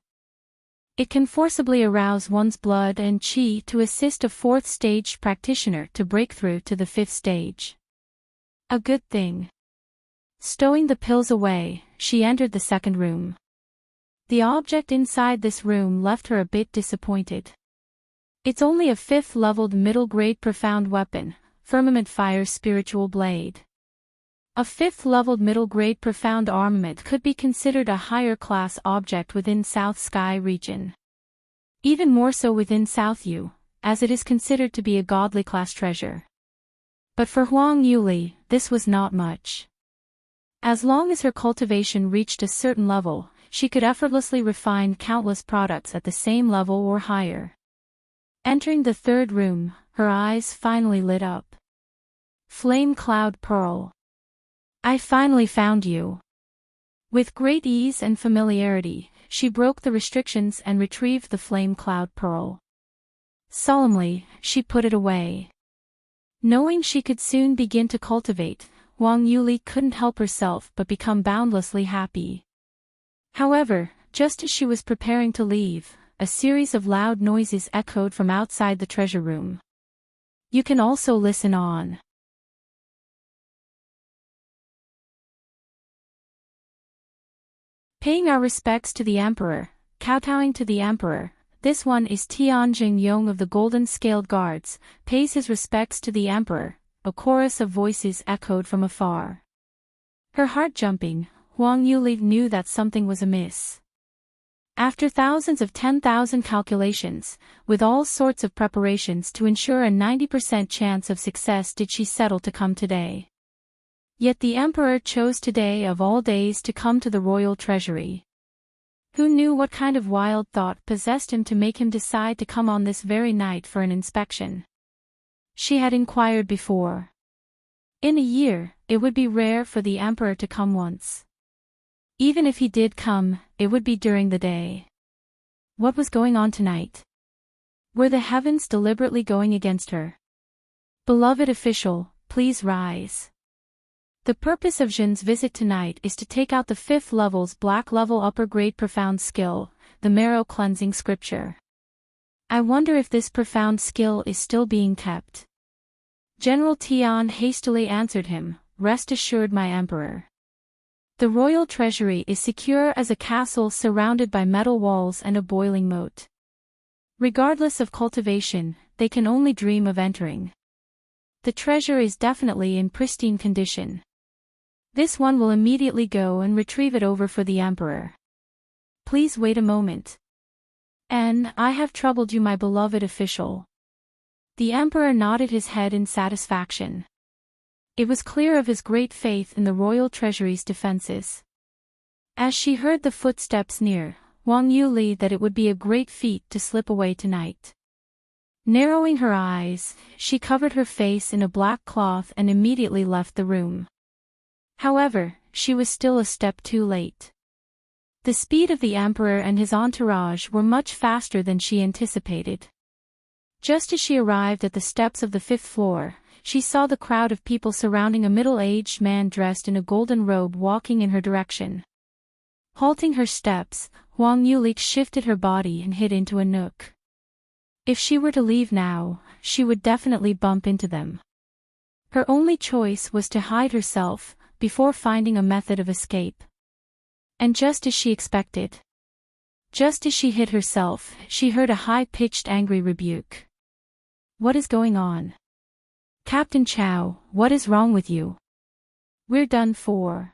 It can forcibly arouse one's blood and qi to assist a 4th-stage practitioner to break through to the 5th stage. A good thing. Stowing the pills away, she entered the second room. The object inside this room left her a bit disappointed. It's only a 5th-leveled middle-grade profound weapon, Firmament Fire Spiritual Blade. A 5th-leveled middle-grade profound armament could be considered a higher-class object within South Sky region. Even more so within South U, as it is considered to be a godly class treasure. But for Huang Yuli, this was not much. As long as her cultivation reached a certain level, she could effortlessly refine countless products at the same level or higher. Entering the third room, her eyes finally lit up. Flame Cloud Pearl. I finally found you. With great ease and familiarity, she broke the restrictions and retrieved the Flame Cloud Pearl. Solemnly, she put it away. Knowing she could soon begin to cultivate, Huang Yuli couldn't help herself but become boundlessly happy. However, just as she was preparing to leave, a series of loud noises echoed from outside the treasure room. You can also listen on. Paying our respects to the Emperor, kowtowing to the Emperor. This one is Tianjin Yong of the Golden Scaled Guards, pays his respects to the Emperor. A chorus of voices echoed from afar. Her heart jumping, Huang Yuli knew that something was amiss. After thousands of 10,000 calculations, with all sorts of preparations to ensure a 90% chance of success, did she settle to come today. Yet the Emperor chose today of all days to come to the royal treasury. Who knew what kind of wild thought possessed him to make him decide to come on this very night for an inspection? She had inquired before. In a year, it would be rare for the Emperor to come once. Even if he did come, it would be during the day. What was going on tonight? Were the heavens deliberately going against her? Beloved official, please rise. The purpose of Jin's visit tonight is to take out the 5th level's black level upper grade profound skill, the marrow cleansing scripture. I wonder if this profound skill is still being kept. General Tian hastily answered him, rest assured my emperor. The royal treasury is secure as a castle surrounded by metal walls and a boiling moat. Regardless of cultivation, they can only dream of entering. The treasure is definitely in pristine condition. This one will immediately go and retrieve it over for the emperor. Please wait a moment. I have troubled you, my beloved official. The emperor nodded his head in satisfaction. It was clear of his great faith in the royal treasury's defenses. As she heard the footsteps near, Huang Yuli that it would be a great feat to slip away tonight. Narrowing her eyes, she covered her face in a black cloth and immediately left the room. However, she was still a step too late. The speed of the emperor and his entourage were much faster than she anticipated. Just as she arrived at the steps of the 5th floor, she saw the crowd of people surrounding a middle-aged man dressed in a golden robe walking in her direction. Halting her steps, Huang Yuli shifted her body and hid into a nook. If she were to leave now, she would definitely bump into them. Her only choice was to hide herself, before finding a method of escape. And just as she expected. Just as she hid herself, she heard a high-pitched angry rebuke. What is going on? Captain Chow, what is wrong with you? We're done for.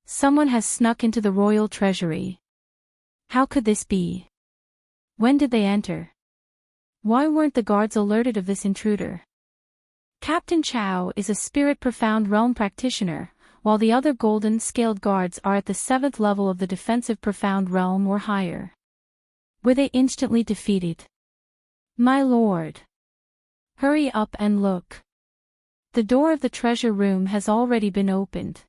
Someone has snuck into the royal treasury. How could this be? When did they enter? Why weren't the guards alerted of this intruder? Captain Chow is a spirit profound realm practitioner, while the other golden scaled guards are at the 7th level of the defensive profound realm or higher. Were they instantly defeated? My lord. Hurry up and look. The door of the treasure room has already been opened.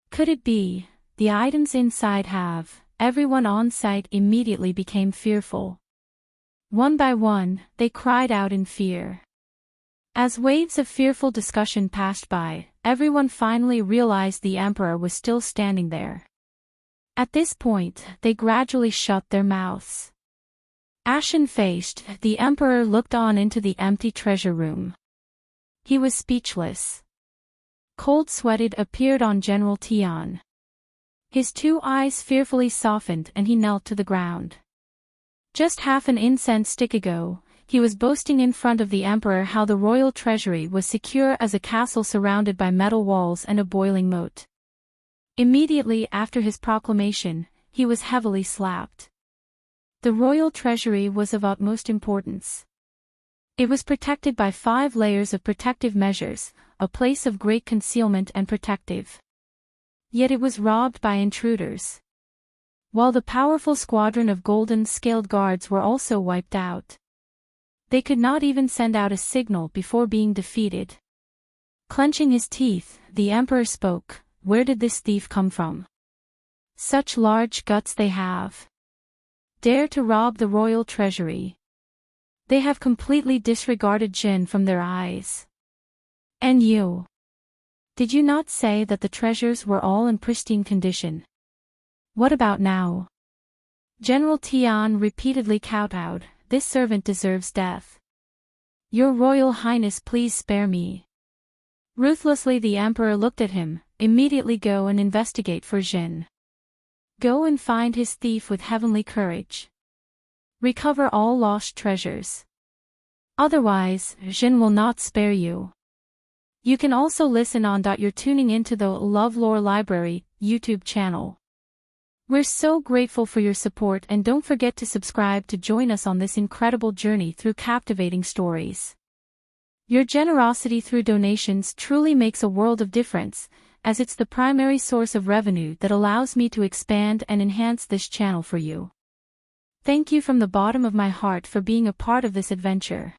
Could it be, the items inside have? Everyone on site immediately became fearful. One by one, they cried out in fear. As waves of fearful discussion passed by, everyone finally realized the emperor was still standing there. At this point, they gradually shut their mouths. Ashen-faced, the emperor looked on into the empty treasure room. He was speechless. Cold-sweated appeared on General Tian. His 2 eyes fearfully softened and he knelt to the ground. Just half an incense stick ago, he was boasting in front of the emperor how the royal treasury was secure as a castle surrounded by metal walls and a boiling moat. Immediately after his proclamation, he was heavily slapped. The royal treasury was of utmost importance. It was protected by 5 layers of protective measures, a place of great concealment and protective. Yet it was robbed by intruders. While the powerful squadron of golden scaled guards were also wiped out. They could not even send out a signal before being defeated. Clenching his teeth, the emperor spoke, where did this thief come from? Such large guts they have. Dare to rob the royal treasury. They have completely disregarded Jin from their eyes. And you? Did you not say that the treasures were all in pristine condition? What about now? General Tian repeatedly kowtowed, this servant deserves death. Your Royal Highness, please spare me. Ruthlessly the Emperor looked at him, immediately go and investigate for Jin. Go and find his thief with heavenly courage. Recover all lost treasures. Otherwise, Jin will not spare you. You can also listen on. You're tuning into the LoveLore Library YouTube channel. We're so grateful for your support, and don't forget to subscribe to join us on this incredible journey through captivating stories. Your generosity through donations truly makes a world of difference, as it's the primary source of revenue that allows me to expand and enhance this channel for you. Thank you from the bottom of my heart for being a part of this adventure.